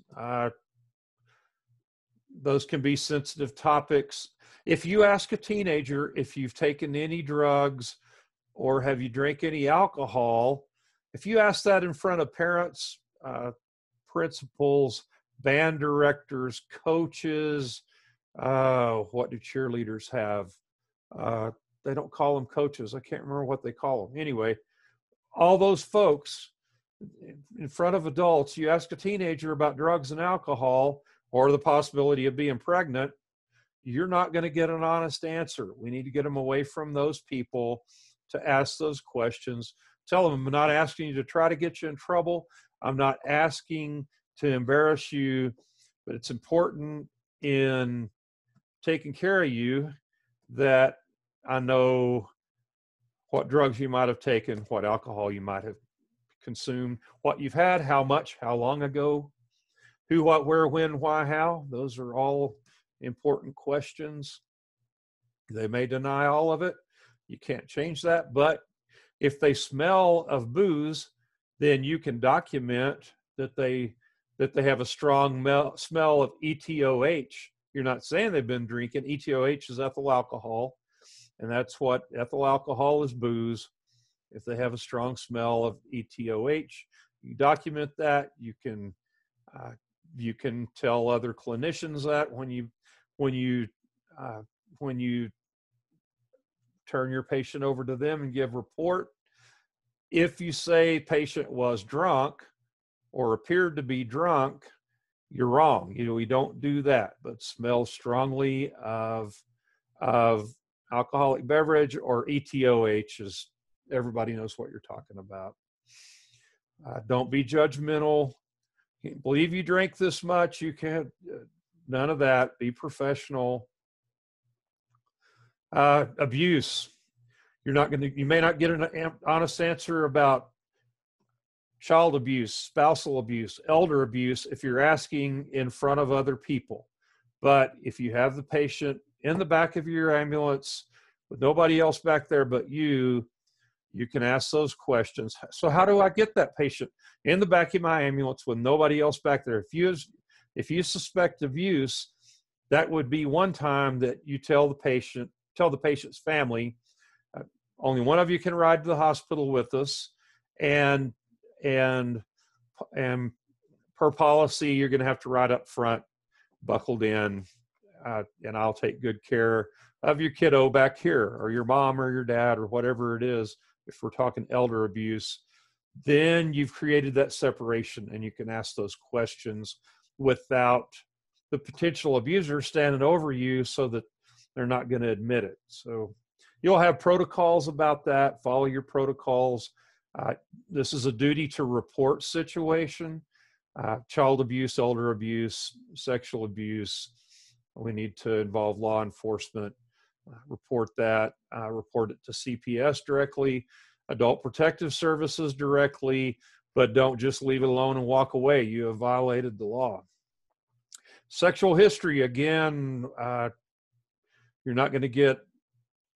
those can be sensitive topics. If you ask a teenager if you've taken any drugs or have you drank any alcohol, if you ask that in front of parents, principals, band directors, coaches, what do cheerleaders have? They don't call them coaches. I can't remember what they call them. Anyway, all those folks in front of adults, you ask a teenager about drugs and alcohol or the possibility of being pregnant, you're not going to get an honest answer. We need to get them away from those people to ask those questions. Tell them, I'm not asking you to try to get you in trouble. I'm not asking to embarrass you, but it's important in taking care of you that I know what drugs you might have taken, what alcohol you might have consumed, what you've had, how much, how long ago, who, what, where, when, why, how. Those are all important questions. They may deny all of it. You can't change that. But if they smell of booze, then you can document that they have a strong smell of ETOH. You're not saying they've been drinking. ETOH is ethyl alcohol, and that's what ethyl alcohol is, booze. If they have a strong smell of ETOH, you document that. You can tell other clinicians that when you turn your patient over to them and give report. If you say patient was drunk or appeared to be drunk, you're wrong. We don't do that, but smell strongly of alcoholic beverage or ETOH is, everybody knows what you're talking about. Don't be judgmental. Can't believe you drank this much. You can't, none of that. Be professional. Abuse. You may not get an honest answer about child abuse, spousal abuse, elder abuse if you're asking in front of other people. But if you have the patient in the back of your ambulance with nobody else back there but you can ask those questions. So how do I get that patient in the back of my ambulance with nobody else back there? If you suspect abuse, that would be one time that you tell the patient's family, only one of you can ride to the hospital with us, and and and per policy, you're going to have to ride up front, buckled in, and I'll take good care of your kiddo back here, or your mom or your dad, or whatever it is. If we're talking elder abuse, then you've created that separation, and you can ask those questions without the potential abuser standing over you so that they're not going to admit it. So you'll have protocols about that. Follow your protocols. This is a duty to report situation. Child abuse, elder abuse, sexual abuse. We need to involve law enforcement. Report that. Report it to CPS directly, Adult Protective Services directly, but don't just leave it alone and walk away. You have violated the law. Sexual history, again, you're not going to get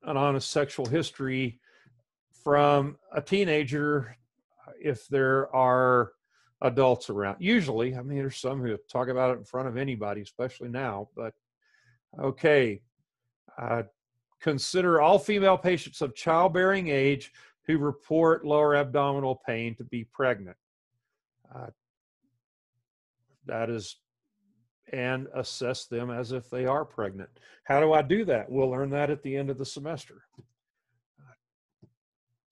an honest sexual history from a teenager if there are adults around. Usually, I mean, there's some who talk about it in front of anybody, especially now, but okay. Consider all female patients of childbearing age who report lower abdominal pain to be pregnant. That is, and assess them as if they are pregnant. How do I do that? We'll learn that at the end of the semester.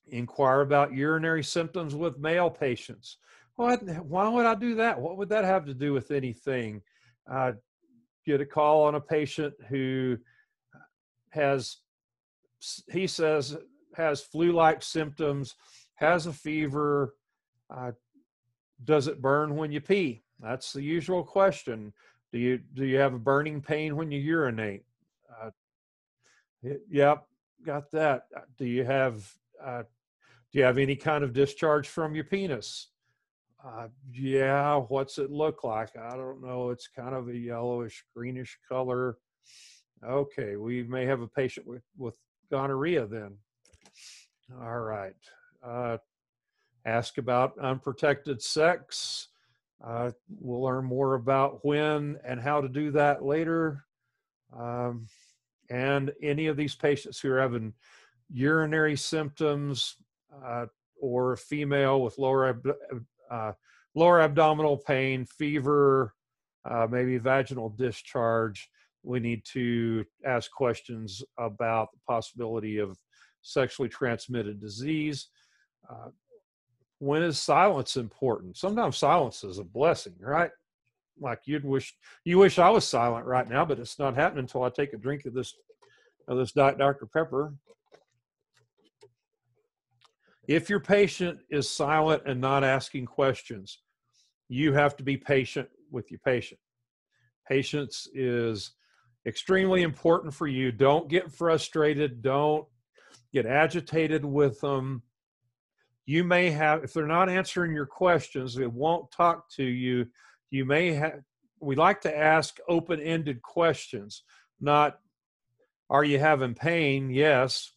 Inquire about urinary symptoms with male patients. Why would I do that? What would that have to do with anything? Get a call on a patient who he says has flu-like symptoms, has a fever. Does it burn when you pee? That's the usual question. Do you have a burning pain when you urinate? Yep, got that. Do you have any kind of discharge from your penis? Yeah, what's it look like? I don't know. It's kind of a yellowish, greenish color. Okay, we may have a patient with gonorrhea then. All right. Ask about unprotected sex. We'll learn more about when and how to do that later. And any of these patients who are having urinary symptoms or a female with lower abdominal pain, fever, maybe vaginal discharge, we need to ask questions about the possibility of sexually transmitted disease. When is silence important? Sometimes silence is a blessing, right? Like you wish I was silent right now, but it's not happening until I take a drink of this Diet Dr. Pepper. If your patient is silent and not asking questions, you have to be patient with your patient. Patience is extremely important for you. Don't get frustrated. Don't get agitated with them. You may have, if they're not answering your questions, they won't talk to you. You may have, we like to ask open-ended questions, not, are you having pain? Yes.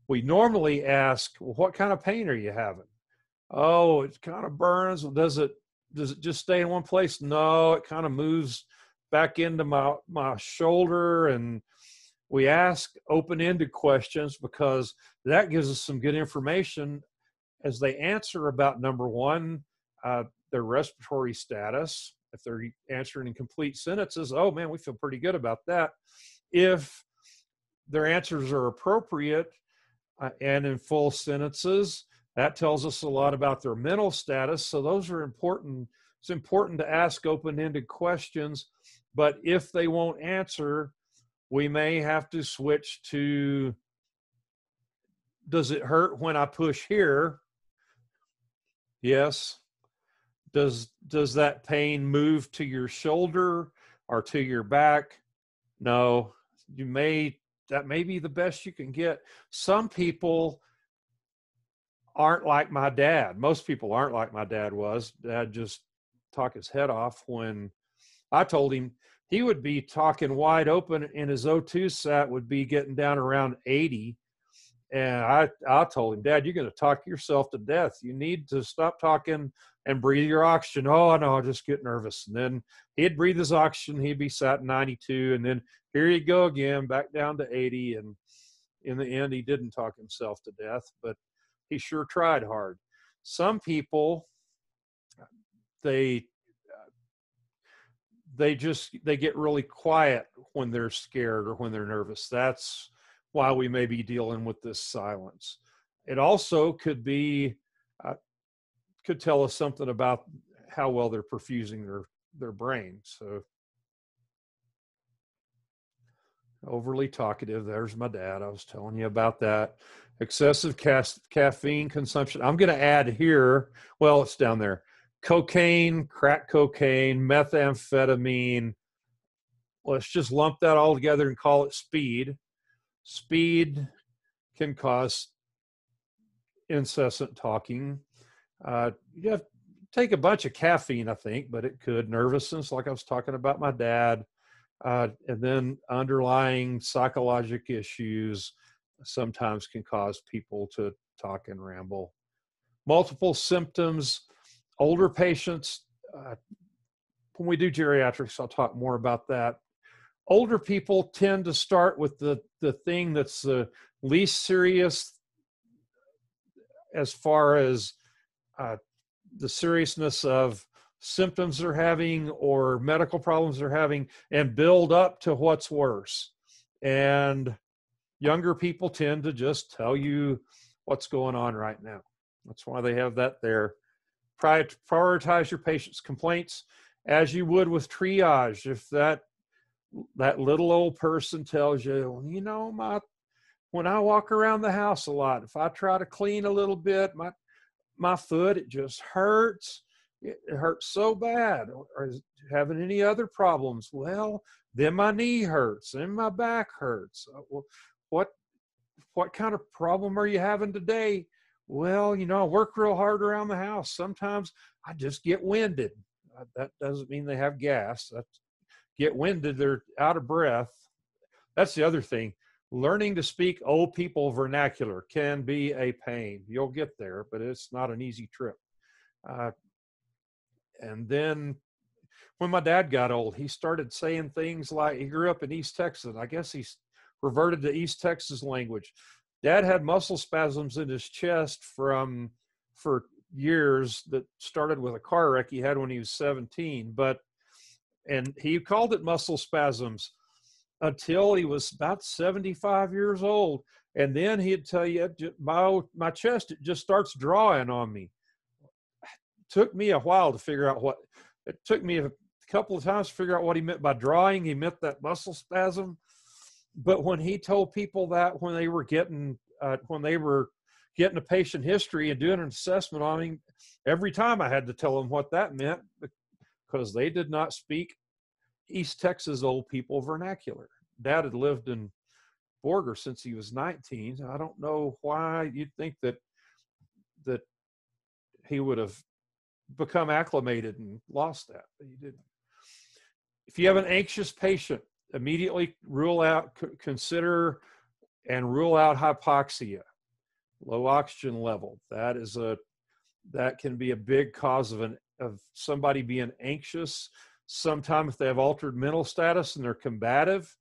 We normally ask, well, what kind of pain are you having? Oh, it kind of burns. Does it just stay in one place? No, it kind of moves back into my shoulder. And we ask open-ended questions because that gives us some good information as they answer about, number one, their respiratory status. If they're answering in complete sentences, oh man, we feel pretty good about that. If their answers are appropriate and in full sentences, that tells us a lot about their mental status. So those are important. It's important to ask open-ended questions, but if they won't answer, we may have to switch to, does it hurt when I push here? Yes. Does that pain move to your shoulder or to your back? No. That may be the best you can get. Some people aren't like my dad. Most people aren't like my dad was. Dad just talk his head off when I told him. He would be talking wide open and his O2 sat would be getting down around 80. And I told him, Dad, you're going to talk yourself to death. You need to stop talking and breathe your oxygen. Oh, I know, I just get nervous. And then he'd breathe his oxygen. He'd be sat 92. And then here he'd go again, back down to 80. And in the end, he didn't talk himself to death, but he sure tried hard. Some people, they get really quiet when they're scared or when they're nervous. That's why we may be dealing with this silence. It also could be, could tell us something about how well they're perfusing their brain. So overly talkative, there's my dad. I was telling you about that. Excessive caffeine consumption. I'm going to add here, well, it's down there. Cocaine, crack cocaine, methamphetamine. Let's just lump that all together and call it speed. Speed can cause incessant talking. You have to take a bunch of caffeine, I think, but it could. Nervousness, like I was talking about my dad. And then underlying psychological issues sometimes can cause people to talk and ramble. Multiple symptoms. Older patients, when we do geriatrics, I'll talk more about that. Older people tend to start with the thing that's the least serious as far as the seriousness of symptoms they're having or medical problems they're having, and build up to what's worse. And younger people tend to just tell you what's going on right now. That's why they have that there. Prioritize your patient's complaints as you would with triage. If that little old person tells you, you know, when I walk around the house a lot, if I try to clean a little bit, my foot, it just hurts. It hurts so bad. Or is having any other problems? Well, then my knee hurts and my back hurts. Well, what kind of problem are you having today? Well, you know, I work real hard around the house. Sometimes I just get winded. That doesn't mean they have gas. Get winded, they're out of breath. That's the other thing. Learning to speak old people vernacular can be a pain. You'll get there, but it's not an easy trip. And then when my dad got old, he started saying things like, he grew up in East Texas. I guess he's reverted to East Texas language. Dad had muscle spasms in his chest for years that started with a car wreck he had when he was 17. And he called it muscle spasms until he was about 75 years old. And then he'd tell you, my chest, it just starts drawing on me. It took me a while to figure out it took me a couple of times to figure out what he meant by drawing. He meant that muscle spasm. But when he told people that when they were getting a patient history and doing an assessment on him, every time I had to tell them what that meant because they did not speak East Texas old people vernacular. Dad had lived in Borger since he was 19. I don't know why you'd think that he would have become acclimated and lost that, but he didn't. If you have an anxious patient, immediately consider and rule out hypoxia, low oxygen level. That can be a big cause of somebody being anxious. Sometimes if they have altered mental status and they're combative,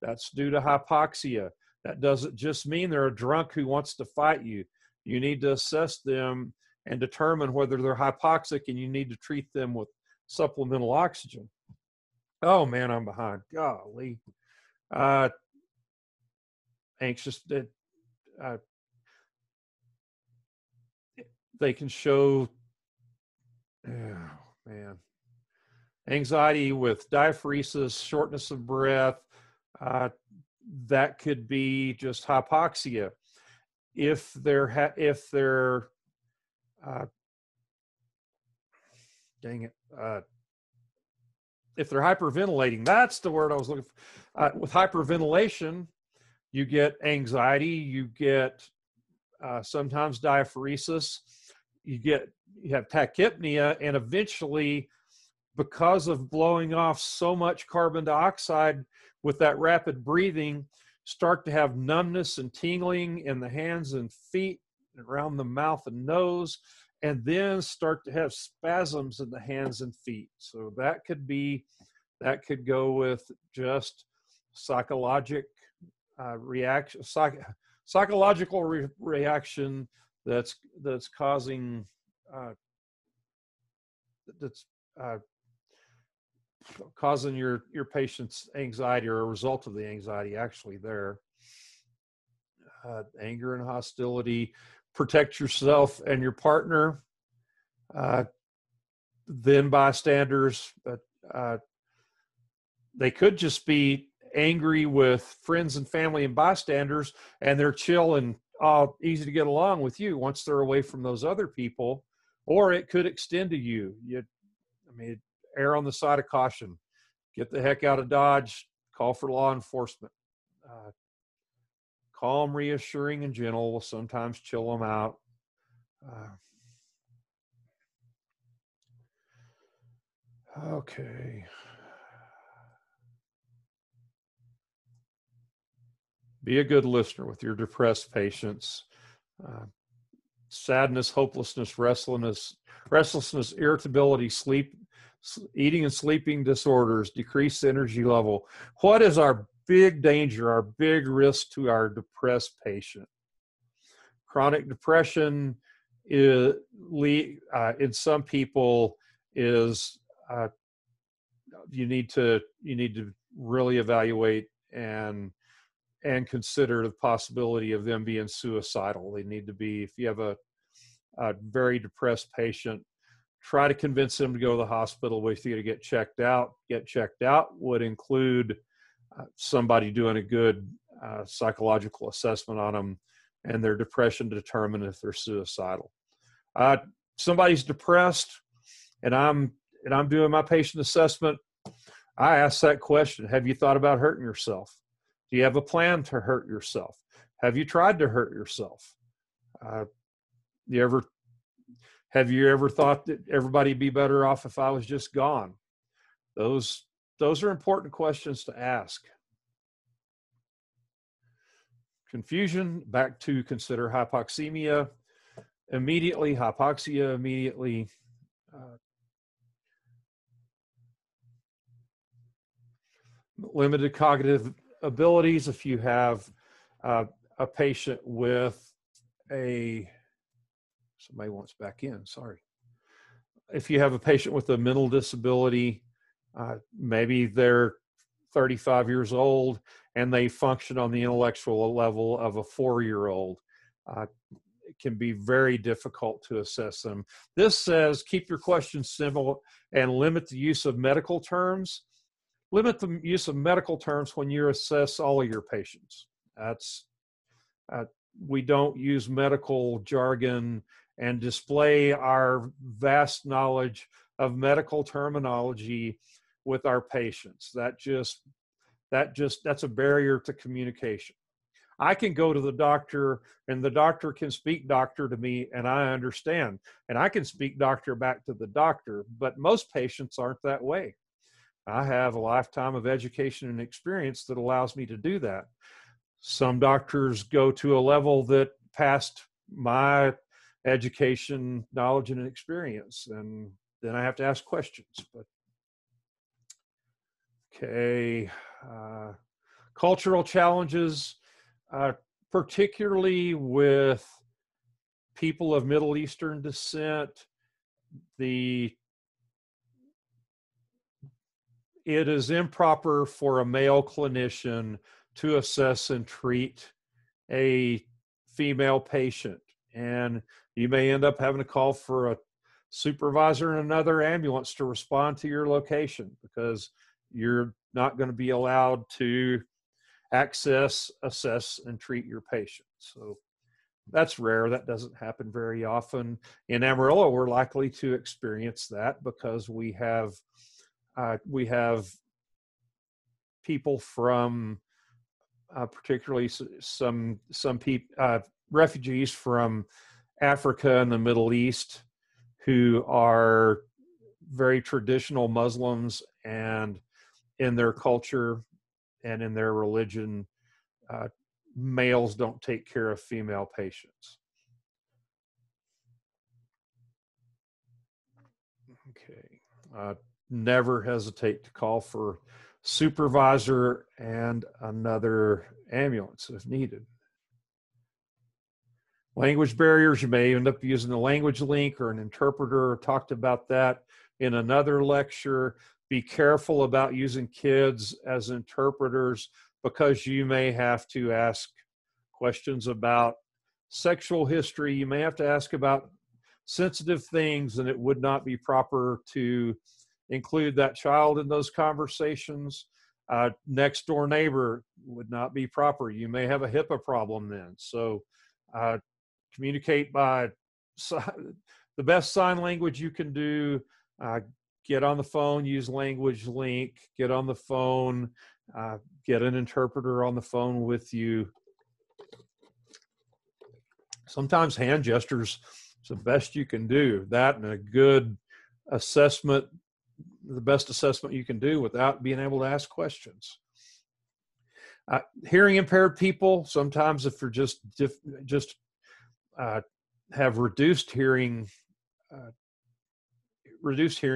that's due to hypoxia. That doesn't just mean they're a drunk who wants to fight you. You need to assess them and determine whether they're hypoxic, and you need to treat them with supplemental oxygen. Oh man, I'm behind. Golly. Anxious, they can show, oh man, anxiety with diaphoresis, shortness of breath. That could be just hypoxia. If they're hyperventilating, that's the word I was looking for. With hyperventilation, you get anxiety, you get sometimes diaphoresis, you have tachypnea, and eventually, because of blowing off so much carbon dioxide with that rapid breathing, start to have numbness and tingling in the hands and feet, around the mouth and nose, and then start to have spasms in the hands and feet. So that could go with just psychological reaction that's causing that's causing your patient's anxiety, or a result of the anxiety actually there. Anger and hostility. Protect yourself and your partner. Then bystanders, but they could just be angry with friends and family and bystanders, and they're chill and easy to get along with you once they're away from those other people. Or it could extend to you. Err on the side of caution. Get the heck out of Dodge. Call for law enforcement. Calm, reassuring, and gentle will sometimes chill them out. Okay. Be a good listener with your depressed patients. Sadness, hopelessness, restlessness, irritability, eating and sleeping disorders, decreased energy level. What is our big danger, our big risk to our depressed patient? Chronic depression in some people is you need to really evaluate and consider the possibility of them being suicidal. They need to be, if you have a very depressed patient, try to convince them to go to the hospital with you to get checked out. Get checked out would include somebody doing a good psychological assessment on them and their depression to determine if they're suicidal. Somebody's depressed and I'm doing my patient assessment. I ask that question: have you thought about hurting yourself? Do you have a plan to hurt yourself? Have you tried to hurt yourself? Have you ever thought that everybody'd be better off if I was just gone? Those are important questions to ask. Confusion, back to consider hypoxia immediately. Limited cognitive abilities. If you have a patient with somebody wants back in, sorry. If you have a patient with a mental disability, maybe they're 35 years old and they function on the intellectual level of a 4-year-old. It can be very difficult to assess them. This says keep your questions simple and limit the use of medical terms. Limit the use of medical terms when you assess all of your patients. We don't use medical jargon and display our vast knowledge of medical terminology with our patients. That's a barrier to communication. I can go to the doctor and the doctor can speak doctor to me and I understand, and I can speak doctor back to the doctor, but most patients aren't that way. I have a lifetime of education and experience that allows me to do that. Some doctors go to a level that passed my education, knowledge, and experience, and then I have to ask questions. But okay, cultural challenges, particularly with people of Middle Eastern descent. It is improper for a male clinician to assess and treat a female patient. And you may end up having to call for a supervisor and another ambulance to respond to your location because you're not going to be allowed to access, assess, and treat your patient. So that's rare. That doesn't happen very often. In Amarillo, we're likely to experience that because we have people from particularly some refugees from Africa and the Middle East who are very traditional Muslims, and in their culture and in their religion, males don't take care of female patients. Okay. Never hesitate to call for supervisor and another ambulance if needed. Language barriers, you may end up using a language link or an interpreter. Talked about that in another lecture. Be careful about using kids as interpreters because you may have to ask questions about sexual history. You may have to ask about sensitive things, and it would not be proper to include that child in those conversations. Next door neighbor would not be proper. You may have a HIPAA problem then. So communicate by the best sign language you can do. Get on the phone, use language link, get on the phone, get an interpreter on the phone with you. Sometimes hand gestures is the best you can do. That and a good assessment, the best assessment you can do without being able to ask questions. Hearing impaired people, sometimes if you're just have reduced hearing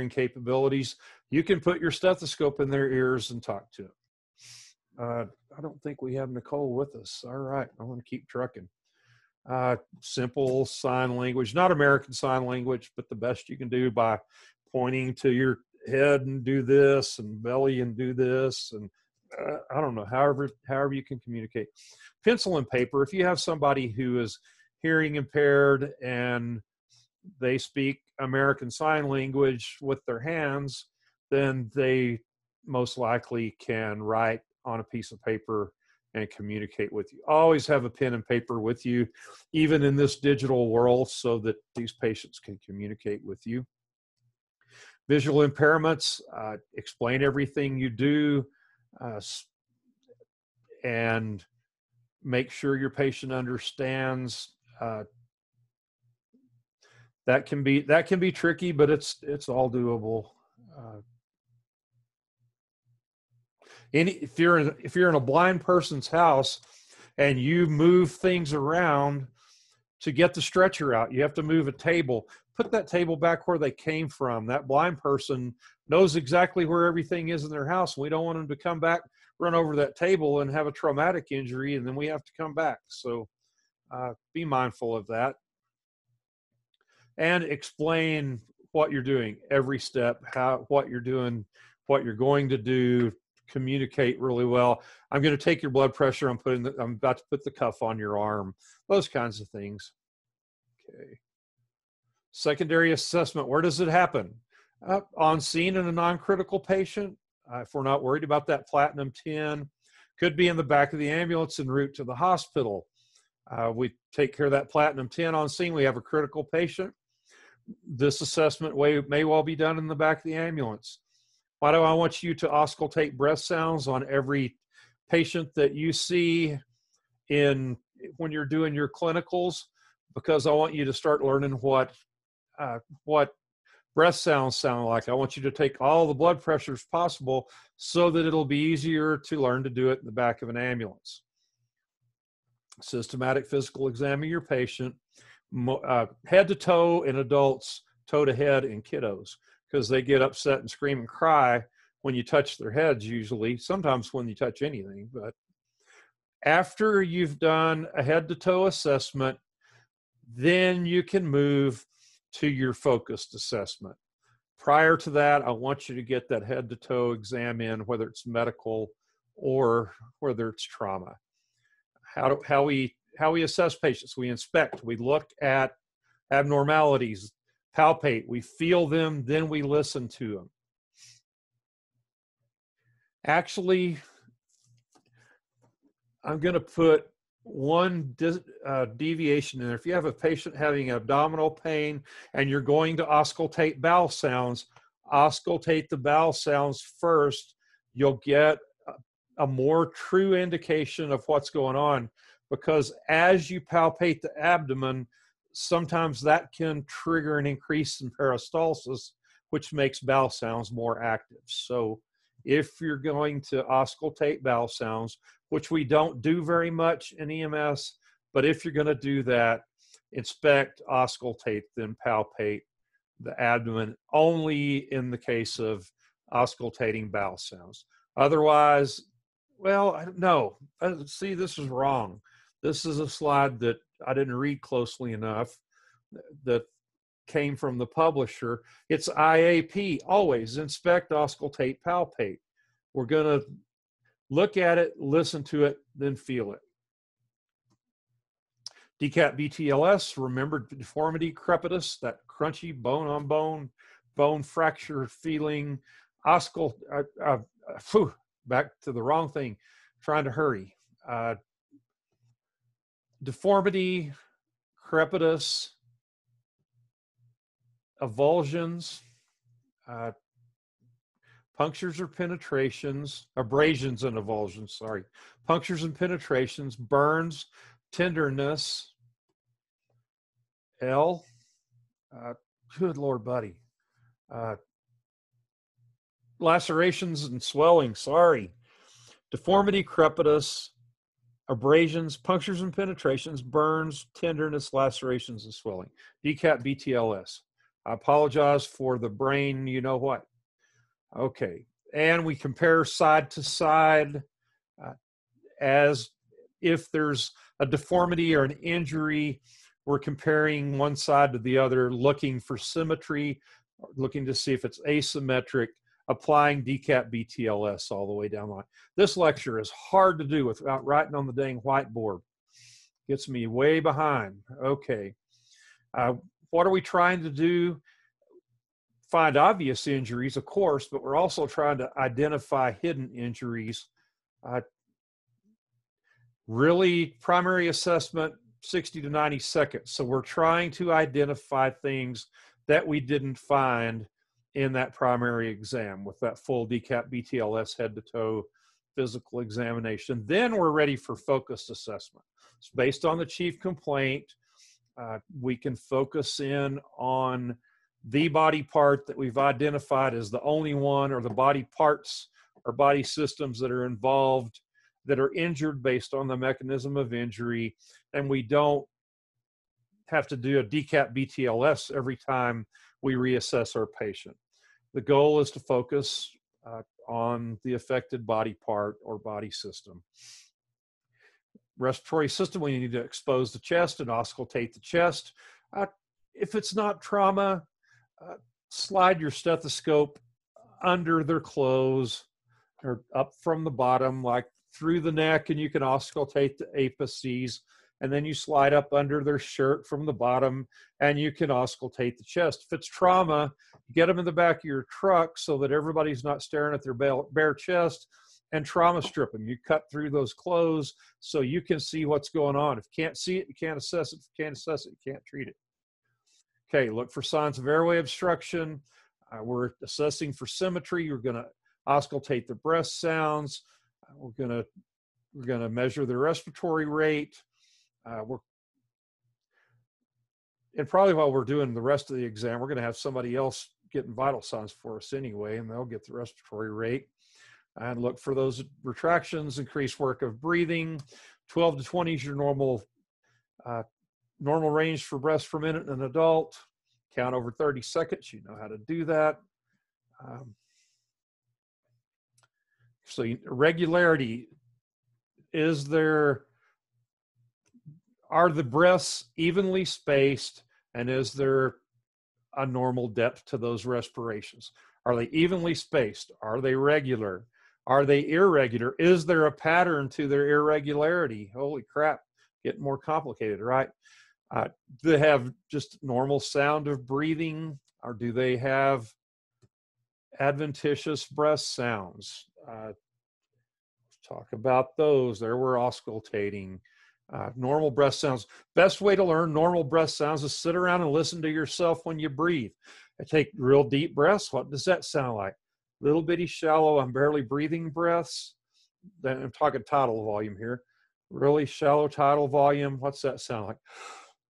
capabilities, you can put your stethoscope in their ears and talk to them. I don't think we have Nicole with us. All right, I want to keep trucking. Simple sign language, not American Sign Language, but the best you can do by pointing to your head and do this, and belly and do this, and I don't know, however you can communicate. Pencil and paper. If you have somebody who is hearing impaired and they speak American Sign Language with their hands, then they most likely can write on a piece of paper and communicate with you. Always have a pen and paper with you, even in this digital world, so that these patients can communicate with you. Visual impairments, explain everything you do, and make sure your patient understands. That can be tricky, but it's all doable. If you're in a blind person's house and you move things around to get the stretcher out, you have to move a table. Put that table back where they came from. That blind person knows exactly where everything is in their house. We don't want them to come back, run over that table, and have a traumatic injury, and then we have to come back. So be mindful of that. And explain what you're doing, every step, what you're doing, what you're going to do. Communicate really well. I'm going to take your blood pressure. I'm about to put the cuff on your arm. Those kinds of things. Okay. Secondary assessment. Where does it happen? On scene in a non-critical patient. If we're not worried about that platinum 10, could be in the back of the ambulance en route to the hospital. We take care of that platinum 10 on scene. We have a critical patient. This assessment may well be done in the back of the ambulance. Why do I want you to auscultate breath sounds on every patient that you see when you're doing your clinicals? Because I want you to start learning what breath sounds sound like. I want you to take all the blood pressures possible so that it'll be easier to learn to do it in the back of an ambulance. Systematic physical exam of your patient, head to toe in adults, toe to head in kiddos, because they get upset and scream and cry when you touch their heads usually, sometimes when you touch anything. But after you've done a head to toe assessment, then you can move to your focused assessment. Prior to that, I want you to get that head to toe exam in, whether it's medical or whether it's trauma. How we assess patients. We inspect, we look at abnormalities, palpate, we feel them, then we listen to them. Actually, I'm going to put one deviation in there. If you have a patient having abdominal pain and you're going to auscultate bowel sounds, auscultate the bowel sounds first. You'll get a more true indication of what's going on, because as you palpate the abdomen, sometimes that can trigger an increase in peristalsis, which makes bowel sounds more active. So if you're going to auscultate bowel sounds, which we don't do very much in EMS, but if you're going to do that, inspect, auscultate, then palpate the abdomen only in the case of auscultating bowel sounds. Otherwise, well, no, see, this is wrong. This is a slide that I didn't read closely enough that came from the publisher. It's IAP, always inspect, auscultate, palpate. We're going to look at it, listen to it, then feel it. DCAT BTLS, remember deformity crepitus, that crunchy bone on bone, bone fracture feeling, back to the wrong thing, trying to hurry. Deformity, crepitus, avulsions, punctures or penetrations, abrasions and avulsions, sorry. Punctures and penetrations, burns, tenderness, L, good Lord, buddy. Lacerations and swelling, sorry. Deformity, crepitus, abrasions, punctures and penetrations, burns, tenderness, lacerations, and swelling. DCAT BTLS. I apologize for the brain, you know what. Okay, and we compare side to side as if there's a deformity or an injury, we're comparing one side to the other, looking for symmetry, looking to see if it's asymmetric, applying DCAT BTLS all the way down the line. This lecture is hard to do without writing on the dang whiteboard. Gets me way behind. Okay. What are we trying to do? Find obvious injuries, of course, but we're also trying to identify hidden injuries. Really, primary assessment, 60 to 90 seconds. So we're trying to identify things that we didn't find in that primary exam with that full DCAT BTLS head to toe physical examination. Then we're ready for focused assessment. It's based on the chief complaint. We can focus in on the body part that we've identified as the only one, or the body parts or body systems that are involved that are injured based on the mechanism of injury. And we don't have to do a DCAT BTLS every time we reassess our patient. The goal is to focus on the affected body part or body system. Respiratory system, we need to expose the chest and auscultate the chest. If it's not trauma, slide your stethoscope under their clothes or up from the bottom, like through the neck, and you can auscultate the apices. And then you slide up under their shirt from the bottom and you can auscultate the chest. If it's trauma, get them in the back of your truck so that everybody's not staring at their bare chest, and trauma strip them. You cut through those clothes so you can see what's going on. If you can't see it, you can't assess it. If you can't assess it, you can't treat it. Okay, look for signs of airway obstruction. We're assessing for symmetry. You're going to auscultate the breath sounds. We're going to measure the respiratory rate. And probably while we're doing the rest of the exam, we're going to have somebody else getting vital signs for us anyway, and they'll get the respiratory rate. And look for those retractions, increased work of breathing. 12 to 20 is your normal range for breaths per minute in an adult. Count over 30 seconds. You know how to do that. So irregularity, are the breaths evenly spaced, and is there a normal depth to those respirations? Are they evenly spaced? Are they regular? Are they irregular? Is there a pattern to their irregularity? Holy crap, getting more complicated, right? Do they have just normal sound of breathing, or do they have adventitious breath sounds? Talk about those. There we're auscultating. Normal breath sounds. Best way to learn normal breath sounds is sit around and listen to yourself when you breathe. I take real deep breaths. What does that sound like? Little bitty shallow, I'm barely breathing breaths. Then I'm talking tidal volume here. Really shallow tidal volume. What's that sound like?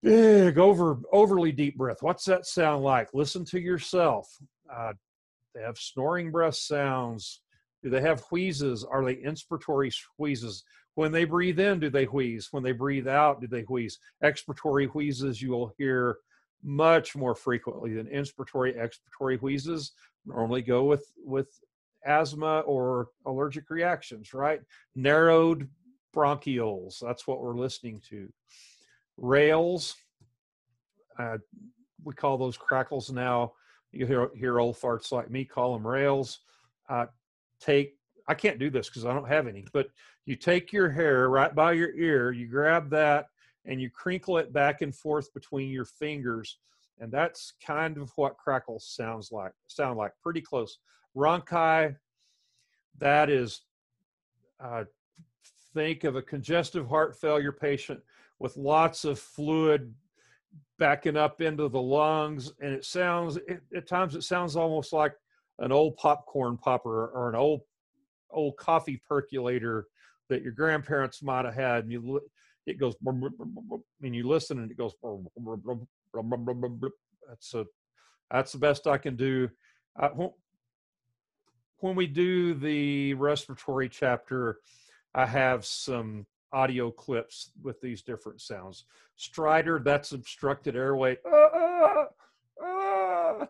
Big, overly deep breath. What's that sound like? Listen to yourself. They have snoring breath sounds. Do they have wheezes? Are they inspiratory wheezes? When they breathe in, do they wheeze? When they breathe out, do they wheeze? Expiratory wheezes you will hear much more frequently than inspiratory. Expiratory wheezes normally go with asthma or allergic reactions, right? Narrowed bronchioles, that's what we're listening to. Rales, we call those crackles now. You hear old farts like me call them rails. I can't do this because I don't have any, but you take your hair right by your ear, you grab that and you crinkle it back and forth between your fingers. And that's kind of what crackles sound like, pretty close. Bronchi, that is, think of a congestive heart failure patient with lots of fluid backing up into the lungs. And at times it sounds almost like an old popcorn popper or an old coffee percolator that your grandparents might have had. And it goes, and you listen and it goes, that's the best I can do. When we do the respiratory chapter, I have some audio clips with these different sounds. Stridor, that's obstructed airway.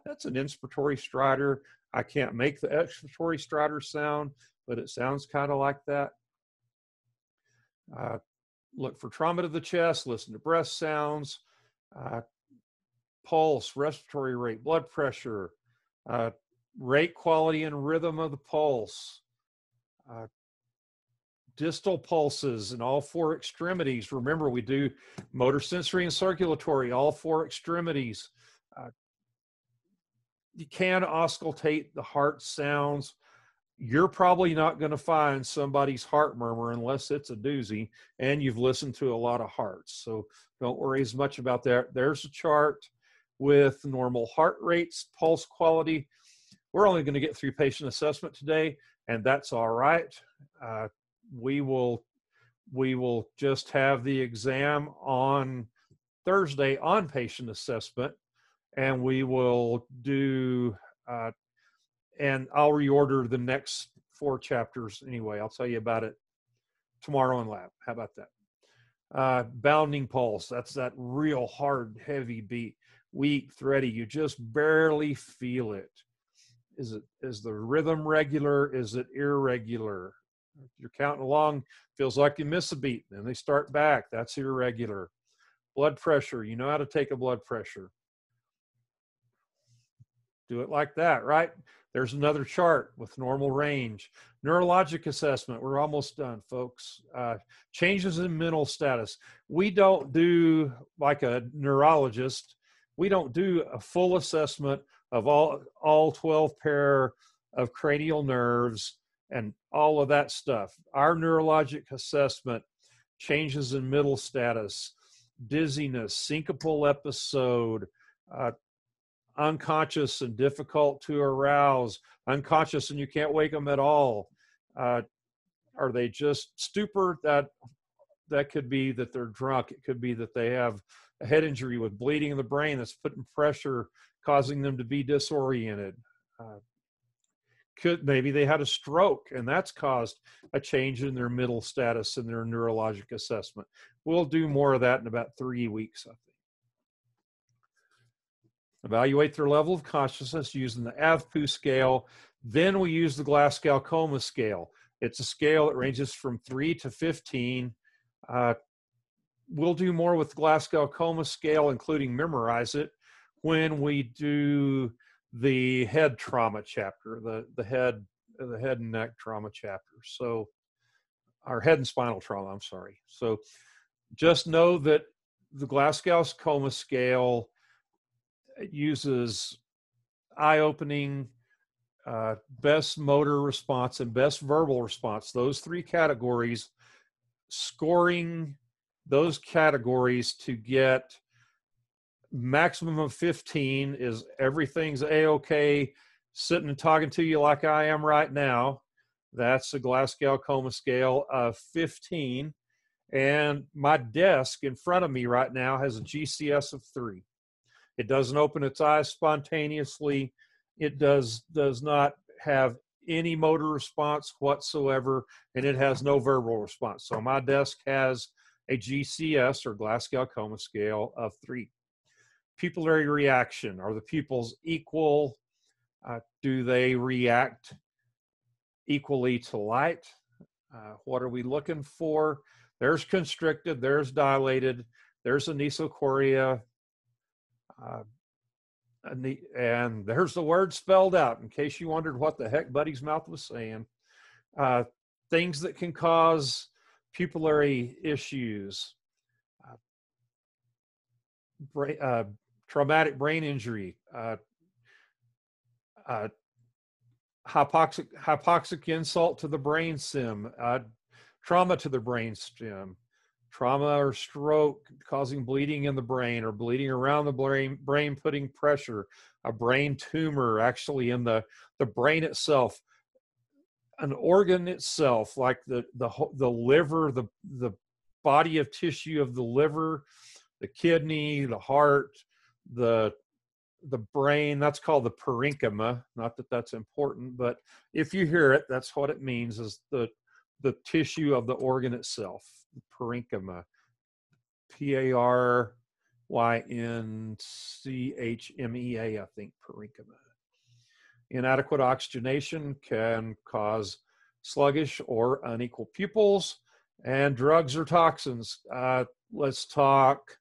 That's an inspiratory stridor. I can't make the expiratory stridor sound, but it sounds kind of like that. Look for trauma to the chest, listen to breath sounds, pulse, respiratory rate, blood pressure, rate, quality, and rhythm of the pulse, distal pulses in all four extremities. Remember, we do motor, sensory, and circulatory, all four extremities. You can auscultate the heart sounds. You're probably not going to find somebody's heart murmur unless it's a doozy and you've listened to a lot of hearts. So don't worry as much about that. There's a chart with normal heart rates, pulse quality. We're only going to get through patient assessment today, and that's all right. We will just have the exam on Thursday on patient assessment, and we will do and I'll reorder the next 4 chapters anyway. I'll tell you about it tomorrow in lab. How about that? Bounding pulse, that's that real hard, heavy beat. Weak, thready, you just barely feel it. Is the rhythm regular? Is it irregular? If you're counting along, feels like you miss a beat, then they start back. That's irregular. Blood pressure, you know how to take a blood pressure. Do it like that, right? There's another chart with normal range. Neurologic assessment, we're almost done, folks. Changes in mental status. We don't do, like a neurologist, we don't do a full assessment of all 12 pair of cranial nerves and all of that stuff. Our neurologic assessment, changes in mental status, dizziness, syncopal episode, unconscious and difficult to arouse, unconscious and you can't wake them at all. Are they just stupor? That could be that they're drunk. It could be that they have a head injury with bleeding in the brain that's putting pressure, causing them to be disoriented. Maybe they had a stroke and that's caused a change in their mental status and their neurologic assessment. We'll do more of that in about 3 weeks, I think. Evaluate their level of consciousness using the AVPU scale. Then we use the Glasgow Coma scale. It's a scale that ranges from 3 to 15. We'll do more with Glasgow Coma scale, including memorize it, when we do the head trauma chapter, the head and neck trauma chapter. So, our head and spinal trauma, I'm sorry. So just know that the Glasgow Coma scale uses eye-opening, best motor response, and best verbal response. Those 3 categories, scoring those categories to get maximum of 15 is everything's A-okay, sitting and talking to you like I am right now. That's a Glasgow Coma scale of 15. And my desk in front of me right now has a GCS of 3. It doesn't open its eyes spontaneously. It does not have any motor response whatsoever, and it has no verbal response. So my desk has a GCS, or Glasgow Coma Scale, of 3. Pupillary reaction. Are the pupils equal? Do they react equally to light? What are we looking for? There's constricted, there's dilated, there's anisocoria, and there's the word spelled out in case you wondered what the heck Buddy's mouth was saying. Things that can cause pupillary issues, traumatic brain injury, hypoxic insult to the brain stem, trauma to the brain stem, trauma or stroke causing bleeding in the brain or bleeding around the brain putting pressure, a brain tumor actually in the brain itself, an organ itself like the liver, the body of tissue of the liver, the kidney, the heart, the brain. That's called the parenchyma. Not that that's important, but if you hear it, that's what it means, is the tissue of the organ itself, the parenchyma. Parenchymea, I think, parenchyma. Inadequate oxygenation can cause sluggish or unequal pupils, and drugs or toxins. Let's talk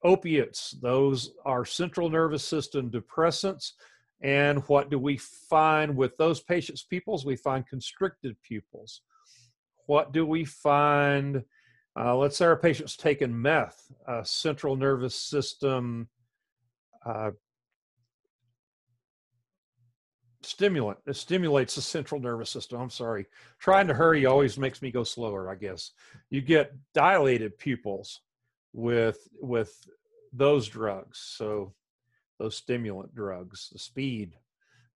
opiates. Those are central nervous system depressants. And what do we find with those patients' pupils? We find constricted pupils. What do we find? Let's say our patient's taken meth, central nervous system stimulant. It stimulates the central nervous system. I'm sorry. Trying to hurry always makes me go slower, I guess. You get dilated pupils with those drugs. So those stimulant drugs, the speed,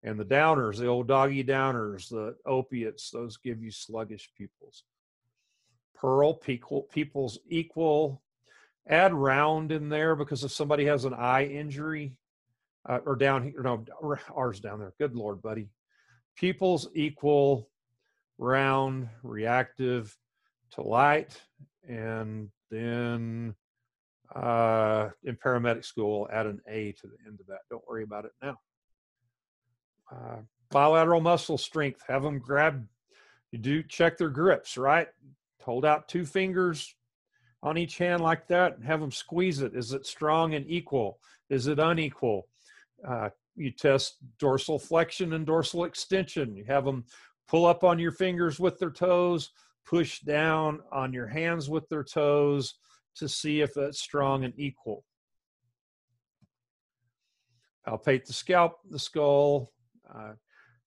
and the downers, the old doggy downers, the opiates, those give you sluggish pupils. Pearl, pupils equal. Add round in there, because if somebody has an eye injury, or down here, no, ours down there. Good Lord, buddy. Pupils equal, round, reactive to light, and then in paramedic school, add an A to the end of that. Don't worry about it now. Bilateral muscle strength. Have them grab. You do check their grips, right? Hold out 2 fingers on each hand like that and have them squeeze it. Is it strong and equal? Is it unequal? You test dorsal flexion and dorsal extension. You have them pull up on your fingers with their toes, push down on your hands with their toes to see if it's strong and equal. Palpate the scalp, the skull.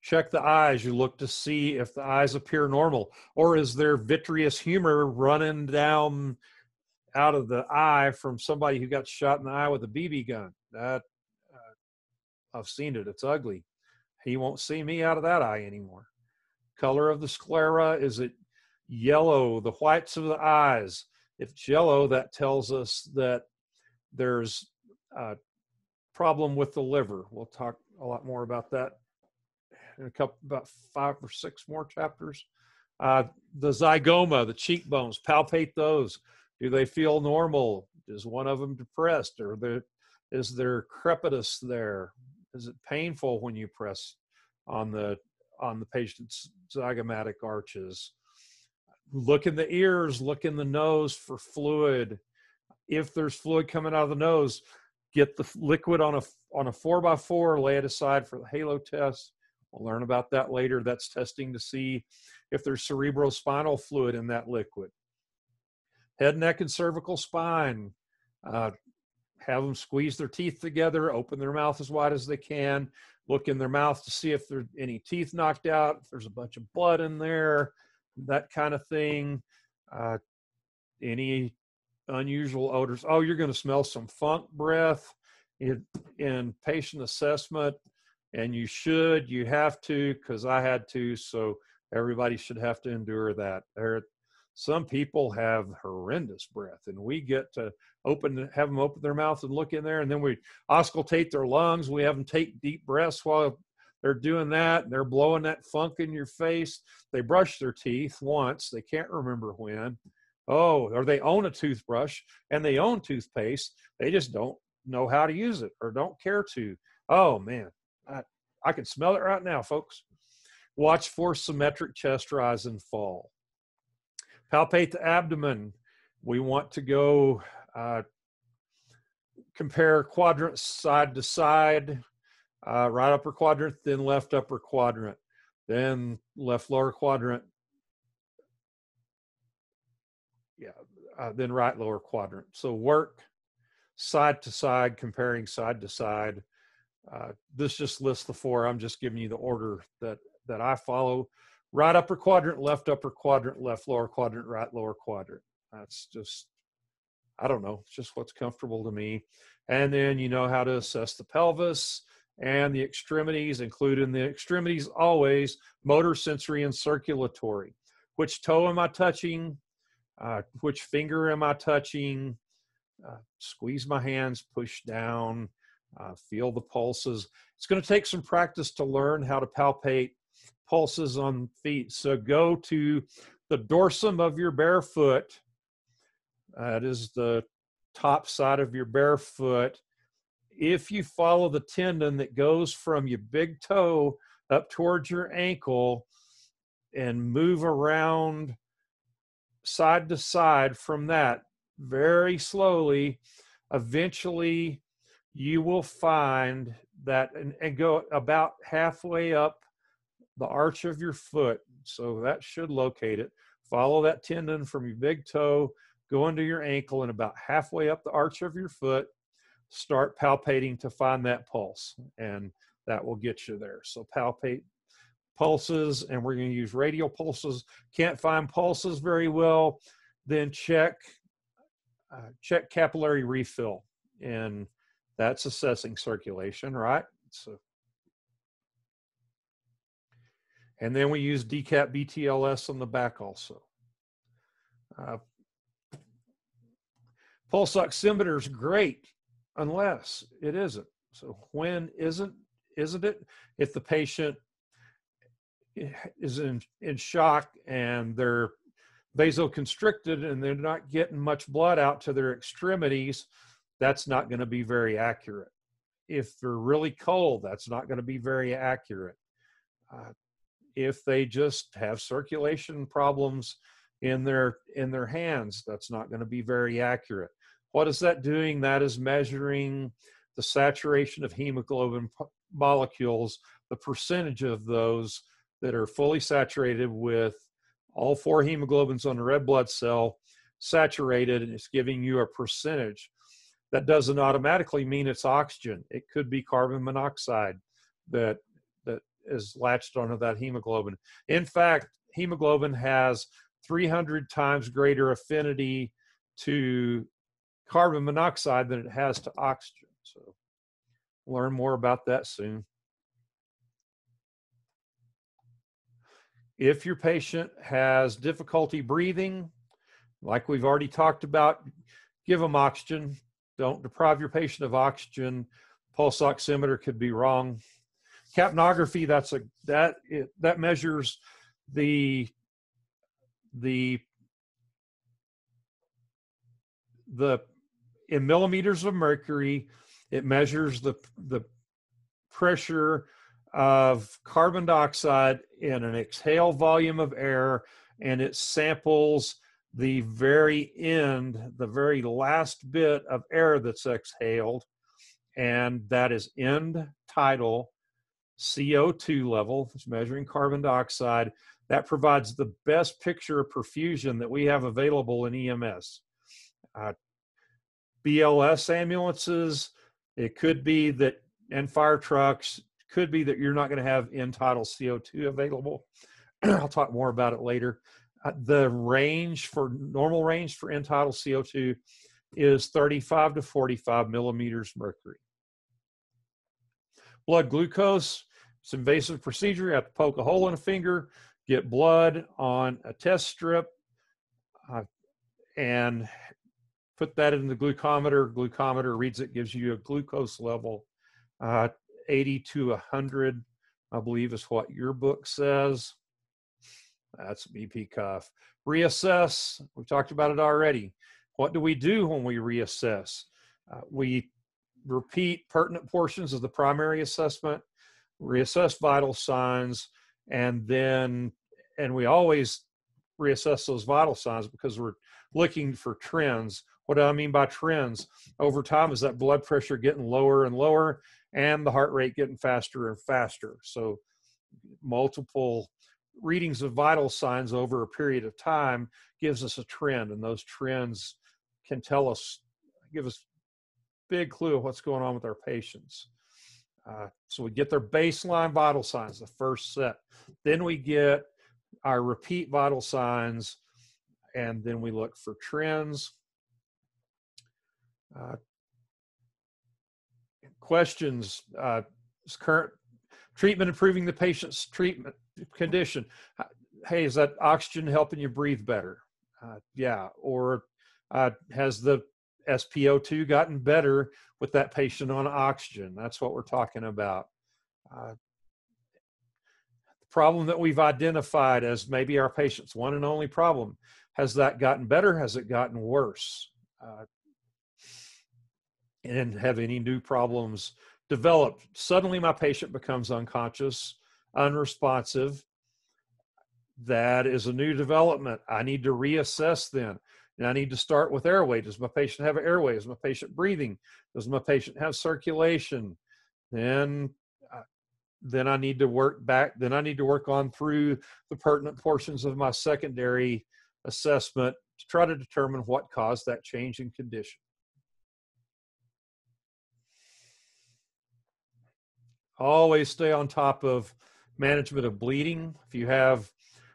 Check the eyes. You look to see if the eyes appear normal, or is there vitreous humor running down out of the eye from somebody who got shot in the eye with a BB gun. That I've seen it. It's ugly. He won't see me out of that eye anymore. Color of the sclera, is it yellow? The whites of the eyes. If it's yellow, that tells us that there's a problem with the liver. We'll talk a lot more about that in about 5 or 6 more chapters. The zygoma, the cheekbones, palpate those. Do they feel normal? Is one of them depressed? Or is there crepitus there? Is it painful when you press on the patient's zygomatic arches? Look in the ears, look in the nose for fluid. If there's fluid coming out of the nose, get the liquid on a 4x4, lay it aside for the halo test. We'll learn about that later. That's testing to see if there's cerebrospinal fluid in that liquid. Head, neck, and cervical spine. Have them squeeze their teeth together, open their mouth as wide as they can, look in their mouth to see if there's any teeth knocked out, if there's a bunch of blood in there, that kind of thing. Any unusual odors. Oh, you're going to smell some funk breath in patient assessment, and you have to, because I had to, so everybody should have to endure that. Some people have horrendous breath, and we get to have them open their mouth and look in there, and then we auscultate their lungs. We have them take deep breaths while they're doing that, and they're blowing that funk in your face. They brush their teeth once, they can't remember when. Oh, or they own a toothbrush and they own toothpaste. They just don't know how to use it or don't care to. Oh man, I can smell it right now, folks. Watch for symmetric chest rise and fall. Palpate the abdomen. We want to go compare quadrants side to side, right upper quadrant, then left upper quadrant, then left lower quadrant, then right lower quadrant. So work side to side, comparing side to side. This just lists the four. I'm just giving you the order that I follow. Right upper quadrant, left lower quadrant, right lower quadrant. That's just, I don't know, it's just what's comfortable to me. And then you know how to assess the pelvis and the extremities, including the extremities always motor, sensory, and circulatory. Which toe am I touching? Which finger am I touching? Squeeze my hands, push down, feel the pulses. It's going to take some practice to learn how to palpate pulses on feet. So go to the dorsum of your bare foot. That is the top side of your bare foot. If you follow the tendon that goes from your big toe up towards your ankle and move around side to side from that very slowly, eventually you will find that and go about halfway up the arch of your foot. So that should locate it. Follow that tendon from your big toe, go into your ankle, and about halfway up the arch of your foot, start palpating to find that pulse, and that will get you there. So palpate pulses, and we're going to use radial pulses. Can't find pulses very well, then check capillary refill, and that's assessing circulation, right? So, and then we use DCAP BTLS on the back also. Pulse oximeter is great unless it isn't. So when isn't it? If the patient is in shock and they're vasoconstricted and they're not getting much blood out to their extremities, that's not going to be very accurate. If they're really cold, that's not going to be very accurate. If they just have circulation problems in their hands, that's not going to be very accurate. What is that doing? That is measuring the saturation of hemoglobin molecules, the percentage of those that are fully saturated with all four hemoglobins on the red blood cell saturated, and it's giving you a percentage. That doesn't automatically mean it's oxygen. It could be carbon monoxide that is latched onto that hemoglobin. In fact, hemoglobin has 300 times greater affinity to carbon monoxide than it has to oxygen. So learn more about that soon. If your patient has difficulty breathing, like we've already talked about, give them oxygen. Don't deprive your patient of oxygen. Pulse oximeter could be wrong. Capnography, that measures the in millimeters of mercury. It measures the pressure of carbon dioxide in an exhale volume of air, and it samples the very end, the very last bit of air that's exhaled, and that is end tidal CO2 level. It's measuring carbon dioxide. That provides the best picture of perfusion that we have available in EMS. BLS ambulances, it could be that, and fire trucks, could be that you're not going to have end tidal CO2 available. I'll talk more about it later. The normal range for end tidal CO2 is 35 to 45 millimeters mercury. Blood glucose, it's an invasive procedure. You have to poke a hole in a finger, get blood on a test strip, and put that in the glucometer. Glucometer reads it, gives you a glucose level, 80 to 100 I believe is what your book says. That's BP cuff. Reassess, we talked about it already. What do we do when we reassess? We repeat pertinent portions of the primary assessment, reassess vital signs, and we always reassess those vital signs because we're looking for trends. What do I mean by trends? Over time, is that blood pressure getting lower and lower and the heart rate getting faster and faster? So multiple readings of vital signs over a period of time gives us a trend, and those trends can give us a big clue of what's going on with our patients. So we get their baseline vital signs, the first set. Then we get our repeat vital signs, and then we look for trends. Questions, current treatment improving the patient's treatment condition. Hey, is that oxygen helping you breathe better? Yeah. Or has the SpO2 gotten better with that patient on oxygen? That's what we're talking about. The problem that we've identified as maybe our patient's one and only problem, has that gotten better? Has it gotten worse? And have any new problems developed? Suddenly my patient becomes unconscious, unresponsive. That is a new development. I need to reassess then. And I need to start with airway. Does my patient have an airway? Is my patient breathing? Does my patient have circulation? Then I need to work back. Then I need to work on through the pertinent portions of my secondary assessment to try to determine what caused that change in condition. Always stay on top of management of bleeding. If you have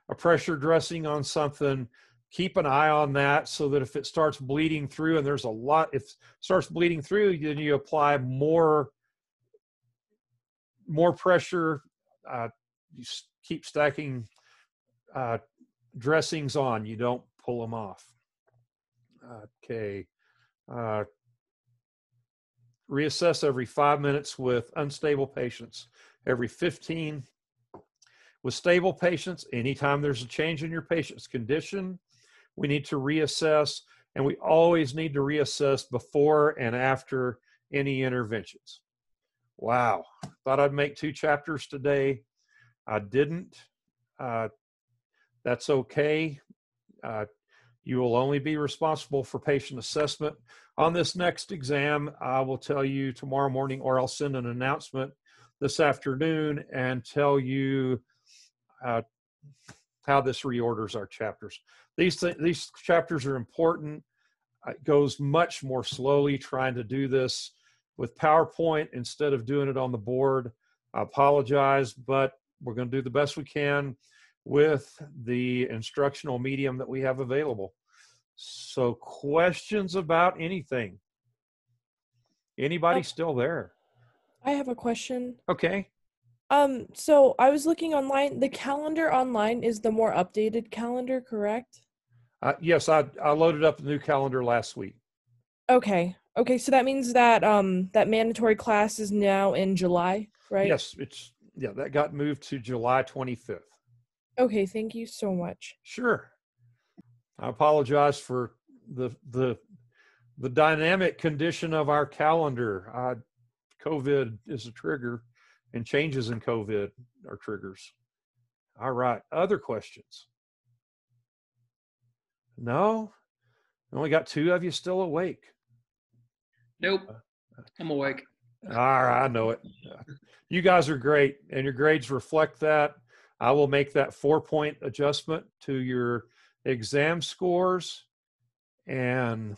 a pressure dressing on something, keep an eye on that so that if it starts bleeding through, and there's a lot, if it starts bleeding through, then you apply more pressure. You keep stacking dressings on. You don't pull them off. Okay. Reassess every 5 minutes with unstable patients, every 15 with stable patients. Anytime there's a change in your patient's condition, we need to reassess, and we always need to reassess before and after any interventions. Wow, thought I'd make 2 chapters today. I didn't. That's okay. You will only be responsible for patient assessment. On this next exam, I will tell you tomorrow morning, or I'll send an announcement this afternoon and tell you how this reorders our chapters. These chapters are important. It goes much more slowly trying to do this with PowerPoint instead of doing it on the board. I apologize, but we're going to do the best we can with the instructional medium that we have available. So questions about anything? Anybody still there? I have a question. Okay. So I was looking online. The calendar online is the more updated calendar, correct? Yes, I loaded up the new calendar last week. Okay. Okay, so that means that that mandatory class is now in July, right? Yes, that got moved to July 25th. Okay, thank you so much. Sure. I apologize for the dynamic condition of our calendar. COVID is a trigger, and changes in COVID are triggers. All right. Other questions? No? Only got 2 of you still awake. Nope. I'm awake. All right, I know it. You guys are great, and your grades reflect that. I will make that 4-point adjustment to your exam scores, and